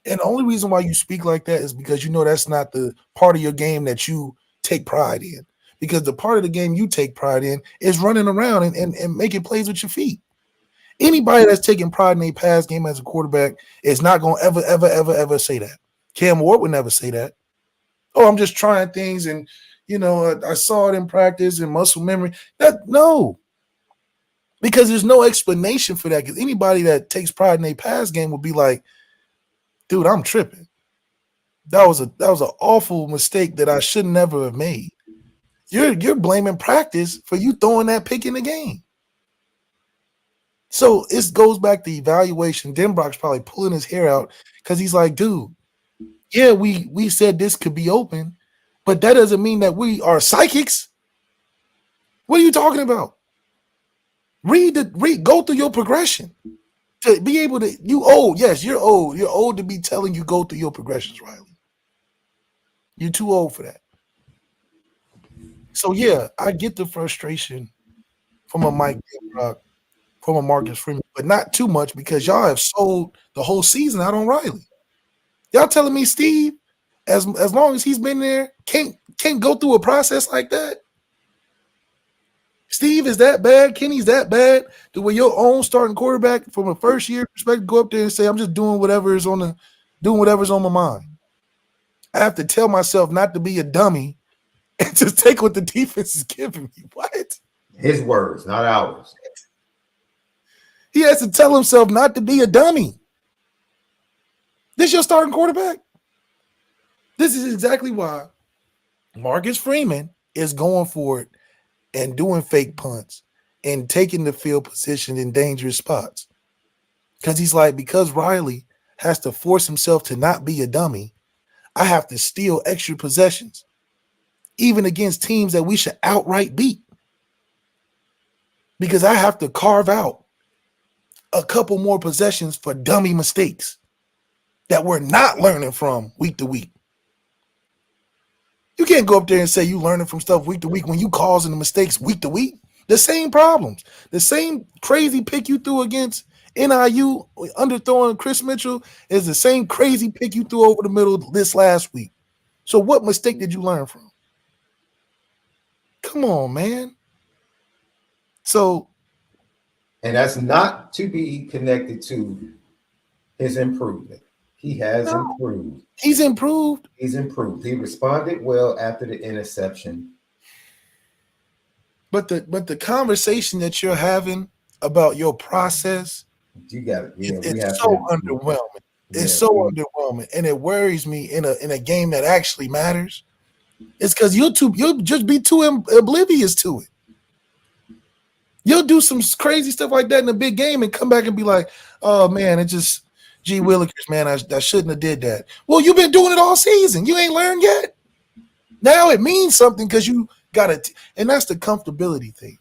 the only reason why you speak like that is because that's not the part of your game that you take pride in. Because the part of the game you take pride in is running around and making plays with your feet. Anybody that's taking pride in a pass game as a quarterback is not going to ever say that. Cam Ward would never say that. Oh, I'm just trying things and, I saw it in practice and muscle memory. No. Because there's no explanation for that. Because anybody that takes pride in a pass game would be like, dude, I'm tripping. That was an awful mistake that I should never have made. You're blaming practice for you throwing that pick in the game. So it goes back to evaluation. Denbrock's probably pulling his hair out because he's like, dude, yeah, we said this could be open, but that doesn't mean that we are psychics. What are you talking about? Go through your progression. To be able to, you're old. You're old to be telling you go through your progressions, Riley. You're too old for that. So, yeah, I get the frustration from a Mike Denbrock, from a Marcus Freeman, but not too much because y'all have sold the whole season out on Riley. Y'all telling me Steve, as long as he's been there, can't go through a process like that? Steve is that bad? Kenny's that bad? To where your own starting quarterback from a first year perspective go up there and say, I'm just doing whatever's on my mind. I have to tell myself not to be a dummy and just take what the defense is giving me. What? His words, not ours. He has to tell himself not to be a dummy. This your starting quarterback? This is exactly why Marcus Freeman is going for it and doing fake punts and taking the field position in dangerous spots. Because he's like, because Riley has to force himself to not be a dummy, I have to steal extra possessions, even against teams that we should outright beat. Because I have to carve out a couple more possessions for dummy mistakes that we're not learning from week to week. You can't go up there and say you learning from stuff week to week when you causing the mistakes week to week. The same problems, the same crazy pick you threw against NIU, underthrowing Chris Mitchell, is the same crazy pick you threw over the middle this last week. So what mistake did you learn from? Come on, man. So, and that's not to be connected to his improvement. He has improved. He's improved. He's improved. He responded well after the interception. But the conversation that you're having about your process, you got it. Yeah, it's so underwhelming. It's so underwhelming, and it worries me in a game that actually matters. It's because you'll just be too oblivious to it. You'll do some crazy stuff like that in a big game and come back and be like, "Oh man, it just gee willikers, man, I shouldn't have did that." Well, you've been doing it all season. You ain't learned yet. Now it means something because you got it, and that's the comfortability thing.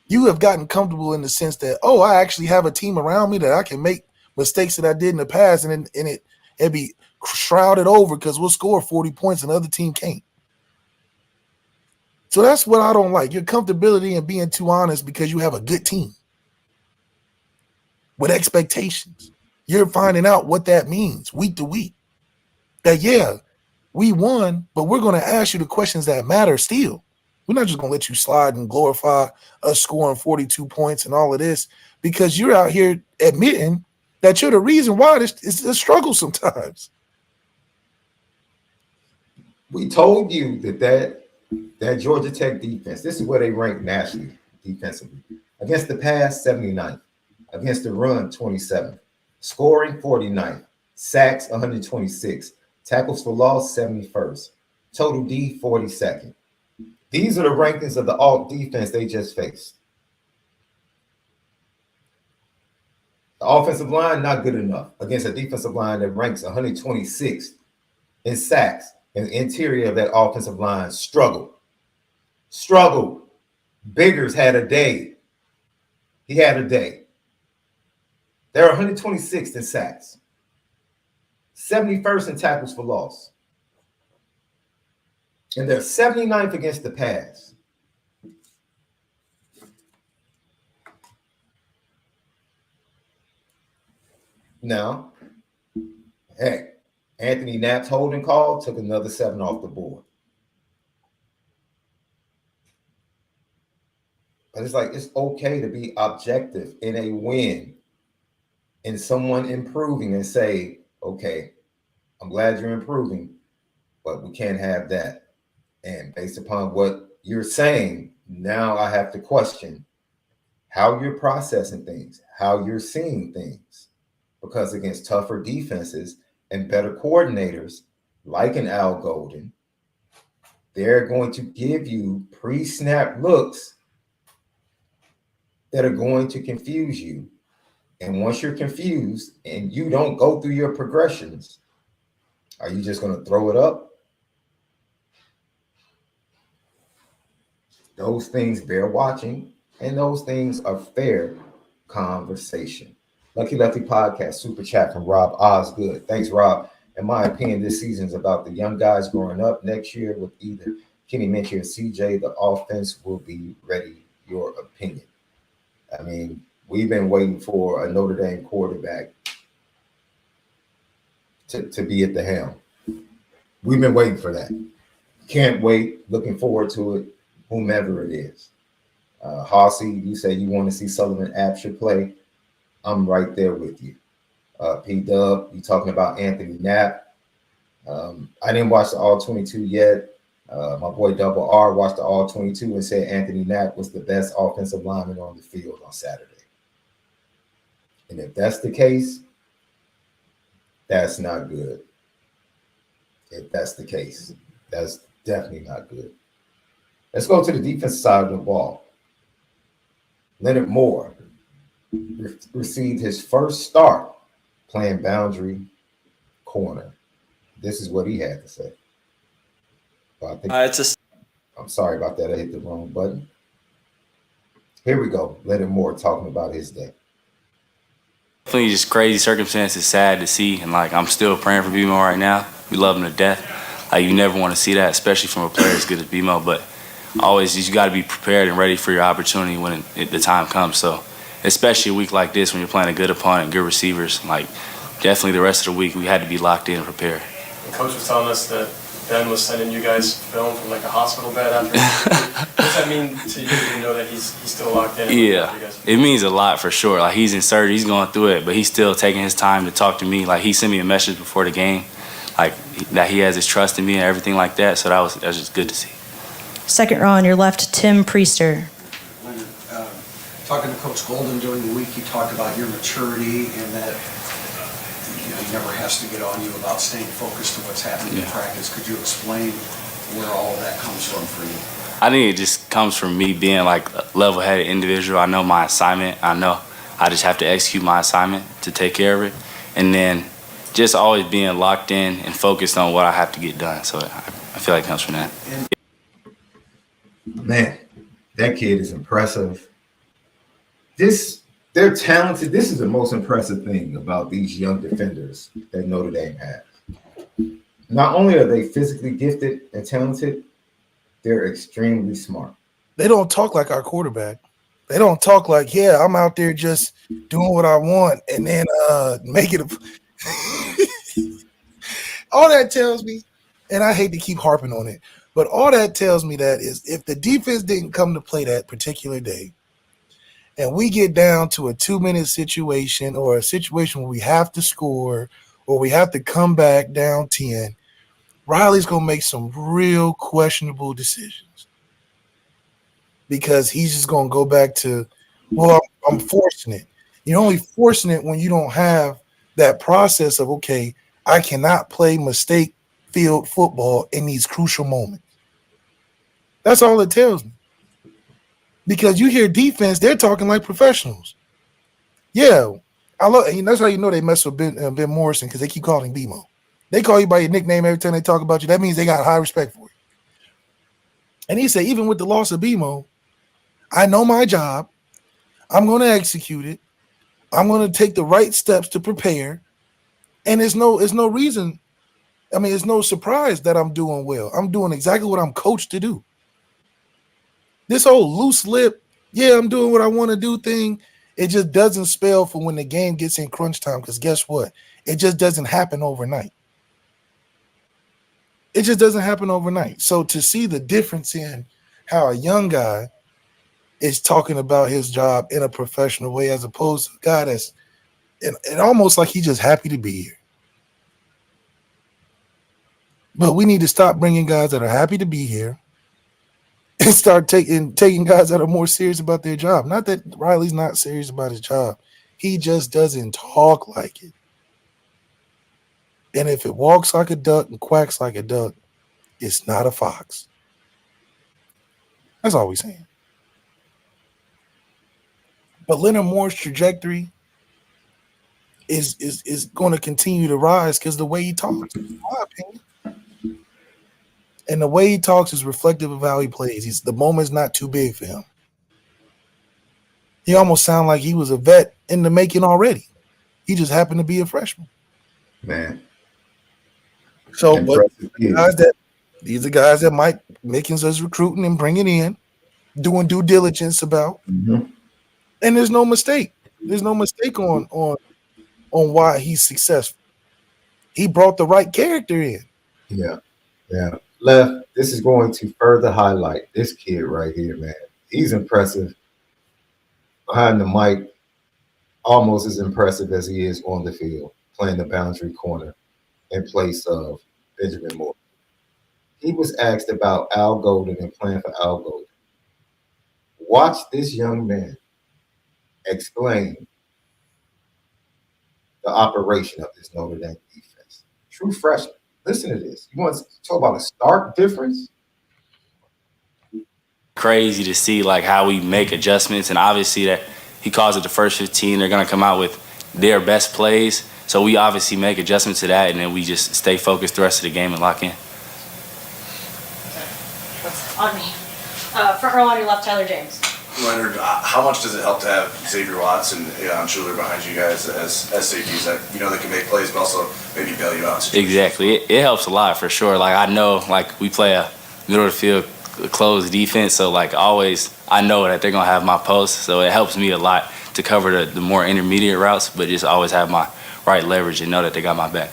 You have gotten comfortable in the sense that, oh, I actually have a team around me that I can make mistakes that I did in the past, and it be shrouded over because we'll score 40 points and the other team can't. So that's what I don't like. Your comfortability and being too honest because you have a good team with expectations. You're finding out what that means week to week. That, yeah, we won, but we're going to ask you the questions that matter still. We're not just going to let you slide and glorify us scoring 42 points and all of this because you're out here admitting that you're the reason why this is a struggle sometimes. We told you that Georgia Tech defense, this is where they rank nationally defensively. Against the pass, 79th. Against the run, 27th. Scoring, 49th. Sacks, 126. Tackles for loss, 71st. Total D, 42nd. These are the rankings of the alt defense they just faced. The offensive line, not good enough against a defensive line that ranks 126th in sacks. And the interior of that offensive line struggled. Biggers had a day. He had a day. They're 126th in sacks. 71st in tackles for loss. And they're 79th against the pass. Now, hey, Anthony Knapp's holding call took another 7 off the board. But it's like, it's okay to be objective in a win, in someone improving and say, okay, I'm glad you're improving, but we can't have that. And based upon what you're saying, now I have to question how you're processing things, how you're seeing things. Because against tougher defenses and better coordinators, like an Al Golden, they're going to give you pre-snap looks that are going to confuse you. And once you're confused and you don't go through your progressions, are you just going to throw it up? Those things bear watching, and those things are fair conversation. Lucky Lefty Podcast, super chat from Rob Osgood. Thanks, Rob. In my opinion, this season is about the young guys growing up. Next year, with either Kenny Minchie or CJ, the offense will be ready. Your opinion? I mean, we've been waiting for a Notre Dame quarterback to be at the helm. We've been waiting for that. Can't wait. Looking forward to it, whomever it is. Hossey, you say you want to see Sullivan Absher play. I'm right there with you. P-Dub, you talking about Anthony Knapp. I didn't watch the All-22 yet. My boy Double R watched the All-22 and said Anthony Knapp was the best offensive lineman on the field on Saturday. And if that's the case, that's not good. If that's the case, that's definitely not good. Let's go to the defensive side of the ball. Leonard Moore received his first start playing boundary corner. This is what he had to say. I think, I'm sorry about that. I hit the wrong button. Here we go. Leonard Moore talking about his day. Definitely just crazy circumstances, sad to see. And, like, I'm still praying for BMO right now. We love him to death. Like, you never want to see that, especially from a player as good as BMO. But always, you got to be prepared and ready for your opportunity when the time comes. So, especially a week like this when you're playing a good opponent, good receivers, like, definitely the rest of the week we had to be locked in and prepared. The coach was telling us that Ben was sending you guys film from like a hospital bed after. What does that mean to you? Do you know that he's still locked in? Yeah, it means a lot for sure. Like, he's in surgery, he's going through it, but he's still taking his time to talk to me. Like, he sent me a message before the game, like that he has his trust in me and everything like that. So that was just good to see. Second row on your left, Tim Priester. Talking to Coach Golden during the week, he talked about your maturity and that he never has to get on you about staying focused on what's happening in practice. Could you explain where all of that comes from for you? I think it just comes from me being like a level-headed individual. I know my assignment. I know I just have to execute my assignment to take care of it. And then just always being locked in and focused on what I have to get done. So I feel like it comes from that. Man, that kid is impressive. They're talented. This is the most impressive thing about these young defenders that Notre Dame has. Not only are they physically gifted and talented, they're extremely smart. They don't talk like our quarterback. They don't talk like, yeah, I'm out there just doing what I want and then make it. All that tells me, and I hate to keep harping on it, but all that tells me that is if the defense didn't come to play that particular day, and we get down to a 2-minute situation or a situation where we have to score or we have to come back down 10, Riley's going to make some real questionable decisions because he's just going to go back to, well, I'm forcing it. You're only forcing it when you don't have that process of, okay, I cannot play mistake-filled football in these crucial moments. That's all it tells me. Because you hear defense, they're talking like professionals. Yeah, I love. And that's how you know they mess with Ben Morrison because they keep calling him BMO. They call you by your nickname every time they talk about you. That means they got high respect for you. And he said, even with the loss of BMO, I know my job. I'm going to execute it. I'm going to take the right steps to prepare. And it's no reason. I mean, it's no surprise that I'm doing well. I'm doing exactly what I'm coached to do. This whole loose lip, yeah, I'm doing what I want to do thing, it just doesn't spell for when the game gets in crunch time because guess what? It just doesn't happen overnight. It just doesn't happen overnight. So to see the difference in how a young guy is talking about his job in a professional way as opposed to a guy that's and almost like he's just happy to be here. But we need to stop bringing guys that are happy to be here and start taking guys that are more serious about their job. Not that Riley's not serious about his job. He just doesn't talk like it. And if it walks like a duck and quacks like a duck, it's not a fox. That's all we're saying. But Leonard Moore's trajectory is going to continue to rise because the way he talks, in my opinion. And the way he talks is reflective of how he plays. The moment's not too big for him. He almost sounds like he was a vet in the making already. He just happened to be a freshman. Man. So, but these are guys that Mike Mickens is recruiting and bringing in, doing due diligence about. Mm-hmm. And there's no mistake. There's no mistake on why he's successful. He brought the right character in. Yeah. Left, this is going to further highlight this kid right here, man. He's impressive. Behind the mic, almost as impressive as he is on the field, playing the boundary corner in place of Benjamin Moore. He was asked about Al Golden and playing for Al Golden. Watch this young man explain the operation of this Notre Dame defense. True freshman. Listen to this. You want to talk about a stark difference? Crazy to see like how we make adjustments, and obviously that he calls it the first 15. They're going to come out with their best plays. So we obviously make adjustments to that, and then we just stay focused the rest of the game and lock in. That's on me. Front row on your left, Tyler James. Leonard, how much does it help to have Xavier Watts and Schuler behind you guys as safeties that that can make plays but also maybe bail you out? Exactly. It helps a lot for sure. Like I know, like we play a middle of the field closed defense, so like always I know that they're gonna have my post, so it helps me a lot to cover the more intermediate routes, but just always have my right leverage and know that they got my back.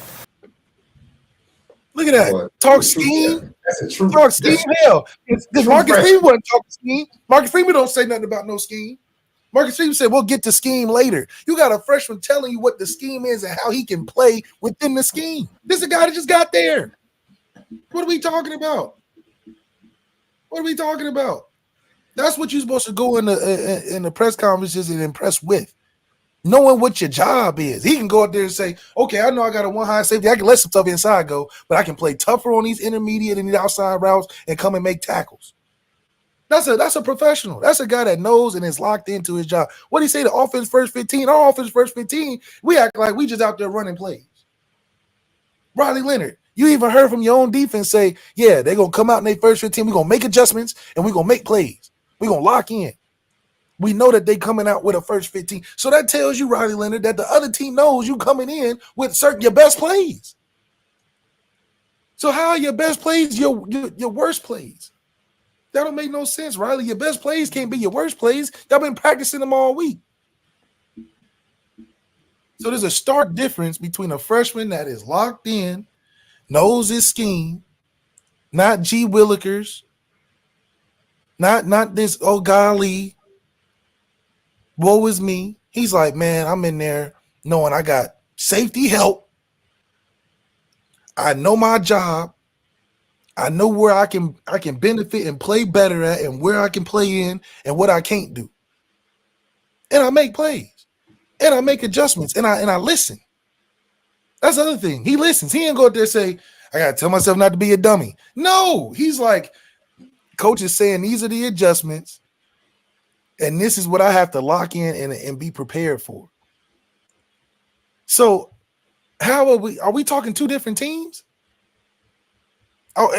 Look at that. Boy, Talk that's a true- scheme. That's a true. Talk scheme. That's Hell, because true Marcus freshman. Freeman wasn't talking scheme. Marcus Freeman don't say nothing about no scheme. Marcus Freeman said, we'll get to scheme later. You got a freshman telling you what the scheme is and how he can play within the scheme. This is a guy that just got there. What are we talking about? What are we talking about? That's what you're supposed to go in the press conferences and impress with. Knowing what your job is. He can go out there and say, okay, I know I got a one high safety. I can let some stuff inside go, but I can play tougher on these intermediate and these outside routes and come and make tackles. That's a professional. That's a guy that knows and is locked into his job. What do you say? The offense first 15, our offense first 15, we act like we just out there running plays. Riley Leonard, you even heard from your own defense say, yeah, they're going to come out in their first 15. We're going to make adjustments and we're going to make plays. We're going to lock in. We know that they coming out with a first 15. So that tells you, Riley Leonard, that the other team knows you coming in with your best plays. So how are your best plays your worst plays? That don't make no sense, Riley. Your best plays can't be your worst plays. Y'all been practicing them all week. So there's a stark difference between a freshman that is locked in, knows his scheme, not G. Willikers, not this, oh, golly, woe is me. He's like, man, I'm in there knowing I got safety help. I know my job. I know where I can benefit and play better at and where I can play in and what I can't do. And I make plays. And I make adjustments and I listen. That's the other thing. He listens. He ain't go out there and say, I gotta tell myself not to be a dummy. No, he's like, coach is saying these are the adjustments, and this is what I have to lock in and be prepared for. So how are we talking two different teams? Oh,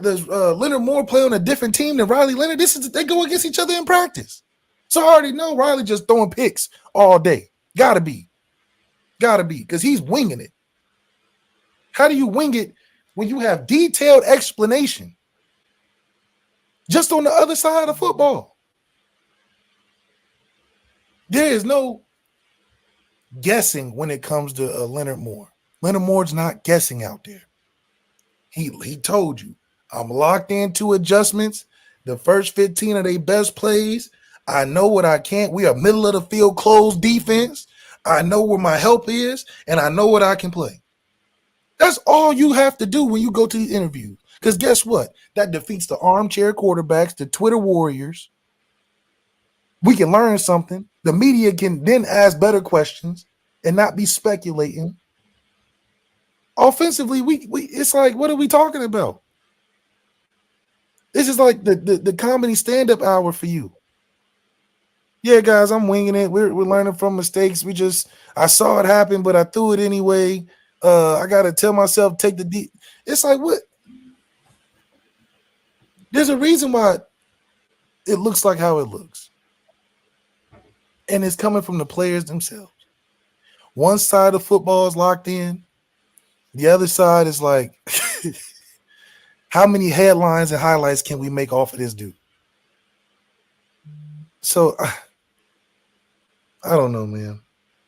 does Leonard Moore play on a different team than Riley Leonard? They go against each other in practice. So I already know Riley just throwing picks all day. Gotta be, because he's winging it. How do you wing it when you have detailed explanation just on the other side of football? There is no guessing when it comes to Leonard Moore. Leonard Moore's not guessing out there. He told you, I'm locked into adjustments. The first 15 of their best plays. I know what I can't. We are middle of the field closed defense. I know where my help is, and I know what I can play. That's all you have to do when you go to these interviews. Because guess what? That defeats the armchair quarterbacks, the Twitter warriors. We can learn something. The media can then ask better questions and not be speculating. Offensively, we it's like, what are we talking about? This is like the comedy stand-up hour for you. Yeah, guys, I'm winging it. We're learning from mistakes. I saw it happen, but I threw it anyway. I got to tell myself, take the deep. It's like, what? There's a reason why it looks like how it looks. And it's coming from the players themselves. One side of football is locked in. The other side is like, how many headlines and highlights can we make off of this dude? So, I don't know, man.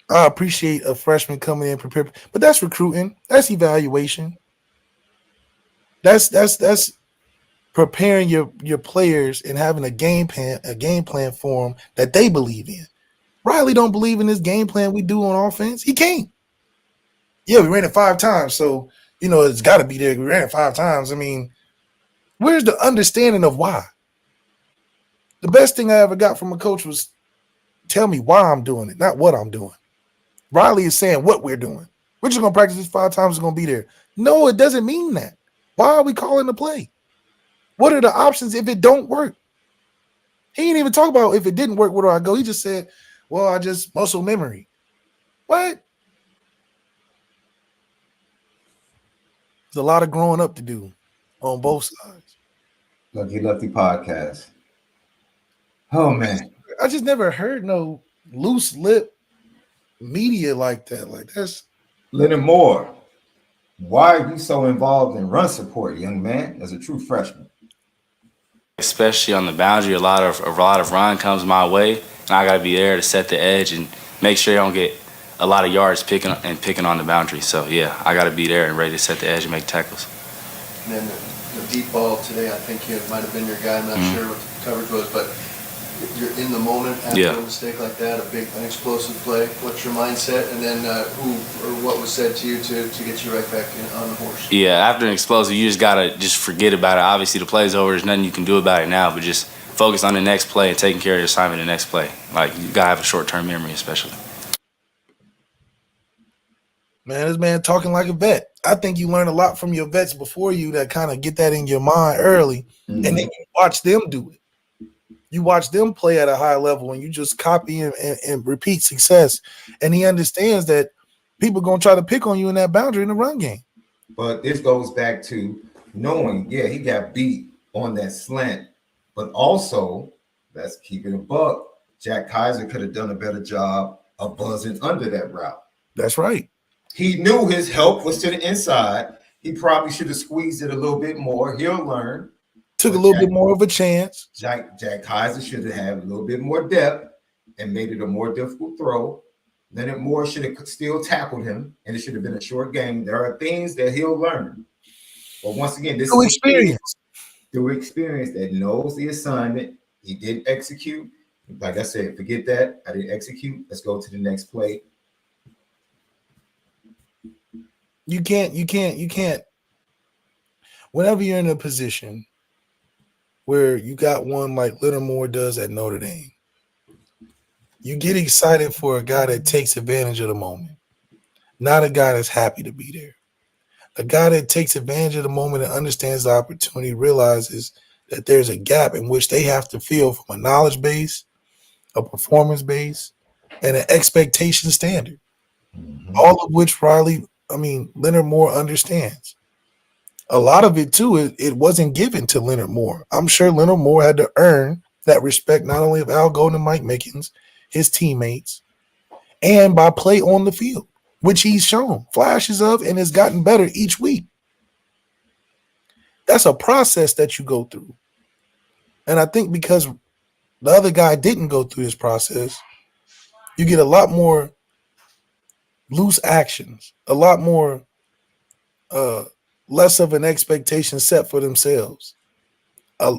I appreciate a freshman coming in prepared, but that's recruiting. That's evaluation. That's preparing your players and having a game plan for them that they believe in. Riley don't believe in this game plan we do on offense. He can't. Yeah, we ran it 5 times, so it's got to be there. We ran it 5 times. I mean, where's the understanding of why? The best thing I ever got from a coach was tell me why I'm doing it, not what I'm doing. Riley is saying what we're doing. We're just going to practice this 5 times. It's going to be there. No, it doesn't mean that. Why are we calling the play? What are the options if it don't work? He didn't even talk about if it didn't work, where do I go? He just said, well, I just muscle memory. What? There's a lot of growing up to do on both sides. Lucky Lefty podcast. Oh, man. I just never heard no loose lip media like that. Like, that's Leonard Moore. Why are you so involved in run support, young man, as a true freshman? Especially on the boundary, a lot of run comes my way, and I got to be there to set the edge and make sure I don't get a lot of yards picking on the boundary. So yeah, I got to be there and ready to set the edge and make tackles. And then the deep ball today, I think it might have been your guy. I'm not sure what the coverage was, but you're in the moment after a mistake like that, an explosive play. What's your mindset? And then who or what was said to you to get you right back on the horse? Yeah, after an explosive, you just got to just forget about it. Obviously, the play's over. There's nothing you can do about it now, but just focus on the next play and taking care of your assignment the next play. Like, you got to have a short-term memory, especially. Man, this man talking like a vet. I think you learn a lot from your vets before you that kind of get that in your mind early, and then you watch them do it. You watch them play at a high level, and you just copy and repeat success. And he understands that people going to try to pick on you in that boundary in the run game. But this goes back to knowing, yeah, he got beat on that slant, but also, let's keep it a buck, Jack Kaiser could have done a better job of buzzing under that route. That's right. He knew his help was to the inside. He probably should have squeezed it a little bit more. He'll learn. Took a little bit more of a chance. Jack Kaiser should have had a little bit more depth and made it a more difficult throw. Leonard Moore should have still tackled him, and it should have been a short game. There are things that he'll learn. But once again, this is experience. Through experience that knows the assignment. He didn't execute. Like I said, forget that. I didn't execute. Let's go to the next play. You can't. Whenever you're in a position where you got one like Leonard Moore does at Notre Dame, you get excited for a guy that takes advantage of the moment, not a guy that's happy to be there. A guy that takes advantage of the moment and understands the opportunity, realizes that there's a gap in which they have to fill from a knowledge base, a performance base, and an expectation standard. All of which Leonard Moore understands. A lot of it too, it wasn't given to Leonard Moore. I'm sure Leonard Moore had to earn that respect not only of Al Golden and Mike Mickens, his teammates, and by play on the field, which he's shown flashes of and has gotten better each week. That's a process that you go through. And I think because the other guy didn't go through this process, you get a lot more loose actions, a lot more less of an expectation set for themselves.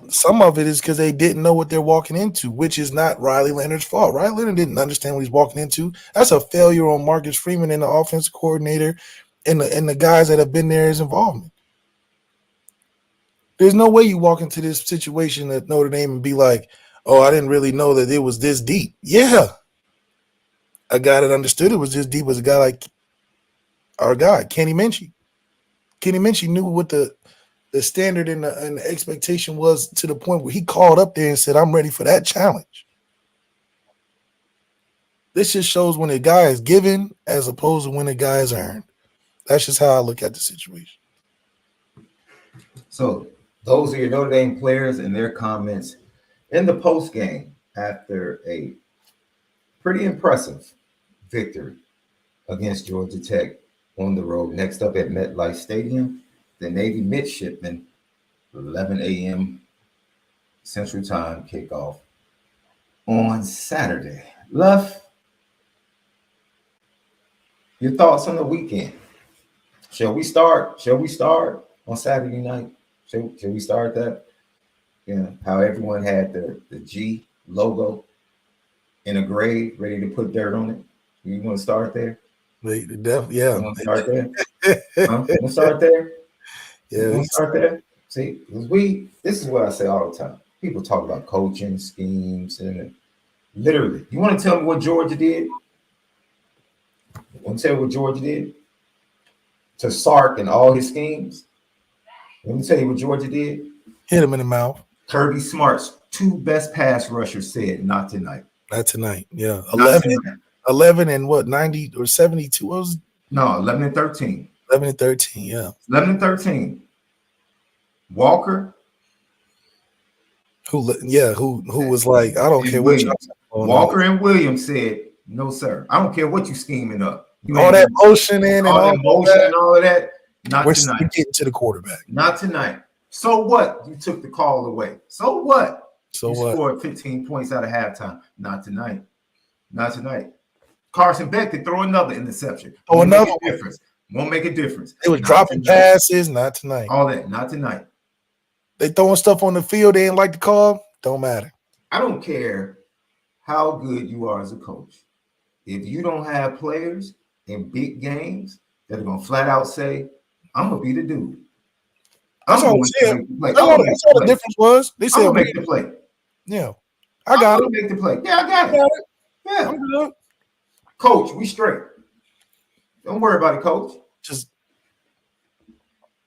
Some of it is because they didn't know what they're walking into, which is not Riley Leonard's fault. Riley Leonard didn't understand what he's walking into. That's a failure on Marcus Freeman and the offensive coordinator and the guys that have been there as involvement. There's no way you walk into this situation at Notre Dame and be like, oh, I didn't really know that it was this deep. Yeah. A guy that understood it was this deep was a guy like our guy, Kenny Minchie. Kenny Minchie knew what the standard and the expectation was to the point where he called up there and said, I'm ready for that challenge. This just shows when a guy is given as opposed to when a guy is earned. That's just how I look at the situation. So those are your Notre Dame players and their comments in the post game after a pretty impressive victory against Georgia Tech on the road. Next up at MetLife Stadium, the Navy midshipmen, 11 a.m. Central Time kickoff on Saturday. Left, your thoughts on the weekend? Shall we start on Saturday night? Shall we start that? Yeah, how everyone had the G logo in a grave, ready to put dirt on it. You want to start there? Yeah. You want to start there? Want to start there? Yeah. Want to start there? See, this is what I say all the time. People talk about coaching schemes and literally. You want to tell me what Georgia did? You want to tell me what Georgia did to Sark and all his schemes? Let me tell you what Georgia did. Hit him in the mouth. Kirby Smart's two best pass rushers said, not tonight. Not tonight. Yeah. 11 and what, 90 or 72? What was it? No, 11 and 13. 11 and 13, yeah. 11 and 13. Walker. Who was like, I don't care what y'all say. Walker and Williams said, no, sir. I don't care what you scheming up. All that motion in and all of that. Not We're tonight. still getting to the quarterback. Not tonight. So what? You took the call away. So what? So you what? Scored 15 points out of halftime. Not tonight. Not tonight. Carson Beck could throw another interception. Oh, Won't another make a difference. Won't make a difference. They was Not dropping tonight. passes, not tonight. All that, not tonight. They throwing stuff on the field they didn't like to call. Don't matter. I don't care how good you are as a coach. If you don't have players in big games that are gonna flat out say, "I'm gonna be the dude." That's all the difference was. They said, make the play. Yeah, I got it. Make the play. Yeah, I got it. Yeah, I'm good. Coach, we straight. Don't worry about it, Coach.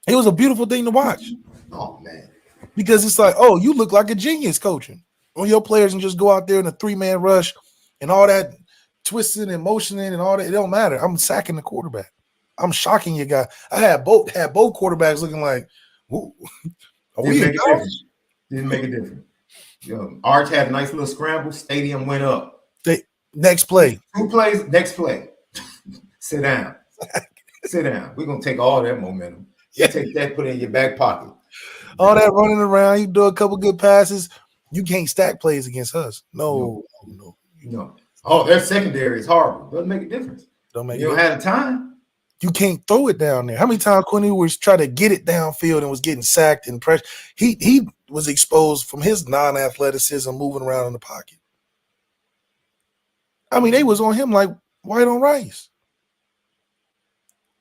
It was a beautiful thing to watch. Oh man, because it's like, oh, you look like a genius coaching on your players and just go out there in a 3-man rush and all that twisting and motioning and all that. It don't matter. I'm sacking the quarterback. I'm shocking your guy. I had both quarterbacks looking like, ooh, Didn't make a difference. Arch had a nice little scramble. Stadium went up. Next play. 2 plays. Next play. Sit down. Sit down. We're gonna take all that momentum. You take that, put it in your back pocket. All that running around, you do a couple good passes. You can't stack plays against us. No. Oh, their secondary is horrible. Doesn't make a difference. You don't have the time. You can't throw it down there. How many times Quinn was trying to get it downfield and was getting sacked and pressure? He was exposed from his non-athleticism moving around in the pocket. I mean, they was on him like white on rice.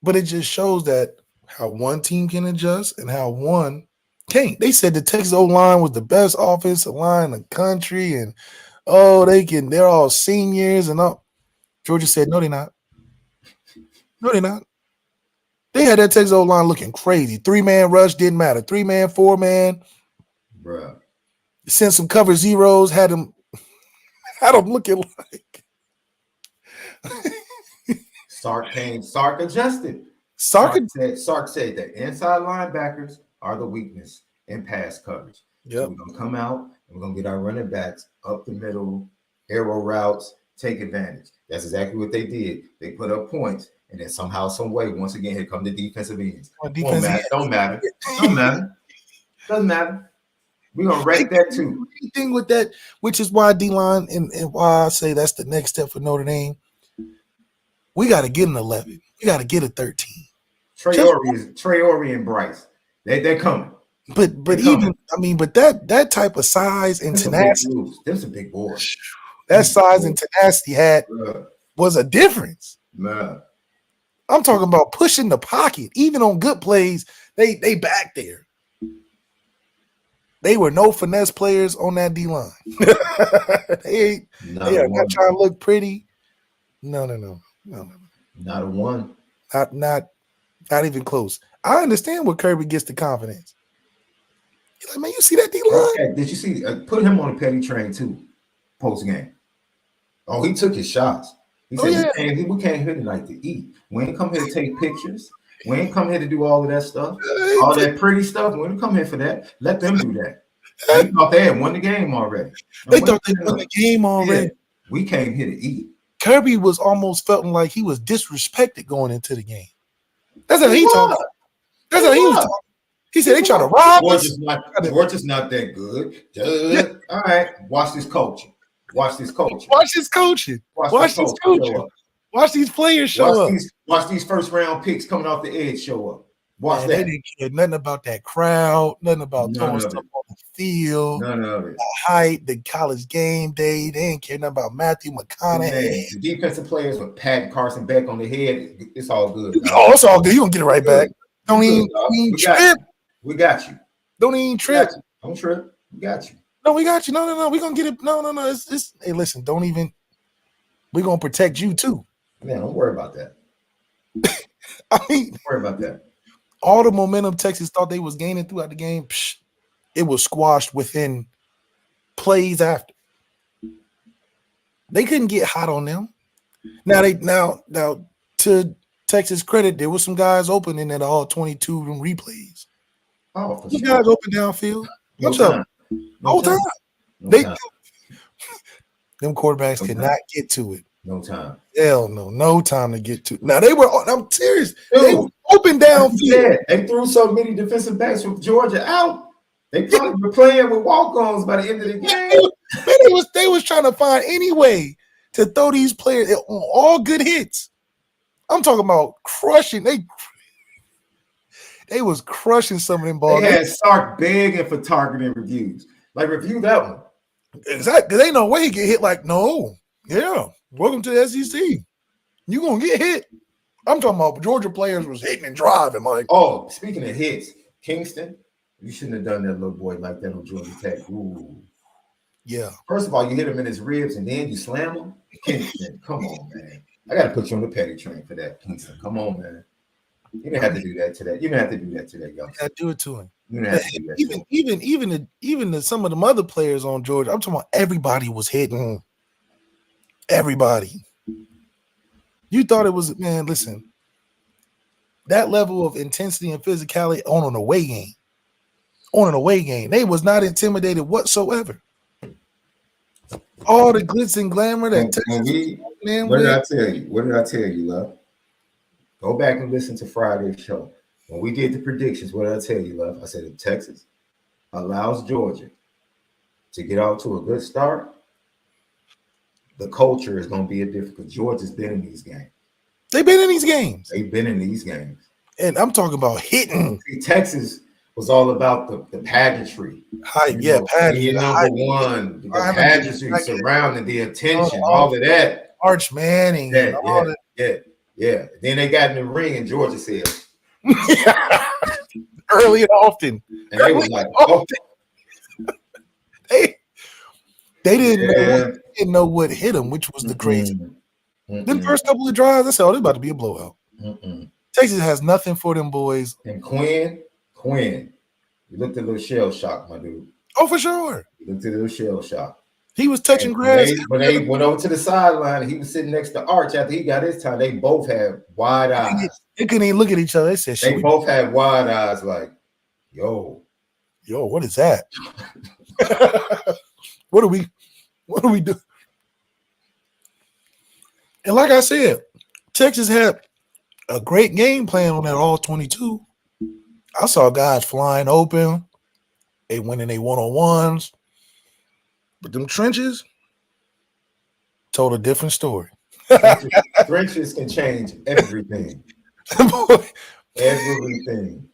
But it just shows that how one team can adjust and how one can't. They said the Texas O-line was the best offensive line in the country, and they're all seniors and all. Georgia said, no, they're not. No, they're not. They had that Texas O-line looking crazy. 3-man rush didn't matter. 3-man, 4-man. Bruh. Sent some cover zeros, had them looking like Sark adjusted. Sark said that inside linebackers are the weakness in pass coverage. Yep. So we're gonna come out and we're gonna get our running backs up the middle, arrow routes, take advantage. That's exactly what they did. They put up points, and then somehow, some way, once again, here come the defensive ends. Don't matter. Doesn't matter. We're gonna wreck that too. Thing with that, which is why D-line and why I say that's the next step for Notre Dame. We got to get an 11. We got to get a 13. Trey Orby and Bryce. They're coming. But that type of size and tenacity. There's a big boy. That size and tenacity was a difference. Man. I'm talking about pushing the pocket. Even on good plays, they back there. They were no finesse players on that D-line. they are not trying to look pretty. No. Not a one. Not even close. I understand where Kirby gets the confidence. He's like, man, you see that D-line? Okay. Did you see? Put him on a petty train too, post game. Oh, he took his shots. He said, we came here tonight to eat. We ain't come here to take pictures. We ain't come here to do all of that stuff, all that pretty stuff. We didn't come here for that. Let them do that. They thought they had won the game already. They thought they won the game already. Yeah. We came here to eat. Kirby was almost felt like he was disrespected going into the game. That's how he talked. That's how he was talking. He said they trying to rob us. Georgia's not that good. All right, watch this coaching. Watch this coaching. Watch this coaching. Watch this coaching. Watch these players show up. Watch these first round picks coming off the edge show up. Watch that. They didn't care nothing about that crowd, nothing about throwing stuff on the field, none of it. The height, the college game day. They didn't care nothing about Matthew McConaughey. The defensive players with Pat Carson Beck on the head. It's all good. Oh, it's all good. You gonna get it right back. Don't even trip. We got you. Don't even trip. Don't trip. We got you. No, we got you. No. We're gonna get it. No. It's hey, listen, don't even. We're gonna protect you too. Man, don't worry about that. I mean, don't worry about that. All the momentum Texas thought they was gaining throughout the game, it was squashed within plays after. They couldn't get hot on them. Now to Texas credit, there was some guys open in that all 22 replays. Oh, for these sure. guys open downfield. What's up? No time. Them quarterbacks could not get to it. No time. Hell no time to get to it. Now I'm serious. They were open downfield. They threw so many defensive backs from Georgia out. They probably were playing with walk-ons by the end of the game. They was trying to find any way to throw these players on all good hits. I'm talking about crushing. They was crushing some of them balls. They had Sark begging for targeting reviews. Like, review that one. Exactly. There ain't no way he get hit. Like, no. Yeah. Welcome to the SEC. You gonna get hit. I'm talking about Georgia players was hitting and driving. Like, oh, speaking of hits, Kingston, you shouldn't have done that little boy like that on Georgia Tech. Ooh. Yeah. First of all, you hit him in his ribs and then you slam him. Kingston, come on, man. I got to put you on the petty train for that, Kingston. Come on, man. You didn't have to do that today. You didn't have to do that today, y'all. I do it to him. You didn't have to do that Even some of them other players on Georgia, I'm talking about everybody was hitting. Everybody. You thought it was, man, listen, that level of intensity and physicality on an away game. On an away game. They was not intimidated whatsoever. All the glitz and glamour that Texas, man. What did I tell you? What did I tell you, love? Go back and listen to Friday's show. When we did the predictions, what did I tell you, love? I said if Texas allows Georgia to get off to a good start, the culture is going to be a different, because Georgia's been in these games. They've been in these games. They've been in these games. And I'm talking about hitting. See, Texas was all about the pageantry. Pageantry. Number one, the pageantry surrounding the attention, all of that. Arch Manning. Yeah. Then they got in the ring and Georgia said. Early and often. And they was like, oh. They didn't know what hit them, which was the crazy. Them first couple of drives, I said, oh, this about to be a blowout. Texas has nothing for them boys. And Quinn, you looked a little shell shocked, my dude. Oh, for sure. You looked a little shell shocked. He was touching grass. When they went over to the sideline and he was sitting next to Arch after he got his time, they both had wide eyes. They couldn't even look at each other. They said, they both had wide eyes like, yo, what is that? What do we do? And like I said, Texas had a great game plan on that all 22. I saw guys flying open. They went in they one-on-ones. But them trenches told a different story. Trenches can change everything. Everything.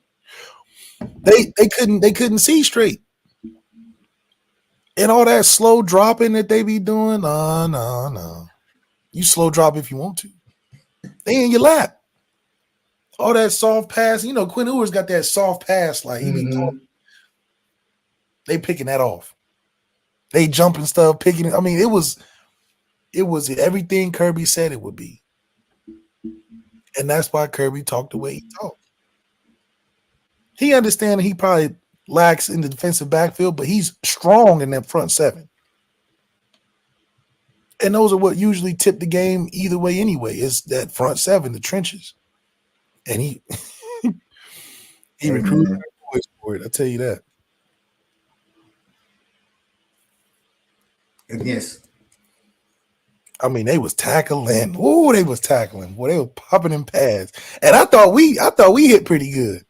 They couldn't see straight. And all that slow dropping that they be doing, no. You slow drop if you want to. They in your lap. All that soft pass. You know, Quinn Ewers got that soft pass. Like, they picking that off. They jumping stuff, picking it. I mean, it was everything Kirby said it would be. And that's why Kirby talked the way he talked. He understands he probably lacks in the defensive backfield, but he's strong in that front seven. And those are what usually tip the game either way anyway, is that front seven, the trenches. And he recruited boys for it, I'll tell you that. Yes. I mean, they was tackling. Ooh, they was tackling. Boy, they were popping in pads. And I thought we hit pretty good.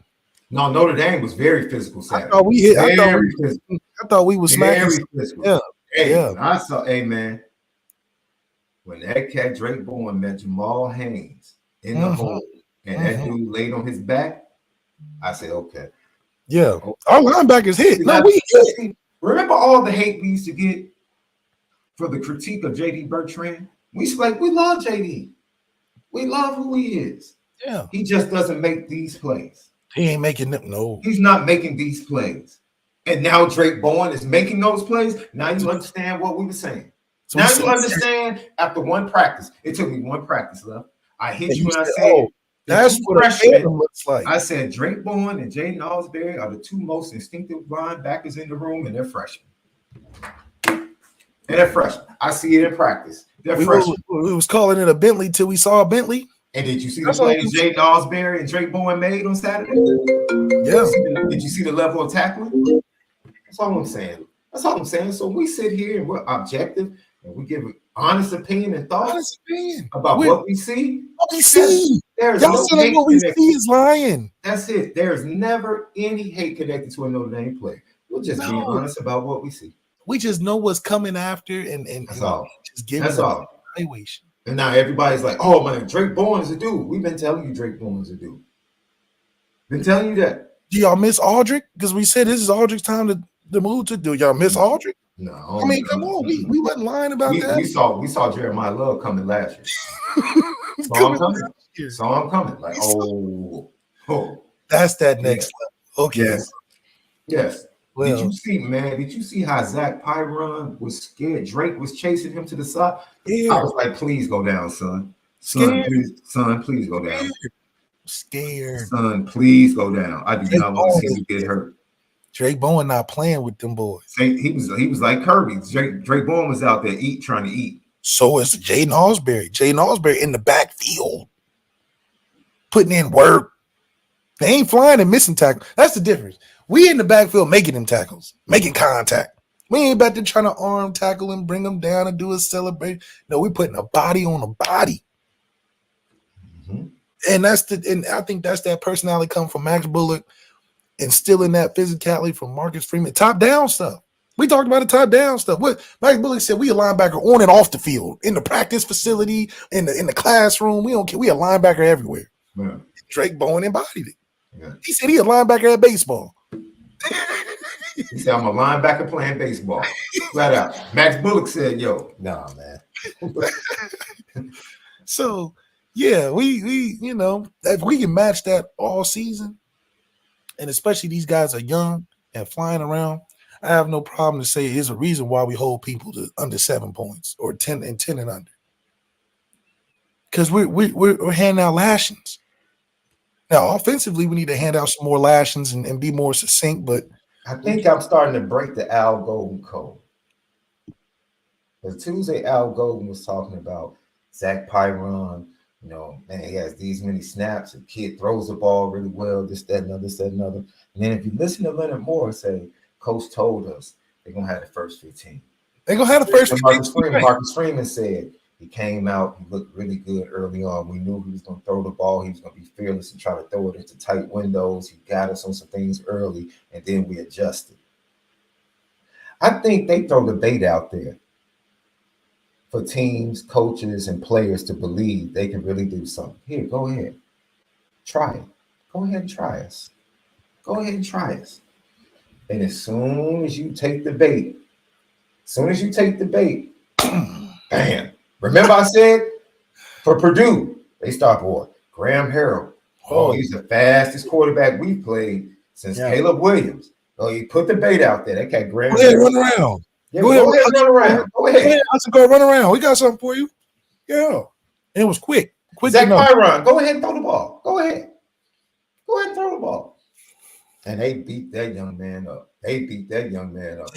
No, Notre Dame was very physical Saturday. I thought we hit. I thought we was smacking. Very physical. Yeah. I saw, man, when that cat Drake Bowen met Jamal Haynes in the hole and that dude laid on his back, I said, okay. Yeah. Okay. Our linebackers hit. No, we hit. Remember all the hate we used to get for the critique of J.D. Bertrand? We love J.D. We love who he is. Yeah. He just doesn't make these plays. He ain't making them. No. He's not making these plays. And now Drake Bowen is making those plays. Now you understand what we were saying. So now you understand after one practice. It took me one practice, love. I hit you and I said, that's what a looks like. I said Drake Bowen and Jaden Osbury are the two most instinctive linebackers in the room, and they're freshmen. I see it in practice. They're freshmen. We was calling it a Bentley till we saw a Bentley. And did you see the play Jaden Osbury and Drake Bowen made on Saturday? Yeah. Did you see the level of tackling? That's all I'm saying. So we sit here and we're objective and we give an honest opinion and thoughts about what we see. What we see. There's Y'all saying what we see is lying. That's it. There's never any hate connected to a Notre Dame player. We'll just be honest about what we see. We just know what's coming after and that's all. Just give that's all. evaluation. And now everybody's like, "Oh man, Drake Bowen is a dude." We've been telling you Drake Bowen is a dude. Been telling you that. Do y'all miss Aldrick? Because we said this is Aldrick's time to move to. Do y'all miss Aldrick? No, I mean, come on, we wasn't lying about that. We saw Jeremiah Love coming last year. Saw him coming. Like, oh, that's that next level. Okay. Yes. Well, did you see how Zach Pyron was scared? Drake was chasing him to the side. Yeah. I was like, please go down, son. Please go down. Scared. Son, please go down. I do not want to see you get hurt. Drake Bowen not playing with them boys. He was like Kirby. Drake Bowen was out there trying to eat. So is Jaden Osbury. Jaden Osbury in the backfield, putting in work. They ain't flying and missing tackles. That's the difference. We in the backfield making them tackles, making contact. We ain't about to try to arm tackle and bring them down and do a celebration. No, we putting a body on a body. Mm-hmm. And I think that's that personality come from Max Bullock, instilling that physicality from Marcus Freeman. Top down stuff. We talked about the top down stuff. What Max Bullock said, we a linebacker on and off the field, in the practice facility, in the classroom. We don't care. We a linebacker everywhere. Yeah. Drake Bowen embodied it. Yeah. He said he a linebacker at baseball. He said, I'm a linebacker playing baseball. Flat out. Max Bullock said, yo, nah, man. So, yeah, we if we can match that all season, and especially these guys are young and flying around, I have no problem to say there's a reason why we hold people to under 7 points or 10 and under. Because we're handing out lashings. Now, offensively, we need to hand out some more lashings and be more succinct, but I think I'm starting to break the Al Golden code. Because Tuesday, Al Golden was talking about Zach Pyron. Man, he has these many snaps. The kid throws the ball really well, this, that, another. And then if you listen to Leonard Moore say, Coach told us they're going to have the first 15. They're going to have the first 15. Marcus Freeman said he came out, he looked really good early on. We knew he was going to throw the ball. He was going to be fearless and try to throw it into tight windows. He got us on some things early, and then we adjusted. I think they throw the bait out there for teams, coaches, and players to believe they can really do something. Here, go ahead. Try it. Go ahead and try us. Go ahead and try us. And as soon as you take the bait, bam. Remember I said for Purdue, they start boy, Graham Harrell. Oh, he's the fastest quarterback we've played since Caleb Williams. Oh, you put the bait out there. That cat Graham. Go ahead, run around. Yeah, go ahead, run around. Go ahead. Let's go run around. We got something for you. Yeah. And it was quick. Zach Pyron, go ahead and throw the ball. Go ahead. Go ahead and throw the ball. And they beat that young man up.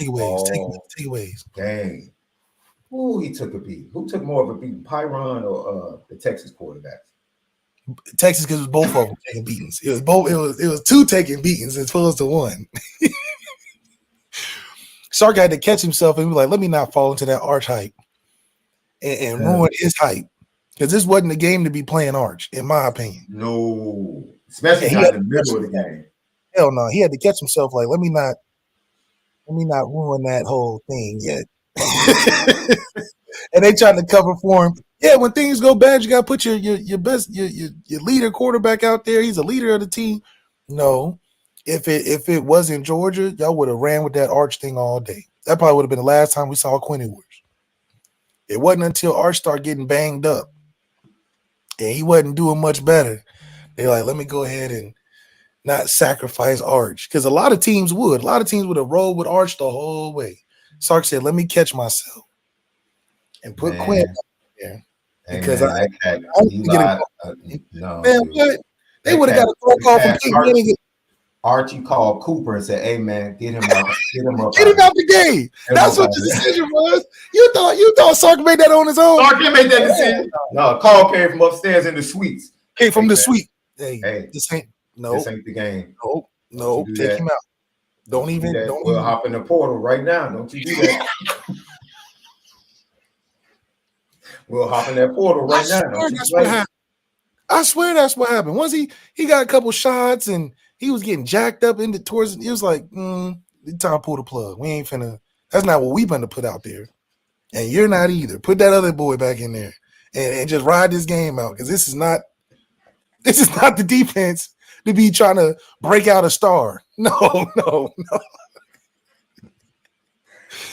Takeaways. Dang. Ooh, he took a beat. Who took more of a beating, Pyron or the Texas quarterbacks? Texas, because it was both of them taking beatings. It was both. It was two taking beatings as opposed to one. Sark had to catch himself and be like, "Let me not fall into that arch hype and ruin his hype, because this wasn't a game to be playing arch, in my opinion." No, especially not in the middle of the game. Hell no, he had to catch himself like, "Let me not ruin that whole thing yet." And they trying to cover for him. Yeah, when things go bad, you got to put your best your leader quarterback out there. He's a leader of the team. No, if it was in Georgia, y'all would have ran with that Arch thing all day. That probably would have been the last time we saw Quinn Ewers. It wasn't until Arch started getting banged up and he wasn't doing much better. They're like, let me go ahead and not sacrifice Arch, because a lot of teams would. A lot of teams would have rolled with Arch the whole way. Sark said, let me catch myself and put Quinn out there. Because what? They would have got a phone call from Peyton Manning. Archie called Cooper and said, "Hey man, get him out, get him out the game." That's what the decision was. You thought Sark made that on his own. Sark didn't make that decision. No, call came from upstairs in the suites. Came from the suite. Hey, this ain't the game. No, take him out. Don't even. We'll hop in the portal right now. Don't you do that. We'll hop in that portal right now. I swear that's what happened. Once he got a couple shots and he was getting jacked up towards it was like, it's time to pull the plug. We ain't finna. That's not what we finna put out there. and you're not either. Put that other boy back in there and just ride this game out, because this is not the defense to be trying to break out a star. No.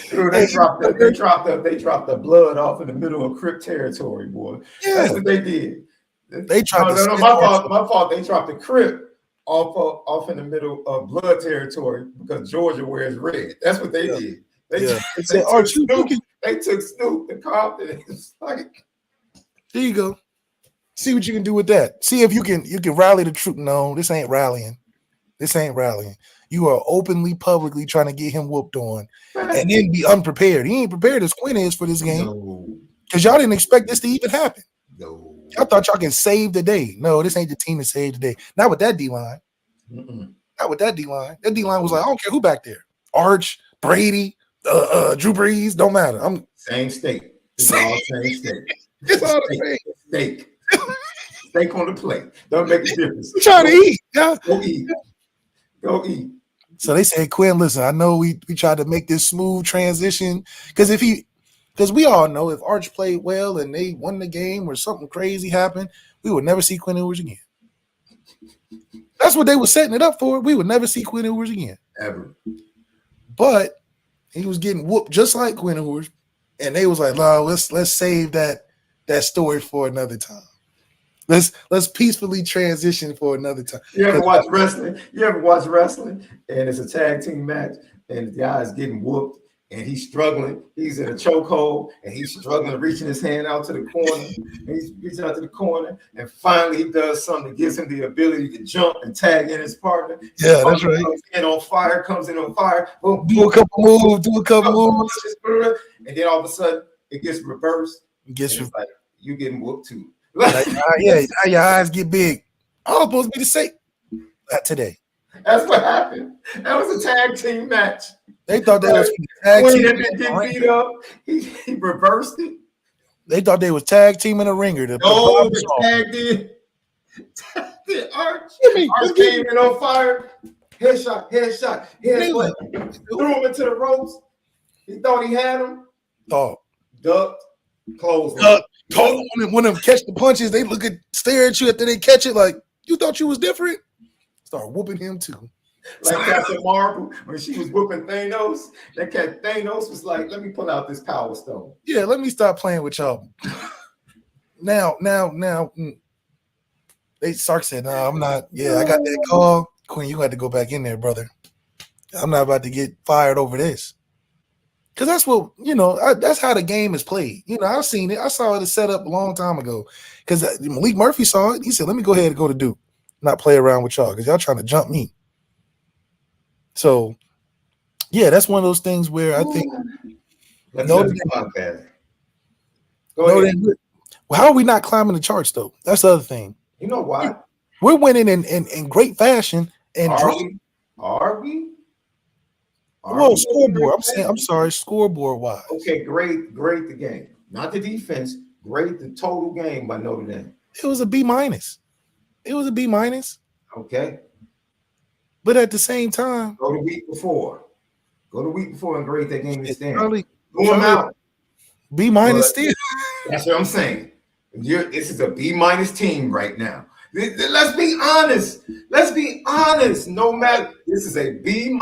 Dude, they dropped the blood off in the middle of Crip territory, boy. Yeah. That's what they did. They tried to my fault. They dropped the Crip off in the middle of blood territory because Georgia wears red. That's what they did. They took Snoop to Compton. It's like, there you go. See what you can do with that. See if you can rally the troop. No, this ain't rallying. You are openly, publicly trying to get him whooped on, and then be unprepared. He ain't prepared as Quinn is for this game, because y'all didn't expect this to even happen. No. Y'all thought y'all can save the day. No, this ain't the team to save the day. Not with that D-line. Not with that D-line. That D-line was like, I don't care who back there. Arch, Brady, Drew Brees, don't matter. I'm same state. It's all same state. It's all the same. Steak. Steak on the plate. Don't make a difference. I'm trying to eat. Yeah. Go eat. So they said, Quinn, listen, I know we tried to make this smooth transition, because we all know if Arch played well and they won the game or something crazy happened, we would never see Quinn Ewers again. That's what they were setting it up for. We would never see Quinn Ewers again. Ever. But he was getting whooped just like Quinn Ewers, and they was like, no, let's save that story for another time. Let's peacefully transition for another time. You ever watch wrestling? And it's a tag team match, and the guy is getting whooped, and he's struggling. He's in a chokehold, and he's struggling, reaching his hand out to the corner. And he's reaching out to the corner, and finally he does something that gives him the ability to jump and tag in his partner. Yeah, that's right. Comes in on fire. Boom, do a couple moves. And then all of a sudden it gets reversed. It's like, you getting whooped too. Like, now your eyes get big. I was supposed to be the same. Not today. That's what happened. That was a tag team match. They thought they was tag team. When he get beat up, he reversed it. They thought they was tag team in a ringer. No, the tag did. Arch came in on fire. Headshot. Threw him into the ropes. He thought he had him. Oh. Ducked. Closed. When them catch the punches, they stare at you after they catch it like, you thought you was different? Start whooping him too. Like Captain Marvel, when she was whooping Thanos, that cat Thanos was like, let me pull out this Power Stone. Yeah, let me stop playing with y'all. Now, Sark said, no, I'm not. Yeah, I got that call. Quinn, you had to go back in there, brother. I'm not about to get fired over this. Because that's what, that's how the game is played. I've seen it. I saw it set up a long time ago. Because Malik Murphy saw it. He said, let me go ahead and go to Duke, not play around with y'all, because y'all trying to jump me. So, yeah, that's one of those things where I think. Well, how are we not climbing the charts, though? That's the other thing. You know why? We're winning in great fashion. And Are we? Well, scoreboard. I'm sorry, scoreboard wise. Okay, great the game. Not the defense, great the total game by Notre Dame. It was a B-. It was a B-. Okay. But at the same time, go the week before and grade that game is there. Throw them out. B- still. That's what I'm saying. This is a B- team right now. Let's be honest. No matter, this is a B-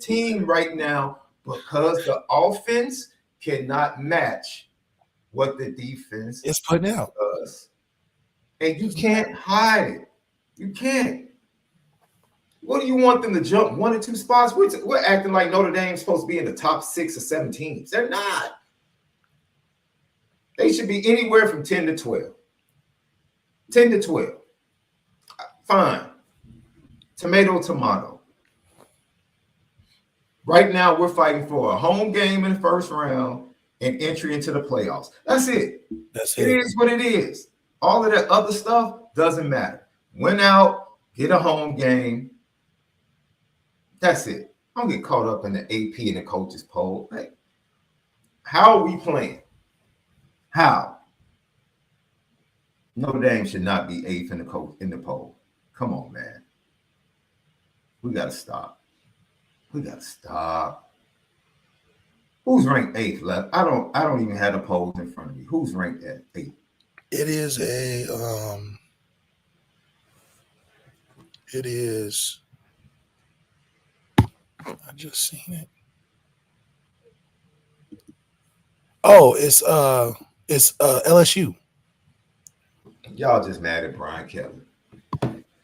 team right now because the offense cannot match what the defense is putting out. Does. And you can't hide it. You can't. What do you want them to jump 1 or 2 spots? We're acting like Notre Dame's supposed to be in the top 6 or 7 teams. They're not. They should be anywhere from 10 to 12. 10 to 12. Fine. Tomato. Right now, we're fighting for a home game in the first round and entry into the playoffs. That's it. It is what it is. All of that other stuff doesn't matter. Win out, get a home game. That's it. Don't get caught up in the AP and the coaches poll. Like, how are we playing? How? Notre Dame should not be 8th in the poll. Come on, man. We got to stop. Who's ranked 8th, Left? I don't even have the polls in front of me. Who's ranked at 8th? It is I just seen it. Oh, it's LSU. Y'all just mad at Brian Kelly.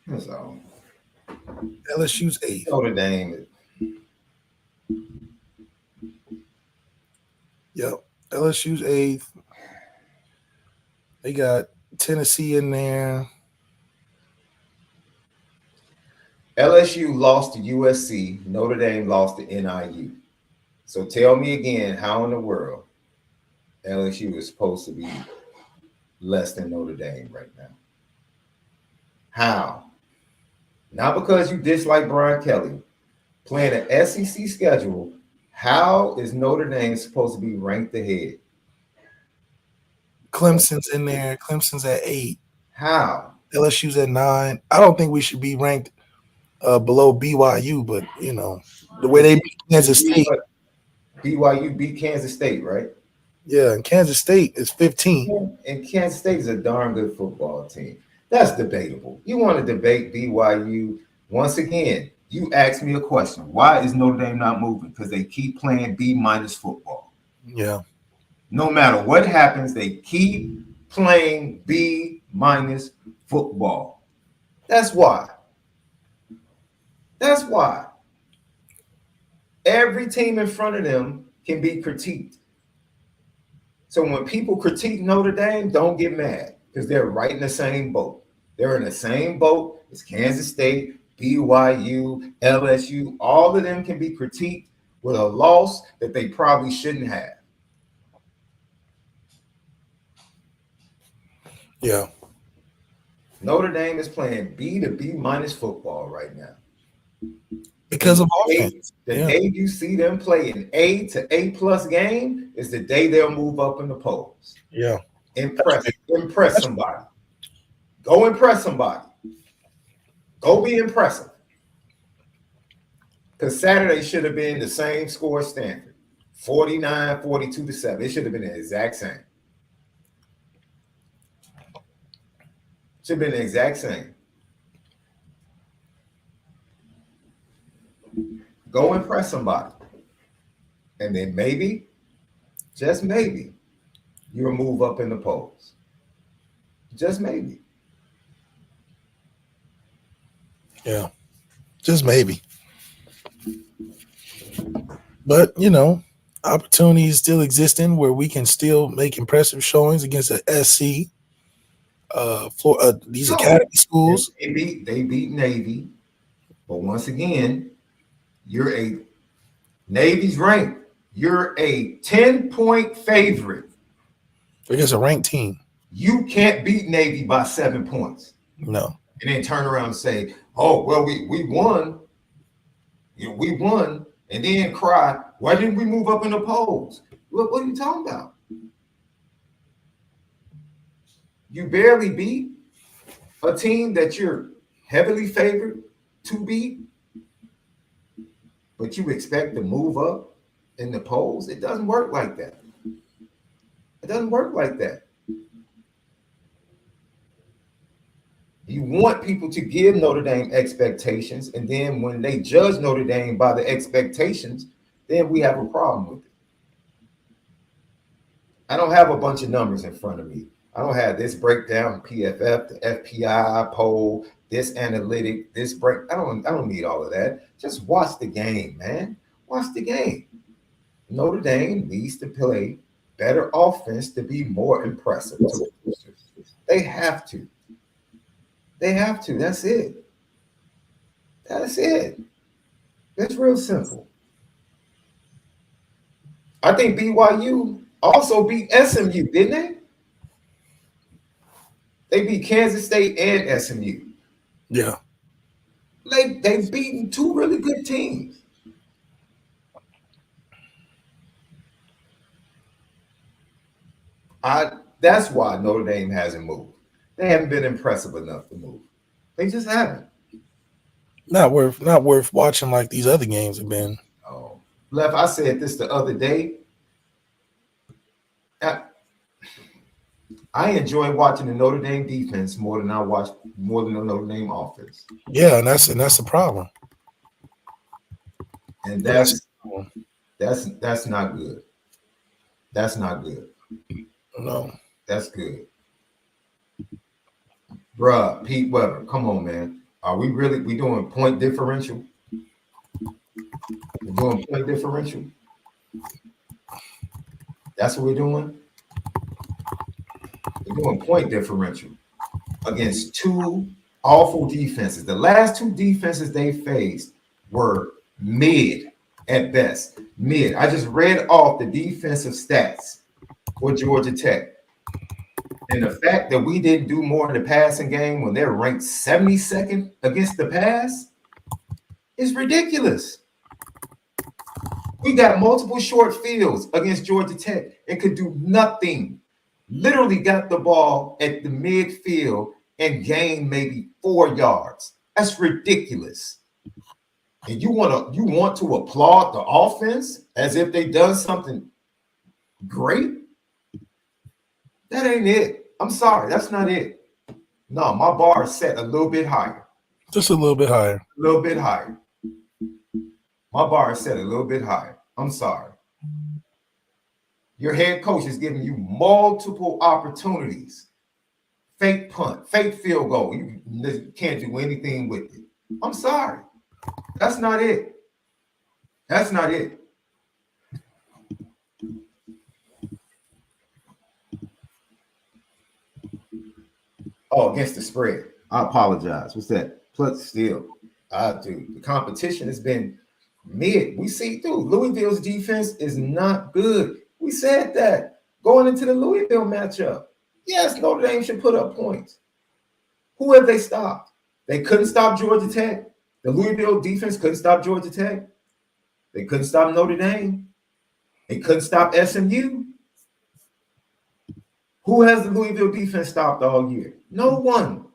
That's all. LSU's 8th. Notre Dame. Yep. LSU's 8th. They got Tennessee in there. LSU lost to USC. Notre Dame lost to NIU. So tell me again, how in the world LSU is supposed to be less than Notre Dame right now? How? Not because you dislike Brian Kelly. Playing an SEC schedule, how is Notre Dame supposed to be ranked ahead? Clemson's in there. Clemson's at 8. How? LSU's at 9. I don't think we should be ranked below BYU, but you know the way they beat Kansas State. BYU beat Kansas State, right? Yeah, and Kansas State is 15. And Kansas State is a darn good football team. That's debatable. You want to debate BYU? Once again, you asked me a question. Why is Notre Dame not moving? Because they keep playing B- football. Yeah. No matter what happens, they keep playing B- football. That's why. That's why. Every team in front of them can be critiqued. So when people critique Notre Dame, don't get mad because they're right in the same boat. They're in the same boat as Kansas State, BYU, LSU. All of them can be critiqued with a loss that they probably shouldn't have. Yeah. Notre Dame is playing B to B- football right now. Because of offense. The day you see them play an A to A+ game is the day they'll move up in the polls. Yeah. Impress somebody. Go impress somebody. Go be impressive. Because Saturday should have been the same score as Stanford. 49-42-7. It should have been the exact same. Should have been the exact same. Go impress somebody. And then maybe, just maybe, you'll move up in the polls. Just maybe. Yeah. Just maybe. But, you know, opportunities still existing where we can still make impressive showings against a SC. These academy schools. They beat Navy. But once again, Navy's ranked. You're a 10-point favorite against a ranked team. You can't beat Navy by 7 points. No. And then turn around and say, oh, well, we won. We won. And then cry, why didn't we move up in the polls? What are you talking about? You barely beat a team that you're heavily favored to beat, but you expect to move up in the polls? It doesn't work like that. It doesn't work like that. You want people to give Notre Dame expectations, and then when they judge Notre Dame by the expectations, then we have a problem with it. I don't have a bunch of numbers in front of me. I don't have this breakdown, PFF, the FPI poll, this analytic, this break. I don't need all of that. Just watch the game, man. Watch the game. Notre Dame needs to play better offense to be more impressive to the boosters. They have to. They have to. That's it. That's it. It's real simple. I think BYU also beat SMU, didn't they? They beat Kansas State and SMU. Yeah. They've beaten two really good teams. That's why Notre Dame hasn't moved. They haven't been impressive enough to move. They just haven't. Not worth watching like these other games have been. Oh, Left, I said this the other day. I enjoy watching the Notre Dame defense more than the Notre Dame offense. Yeah, and that's the problem. And that's not good. That's not good. No. That's good. Bruh, Pete Weber, come on, man. Are we doing point differential? We're doing point differential? That's what we're doing? We're doing point differential against two awful defenses. The last two defenses they faced were mid at best. Mid. I just read off the defensive stats for Georgia Tech. And the fact that we didn't do more in the passing game when they're ranked 72nd against the pass is ridiculous. We got multiple short fields against Georgia Tech and could do nothing. Literally got the ball at the midfield and gained maybe 4 yards. That's ridiculous. And you want to applaud the offense as if they done something great? That ain't it. I'm sorry, that's not it. No, my bar is set a little bit higher. Just a little bit higher. A little bit higher. My bar is set a little bit higher. I'm sorry. Your head coach is giving you multiple opportunities. Fake punt, fake field goal. You can't do anything with it. I'm sorry. That's not it. That's not it. Oh, against the spread. I apologize. What's that? Plus still. Dude, the competition has been mid. We see through. Louisville's defense is not good. We said that going into the Louisville matchup. Yes, Notre Dame should put up points. Who have they stopped? They couldn't stop Georgia Tech. The Louisville defense couldn't stop Georgia Tech. They couldn't stop Notre Dame. They couldn't stop SMU. Who has the Louisville defense stopped all year? No one.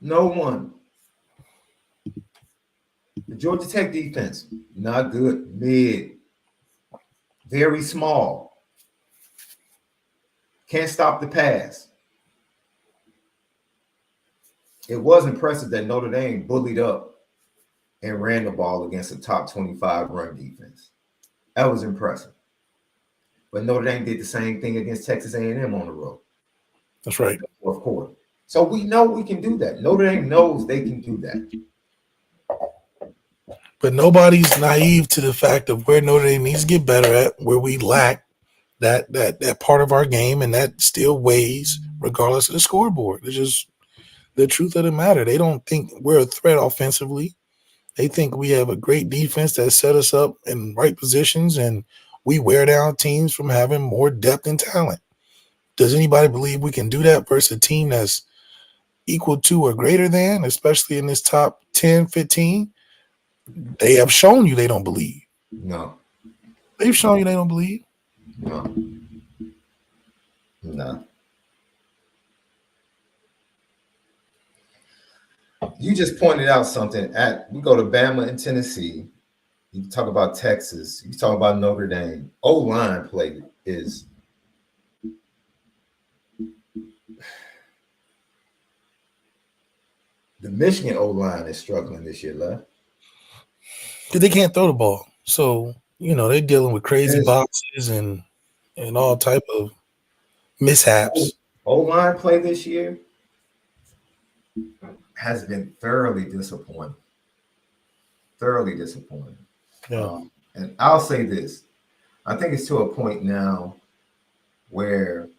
No one. The Georgia Tech defense, not good. Mid. Very small. Can't stop the pass. It was impressive that Notre Dame bullied up and ran the ball against a top 25 run defense. That was impressive. But Notre Dame did the same thing against Texas A&M on the road. That's right. Fourth quarter. So we know we can do that. Notre Dame knows they can do that. But nobody's naive to the fact of where Notre Dame needs to get better at, where we lack that part of our game, and that still weighs regardless of the scoreboard. It's just the truth of the matter. They don't think we're a threat offensively. They think we have a great defense that set us up in right positions, and we wear down teams from having more depth and talent. Does anybody believe we can do that versus a team that's equal to or greater than, especially in this top 10, 15? They have shown you they don't believe. No. They've shown you they don't believe. No. No. You just pointed out something. We go to Bama and Tennessee. You talk about Texas. You talk about Notre Dame. O-line play is the Michigan O-line is struggling this year, left. Because they can't throw the ball. So, they're dealing with crazy boxes and all type of mishaps. O-line play this year has been thoroughly disappointing. Thoroughly disappointing. Yeah. And I'll say this. I think it's to a point now where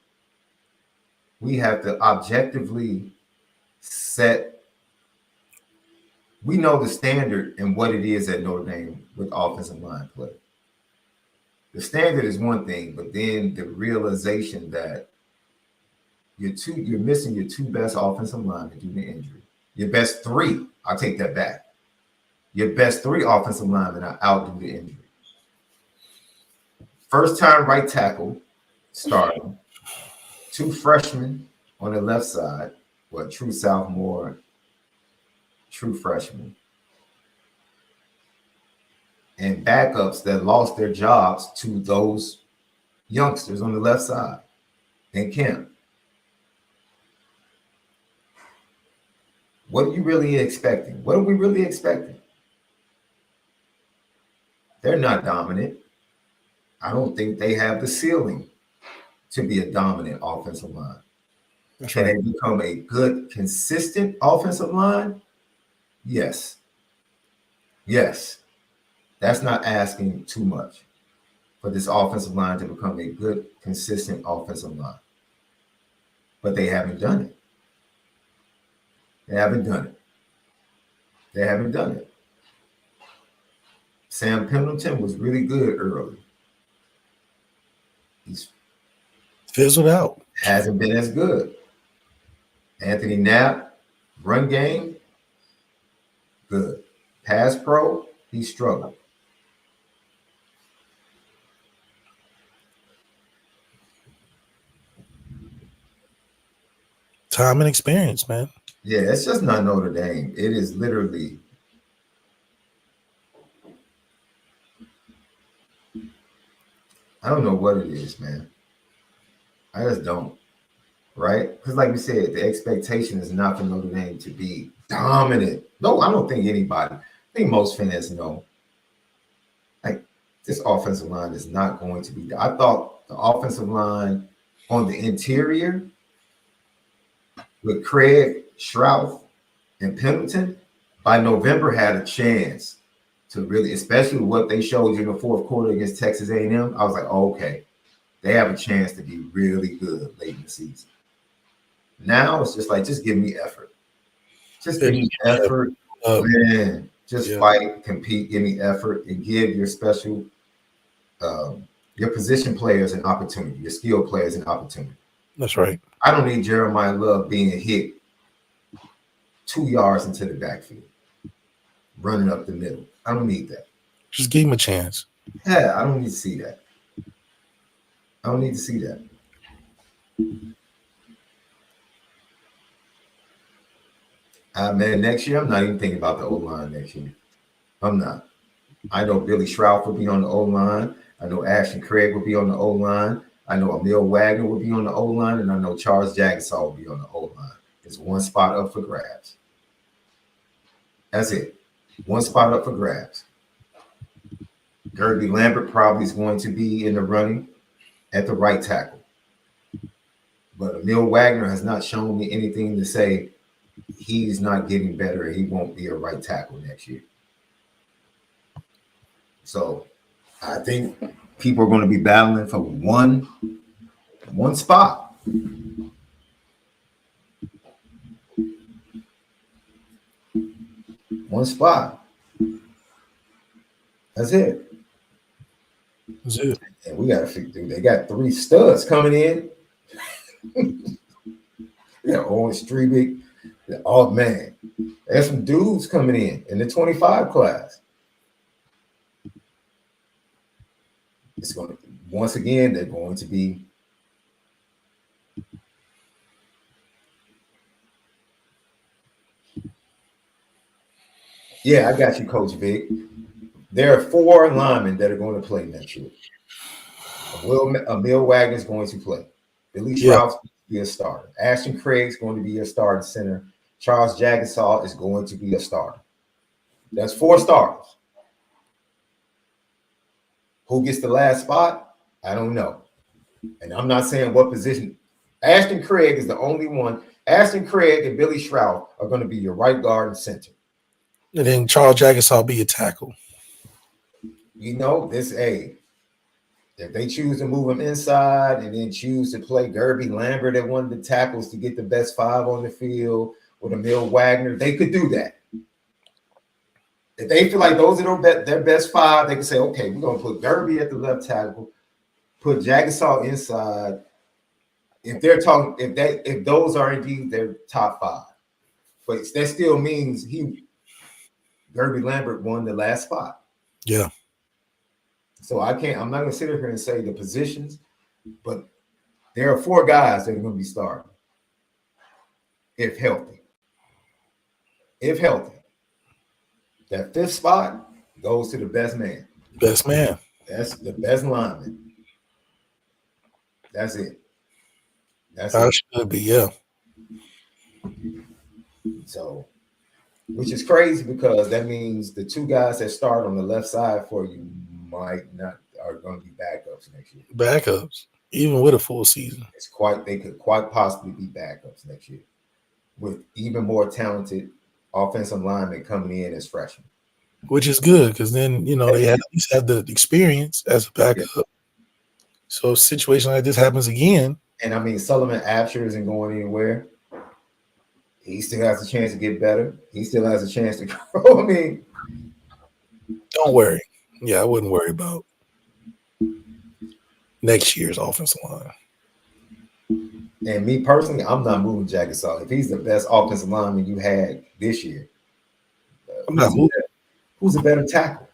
we have to objectively set. We know the standard and what it is at Notre Dame with offensive line play. The standard is one thing, but then the realization that you're missing your two best offensive linemen due to injury. Your best three, I'll take that back. Your best three offensive linemen are out due to injury. First time right tackle starting. Two freshmen on the left side. True sophomore, true freshman. and backups that lost their jobs to those youngsters on the left side in camp. What are you really expecting? What are we really expecting? They're not dominant. I don't think they have the ceiling to be a dominant offensive line. That's Can right. they become a good, consistent offensive line? Yes. Yes. That's not asking too much for this offensive line to become a good, consistent offensive line. But they haven't done it. They haven't done it. They haven't done it. Sam Pendleton was really good early. He's fizzled out. Hasn't been as good. Anthony Knapp, run game, good. Pass pro, he struggled. Time and experience, man. Yeah, it's just not Notre Dame. It is literally I don't know what it is, man. I just don't. Right? Because like we said, the expectation is not for Notre Dame to be dominant. No, I don't think anybody. I think most fans know. Like, this offensive line is not going to be. I thought the offensive line on the interior with Craig, Shroud, and Pendleton by November had a chance to really, especially what they showed you in the fourth quarter against Texas A&M. I was like, oh, okay, they have a chance to be really good late in the season. Now it's just like, just give me effort. Just give me effort, man. Just fight, compete, give me effort, and give your special, your position players an opportunity, your skill players an opportunity. That's right. I don't need Jeremiah Love being hit 2 yards into the backfield, running up the middle. I don't need that. Just give him a chance. Yeah, I don't need to see that. I don't need to see that. Man, next year, I'm not even thinking about the O-line next year. I'm not. I know Billy Shroud will be on the O-line. I know Ashton Craig will be on the O-line. I know Emil Wagner will be on the O-line, and I know Charles Jagasaw will be on the O-line. There's one spot up for grabs. That's it. One spot up for grabs. Gerby Lambert probably is going to be in the running at the right tackle. But Emil Wagner has not shown me anything to say he's not getting better and he won't be a right tackle next year. So I think people are going to be battling for one spot. One spot. That's it. That's it. And we got to figure through. They got 3 studs coming in. Yeah, Owen Strebick. Oh man, there's some dudes coming in the 25 class. It's going to, once again, they're going to be yeah, I got you, Coach Vic. There are 4 linemen that are going to play next year. Emil Wagner is going to play. Billy Shroud is going to be a starter. Ashton Craig is going to be a starting center. Charles Jagasaw is going to be a starter. That's 4 starters. Who gets the last spot? I don't know. And I'm not saying what position. Ashton Craig is the only one. Ashton Craig and Billy Shroud are going to be your right guard and center. And then Charles Jagasaw be a tackle. You know, if they choose to move him inside and then choose to play Gerby Lambert at one of the tackles to get the best 5 on the field with Emil Wagner, they could do that. If they feel like those are their best 5, they can say, okay, we're going to put Gerby at the left tackle, put Jagasaw inside. If they're talking, if those are indeed their top 5, but that still means Gerby Lambert won the last spot. Yeah. So I'm not going to sit here and say the positions, but there are 4 guys that are going to be starting. If healthy. That 5th spot, goes to the best man. Best man. That's the best lineman. That's it. That's I it. should be, yeah. So, which is crazy because that means the two guys that start on the left side for you might not are going to be backups next year. Backups, even with a full season. They could quite possibly be backups next year with even more talented offensive linemen coming in as freshmen. Which is good because then they at least have the experience as a backup. Yeah. So a situation like this happens again. And I mean, Sullivan Absher isn't going anywhere. He still has a chance to get better. He still has a chance to grow. I mean, don't worry. Yeah, I wouldn't worry about next year's offensive line. And me personally, I'm not moving Jack Assault. If he's the best offensive lineman you had this year, I'm not moving. Who's a better tackle?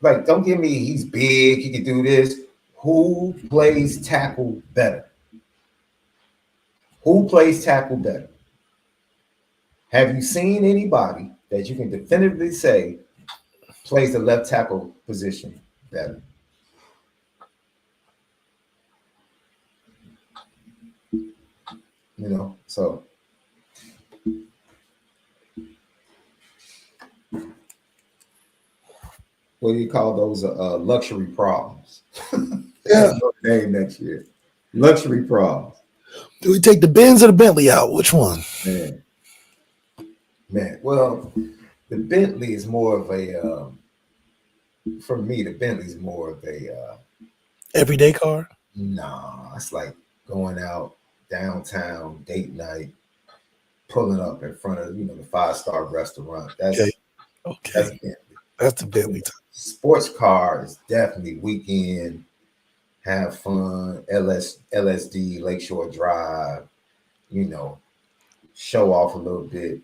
Like, don't give me he's big, he can do this. Who plays tackle better? Who plays tackle better? Have you seen anybody that you can definitively say plays the left tackle position better? So what do you call those luxury problems? Yeah. Name next year. Luxury problems. Do we take the Benz or the Bentley out? Which one? Man. Well, the Bentley is more of a for me, the Bentley is more of a everyday car? Nah, it's like going out downtown, date night, pulling up in front of the 5-star restaurant. That's okay. That's the Bentley type. Sports car is definitely weekend, have fun, LSD, Lakeshore Drive, show off a little bit.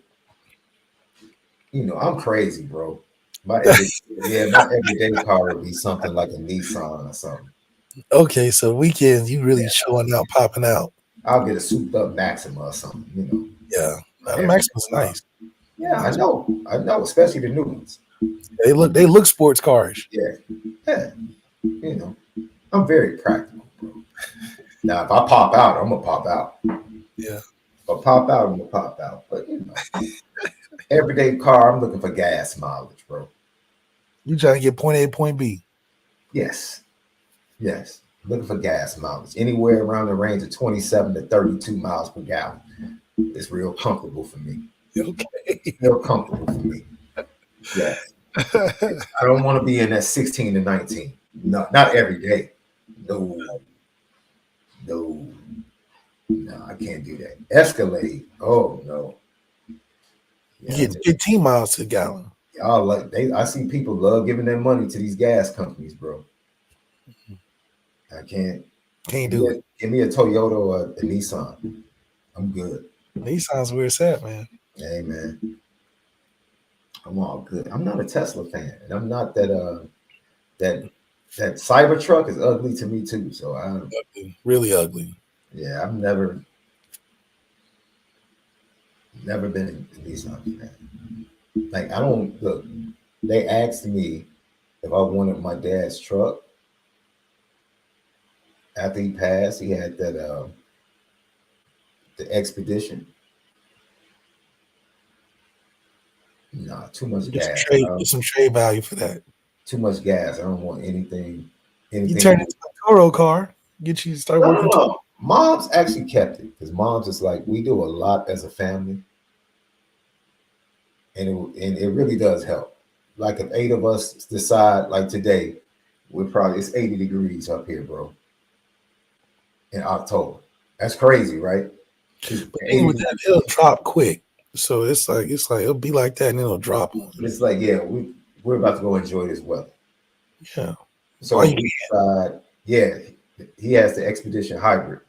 I'm crazy, bro. My everyday car would be something like a Nissan or something. Okay, so weekends you really showing out, popping out. I'll get a souped up Maxima or something, Yeah, Maxima's nice. Yeah, I know, especially the new ones. They look sports cars. Yeah. I'm very practical, bro. Now, if I pop out, I'm gonna pop out. Yeah. If I pop out, I'm gonna pop out. But everyday car, I'm looking for gas mileage, bro. You trying to get point A to point B? Yes. Looking for gas mileage. Anywhere around the range of 27 to 32 miles per gallon. It's real comfortable for me. Okay. Real comfortable for me. Yeah. I don't want to be in that 16 to 19. No, not every day. No, I can't do that. Escalade. Oh no. You get 15 miles to the gallon. Y'all I see people love giving their money to these gas companies, bro. I can't do it. Give me a Toyota or a Nissan. I'm good. Nissan's where it's at, man. Hey, man. I'm all good. I'm not a Tesla fan, and I'm not that Cybertruck is ugly to me too. So I'm really ugly. Yeah, I've never been a Nissan fan. Like, I don't look. They asked me if I wanted my dad's truck. After he passed, he had that the Expedition. Nah, too much gas. There's some trade value for that. Too much gas. I don't want anything. You turn into a Toro car. Get you start working. No. Mom's actually kept it because Mom's is like, we do a lot as a family, and it really does help. Like, if 8 of us decide, like today, it's 80 degrees up here, bro. In October. That's crazy, right? With that, it'll drop quick. So it's like it'll be like that and it'll drop. It's like, yeah, we're about to go enjoy this weather. Yeah. So we decide, he has the Expedition Hybrid.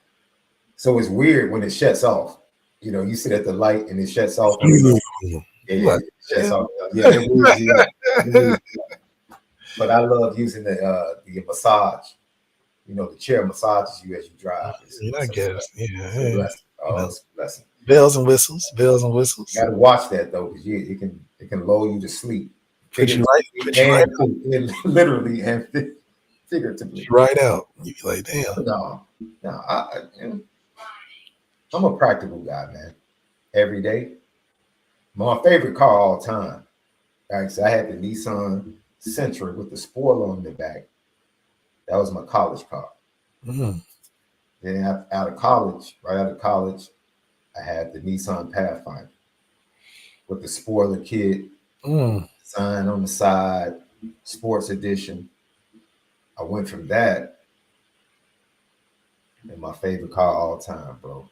So it's weird when it shuts off. You sit at the light and it shuts off. It shuts off. But I love using the massage. The chair massages you as you drive. I guess. It's a blessing. Bells and whistles. You got to watch that though, because it can lull you to sleep. Put you right, and literally and figuratively. right out. You be like, damn. No, I'm a practical guy, man. Every day. My favorite car all time. Right, so I had the Nissan Sentra with the spoiler on the back. That was my college car. Mm. Then right out of college, I had the Nissan Pathfinder with the spoiler kit, sign on the side, sports edition. I went from that, and my favorite car all time, bro.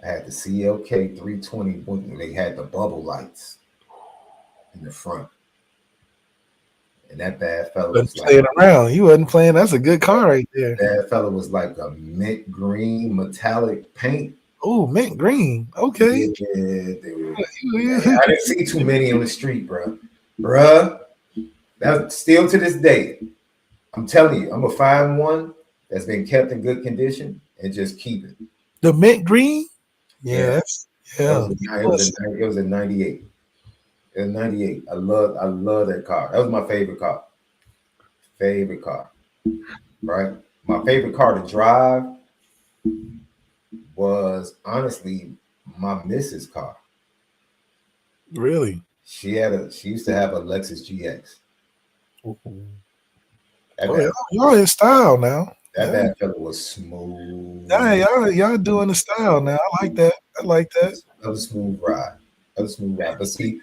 I had the CLK 320 when they had the bubble lights in the front. And that bad fella was playing around. He wasn't playing. That's a good car right there. That fella was like a mint green metallic paint. Oh, mint green. Okay. Yeah, dude. I didn't see too many on the street, bro. Bruh, that's still to this day. I'm telling you, I'm gonna find one that's been kept in good condition and just keep it. The mint green? Yeah. It was a 98. It was 98. I love that car. That was my favorite car. Right? My favorite car to drive was honestly my missus' car. Really? She used to have a Lexus GX. Y'all in style now. That bad fella was smooth. Yeah, y'all doing the style now. I like that. That was a smooth ride. But see,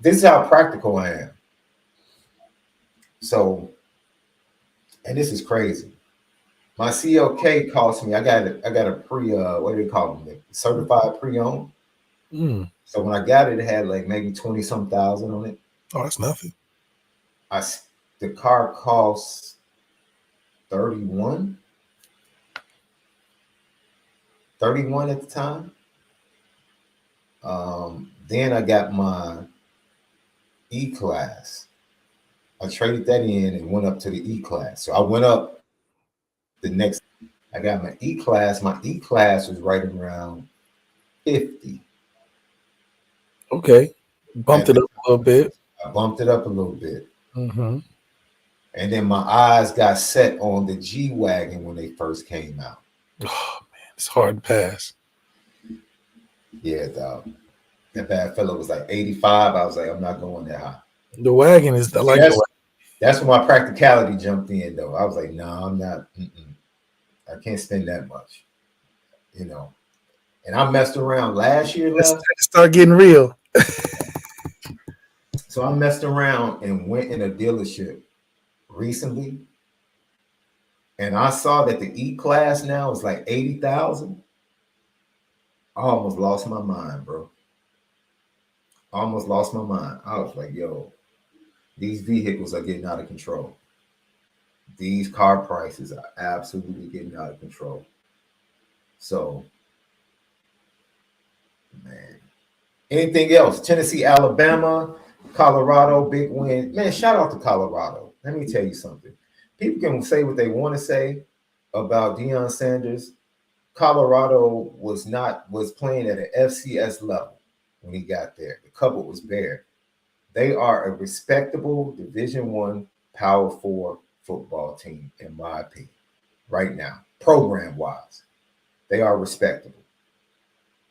this is how practical I am. So, and this is crazy. My CLK cost me. I got a pre. What do they call them? Certified pre-owned. So when I got it, it had like maybe 20-some thousand on it. Oh, that's nothing. The car costs 31 at the time. Then I got my E-Class. I traded that in and went up to the E-Class. So I went up I got my E-Class. My E-Class was right around 50. Okay. Bumped it up a little bit. I bumped it up a little bit. Mm-hmm. And then my eyes got set on the G-Wagon when they first came out. Oh, man, it's hard to pass. Yeah, dog. That bad fellow was like 85. I was like, I'm not going that high. The wagon is the wagon. That's when my practicality jumped in, though. I was like, no, I'm not. I can't spend that much, you know. And I messed around last year. Start getting real. So I messed around and went in a dealership recently, and I saw that the E-Class now is like 80,000. I almost lost my mind, bro. I was like, yo, these vehicles are getting out of control. These car prices are absolutely getting out of control. So, man. Anything else? Tennessee, Alabama, Colorado, big win. Man, shout out to Colorado. Let me tell you something. People can say what they want to say about Deion Sanders. Colorado was playing at an FCS level when he got there. The cupboard was bare. They are a respectable Division I Power 4 football team, in my opinion, right now, program-wise. They are respectable.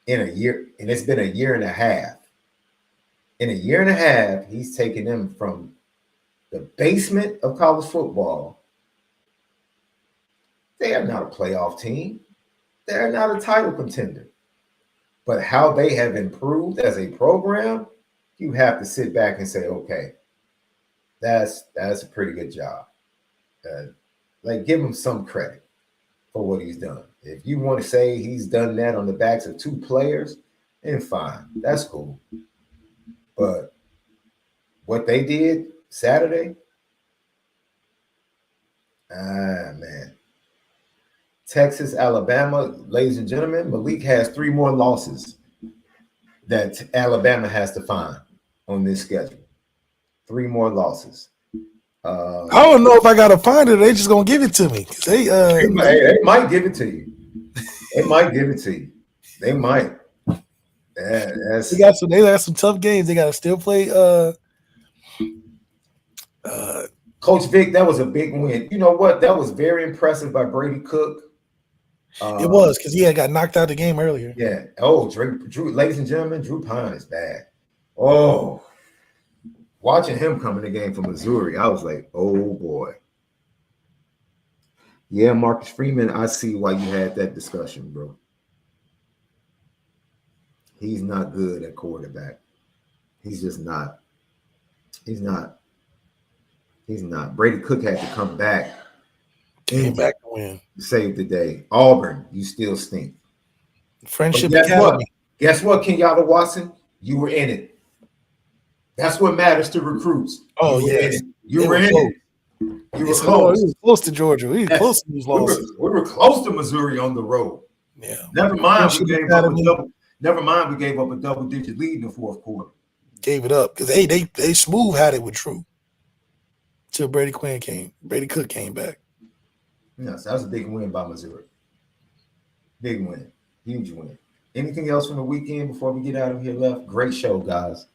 In a year, and it's been a year and a half. In a year and a half, he's taken them from the basement of college football. They are not a playoff team. They're not a title contender. But how they have improved as a program, you have to sit back and say, okay, that's a pretty good job. Like, give him some credit for what he's done. If you want to say he's done that on the backs of two players, then fine. That's cool. But what they did Saturday, man. Texas, Alabama, ladies and gentlemen, Malik has 3 more losses that Alabama has to find on this schedule. 3 more losses. I don't know if I gotta find it. They just gonna give it to me. They might give it to you. They might give it to you. They That's They got some tough games. They got to still play. Coach Vic. That was a big win. You know what? That was very impressive by Brady Cook. It was because he had got knocked out the game earlier. Yeah. Oh, Drew, ladies and gentlemen, Drew Pine is bad. Oh, watching him come in the game for Missouri, I was like, oh boy. Yeah, Marcus Freeman, I see why you had that discussion, bro. He's not good at quarterback. He's just not. He's not. Brady Cook had to come back. Came back to win. Save the day. Auburn, you still stink. Friendship Guess Academy. what? Guess what, Kenyatta Watson? You were in it. That's what matters to recruits. Oh, yeah. You were in it. You were close. close. We were close to Georgia. We were close to these losses. We were close to Missouri on the road. Yeah. Never mind, we gave up a double-digit lead in the fourth quarter. Gave it up because they smooth had it with True. Till Brady Cook came back. Yes, that was a big win by Missouri. Big win. Huge win. Anything else from the weekend before we get out of here left? Great show, guys.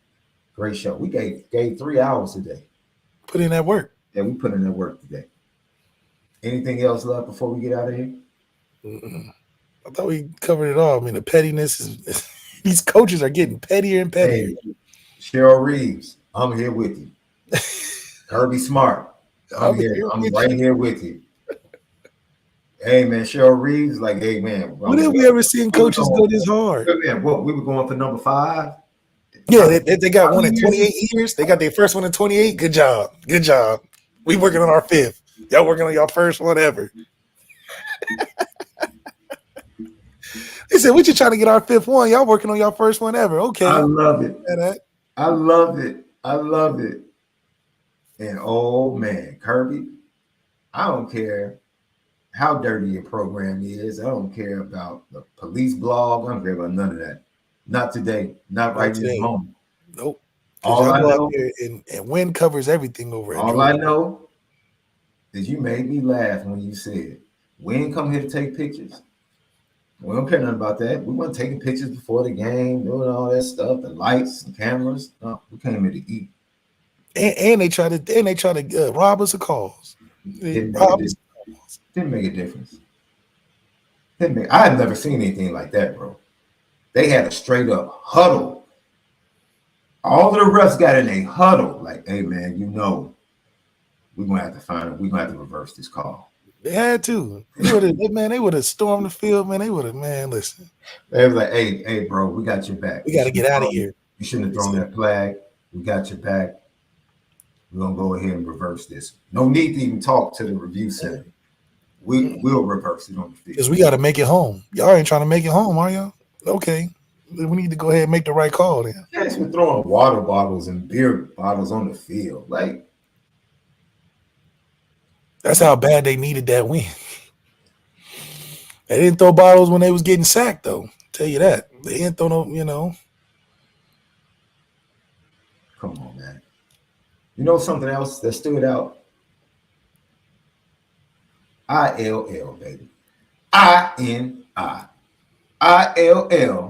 Great show. We gave 3 hours today. Put in that work. Yeah, we put in that work today. Anything else left before we get out of here? I thought we covered it all. I mean, the pettiness is these coaches are getting pettier and pettier. Hey, Cheryl Reeves, I'm here with you. Kirby Smart, I'm right here with you. Hey man, Cheryl Reeves, like, hey man. When have we ever seen coaches go this hard? Man, what, we were going for number 5? Yeah, they got one in 28 years. They got their first one in 28. Good job. Good job. We working on our 5th. Y'all working on your first one ever. They said, we just trying to get our 5th one. Y'all working on your first one ever. Okay. I love it. I love it. I love it. And oh man, Kirby, I don't care how dirty your program is. I don't care about the police blog. I don't care about none of that. Not today. Not right in this moment. Nope. All I know, and win covers everything over. All I know is you made me laugh when you said, we ain't come here to take pictures. We don't care nothing about that. We weren't taking pictures before the game, doing all that stuff, the lights and cameras. No, we came here to eat. And they try to rob us of calls. Didn't make a difference. I had never seen anything like that, bro. They had a straight up huddle. All of the refs got in a huddle, like, hey man, you know, we're gonna have to find it. We're gonna have to reverse this call. They had to. They would have stormed the field, man. They would have, man, listen. They was like, hey, bro, we got your back. We got to get out of here. You shouldn't have thrown that flag. We got your back. We're gonna go ahead and reverse this. No need to even talk to the review center. We'll reverse it on the field. Because we got to make it home. Y'all ain't trying to make it home, are y'all? Okay. We need to go ahead and make the right call then. Yes, we're throwing water bottles and beer bottles on the field. Like, that's how bad they needed that win. They didn't throw bottles when they was getting sacked, though. Tell you that. They didn't throw no, Come on, man. You know something else that stood out? ILL, baby. INI. ILLINI.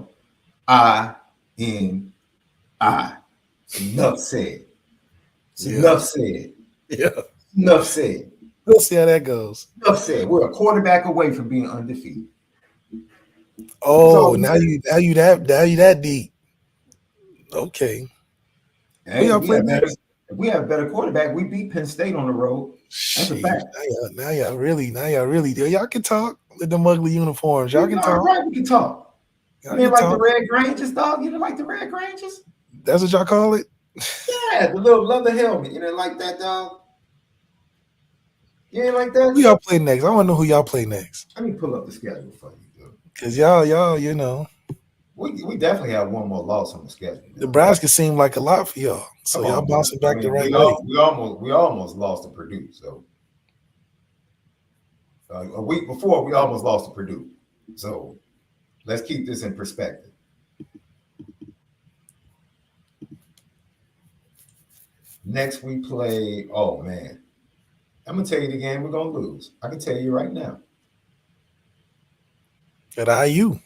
Enough said. Enough said. Yeah. Enough said. We'll see how that goes. Enough said. We're a quarterback away from being undefeated. Oh, so, now you that deep. Okay. Hey, if we have a better quarterback, we beat Penn State on the road. That's a fact. Now y'all really do. Y'all can talk with them ugly uniforms. Y'all can talk. Right, we can talk. You didn't like the Red Granges, dog? You didn't like the Red Granges? That's what y'all call it? Yeah, the little leather helmet. You didn't like that, dog? You didn't like that? Who y'all play next? I want to know who y'all play next. Let me pull up the schedule for you, dude. Because y'all, We definitely have one more loss on the schedule. Nebraska seemed like a lot for y'all. So y'all bouncing back the right way. We almost lost to Purdue. So a week before, we almost lost to Purdue. So let's keep this in perspective. Next we play, oh man. I'm going to tell you the game we're going to lose. I can tell you right now. At IU.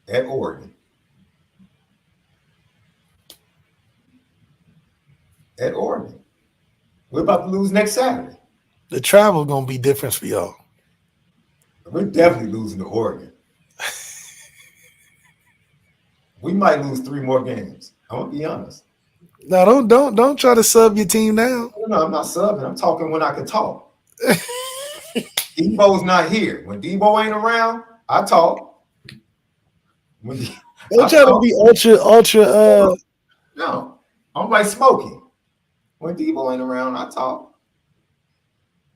At Oregon. at Oregon. We're about to lose next Saturday. The travel gonna be different for y'all. We're definitely losing to Oregon. We might lose 3 more games. I'm gonna be honest. No, don't try to sub your team now. No, I'm not subbing. I'm talking when I can talk. Debo's not here. When Debo ain't around, I talk. Don't try to be ultra. No, I'm like Smokey. When Debo ain't around, I talk.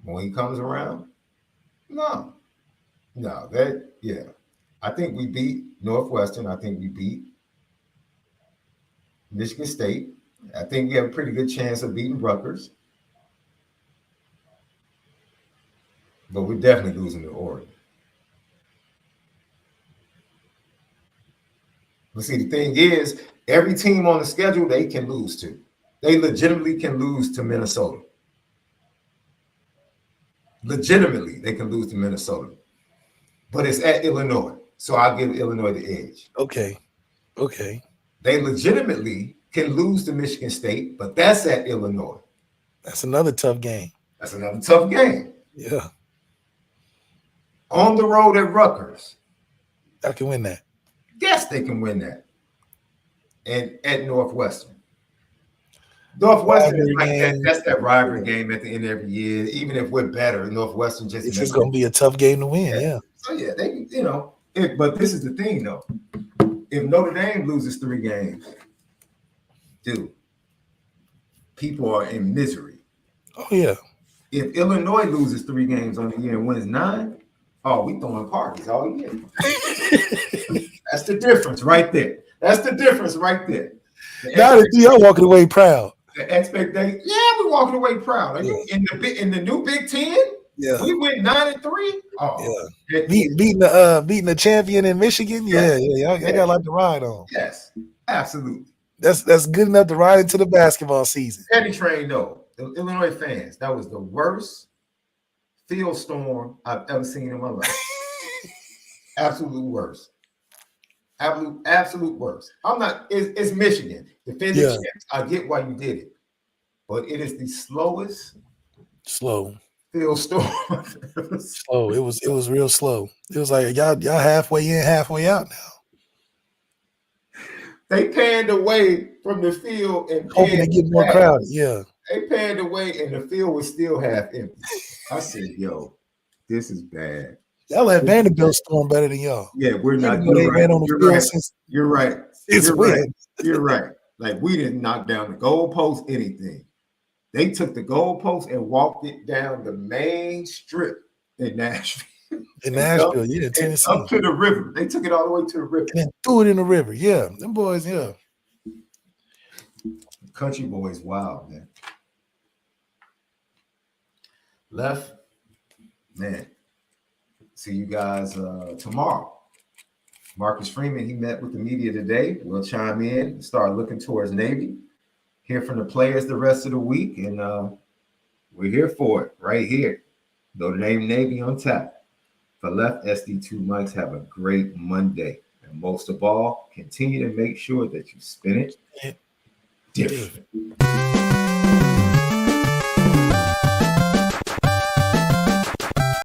When he comes around, no. I think we beat Northwestern. I think we beat Michigan State. I think we have a pretty good chance of beating Rutgers. But we're definitely losing to Oregon. But see, the thing is, every team on the schedule they can lose to. They legitimately can lose to Minnesota. Legitimately, they can lose to Minnesota. But it's at Illinois. So I'll give Illinois the edge. Okay. They legitimately can lose to Michigan State, but that's at Illinois. That's another tough game. Yeah. On the road at Rutgers. I can win that. Yes, they can win that. And at Northwestern. Northwestern is like that. That's that rivalry game at the end of every year. Even if we're better, Northwestern just. It's just gonna be a tough game to win. Yeah. So yeah, they but this is the thing though. If Notre Dame loses 3 games, dude, people are in misery. Oh yeah. If Illinois loses 3 games on the year and wins 9, oh, we throwing parties all year. That's the difference right there. Now that y'all walking away proud. The expectation, we're walking away proud. In the new Big Ten, we went 9-3. Oh, yeah. Beating the champion in Michigan. Y'all got a lot to ride on. Yes, absolutely. That's good enough to ride into the basketball season. Penny train though, the Illinois fans, that was the worst field storm I've ever seen in my life. Absolute worst. Absolute worst. It's Michigan. Defending champs. I get why you did it. But it is the slowest field storm. Slow. It was real slow. It was like y'all halfway in, halfway out now. They panned away from the field and hoping to get more crowded. Yeah. They panned away and the field was still half empty. I said, yo, this is bad. Y'all let Vanderbilt storm better than y'all. Yeah, we're not. You're right. You're right. Like we didn't knock down the goalpost, anything. They took the goalpost and walked it down the main strip in Nashville. Tennessee. Up to the river. They took it all the way to the river. And then threw it in the river. Yeah, them boys, Country boys, wild, man. Left, man. See you guys tomorrow. Marcus Freeman, he met with the media today. We'll chime in and start looking towards Navy. Hear from the players the rest of the week, and we're here for it right here. Notre Dame Navy on tap. For Left, SD2 Mics, have a great Monday. And most of all, continue to make sure that you spin it different.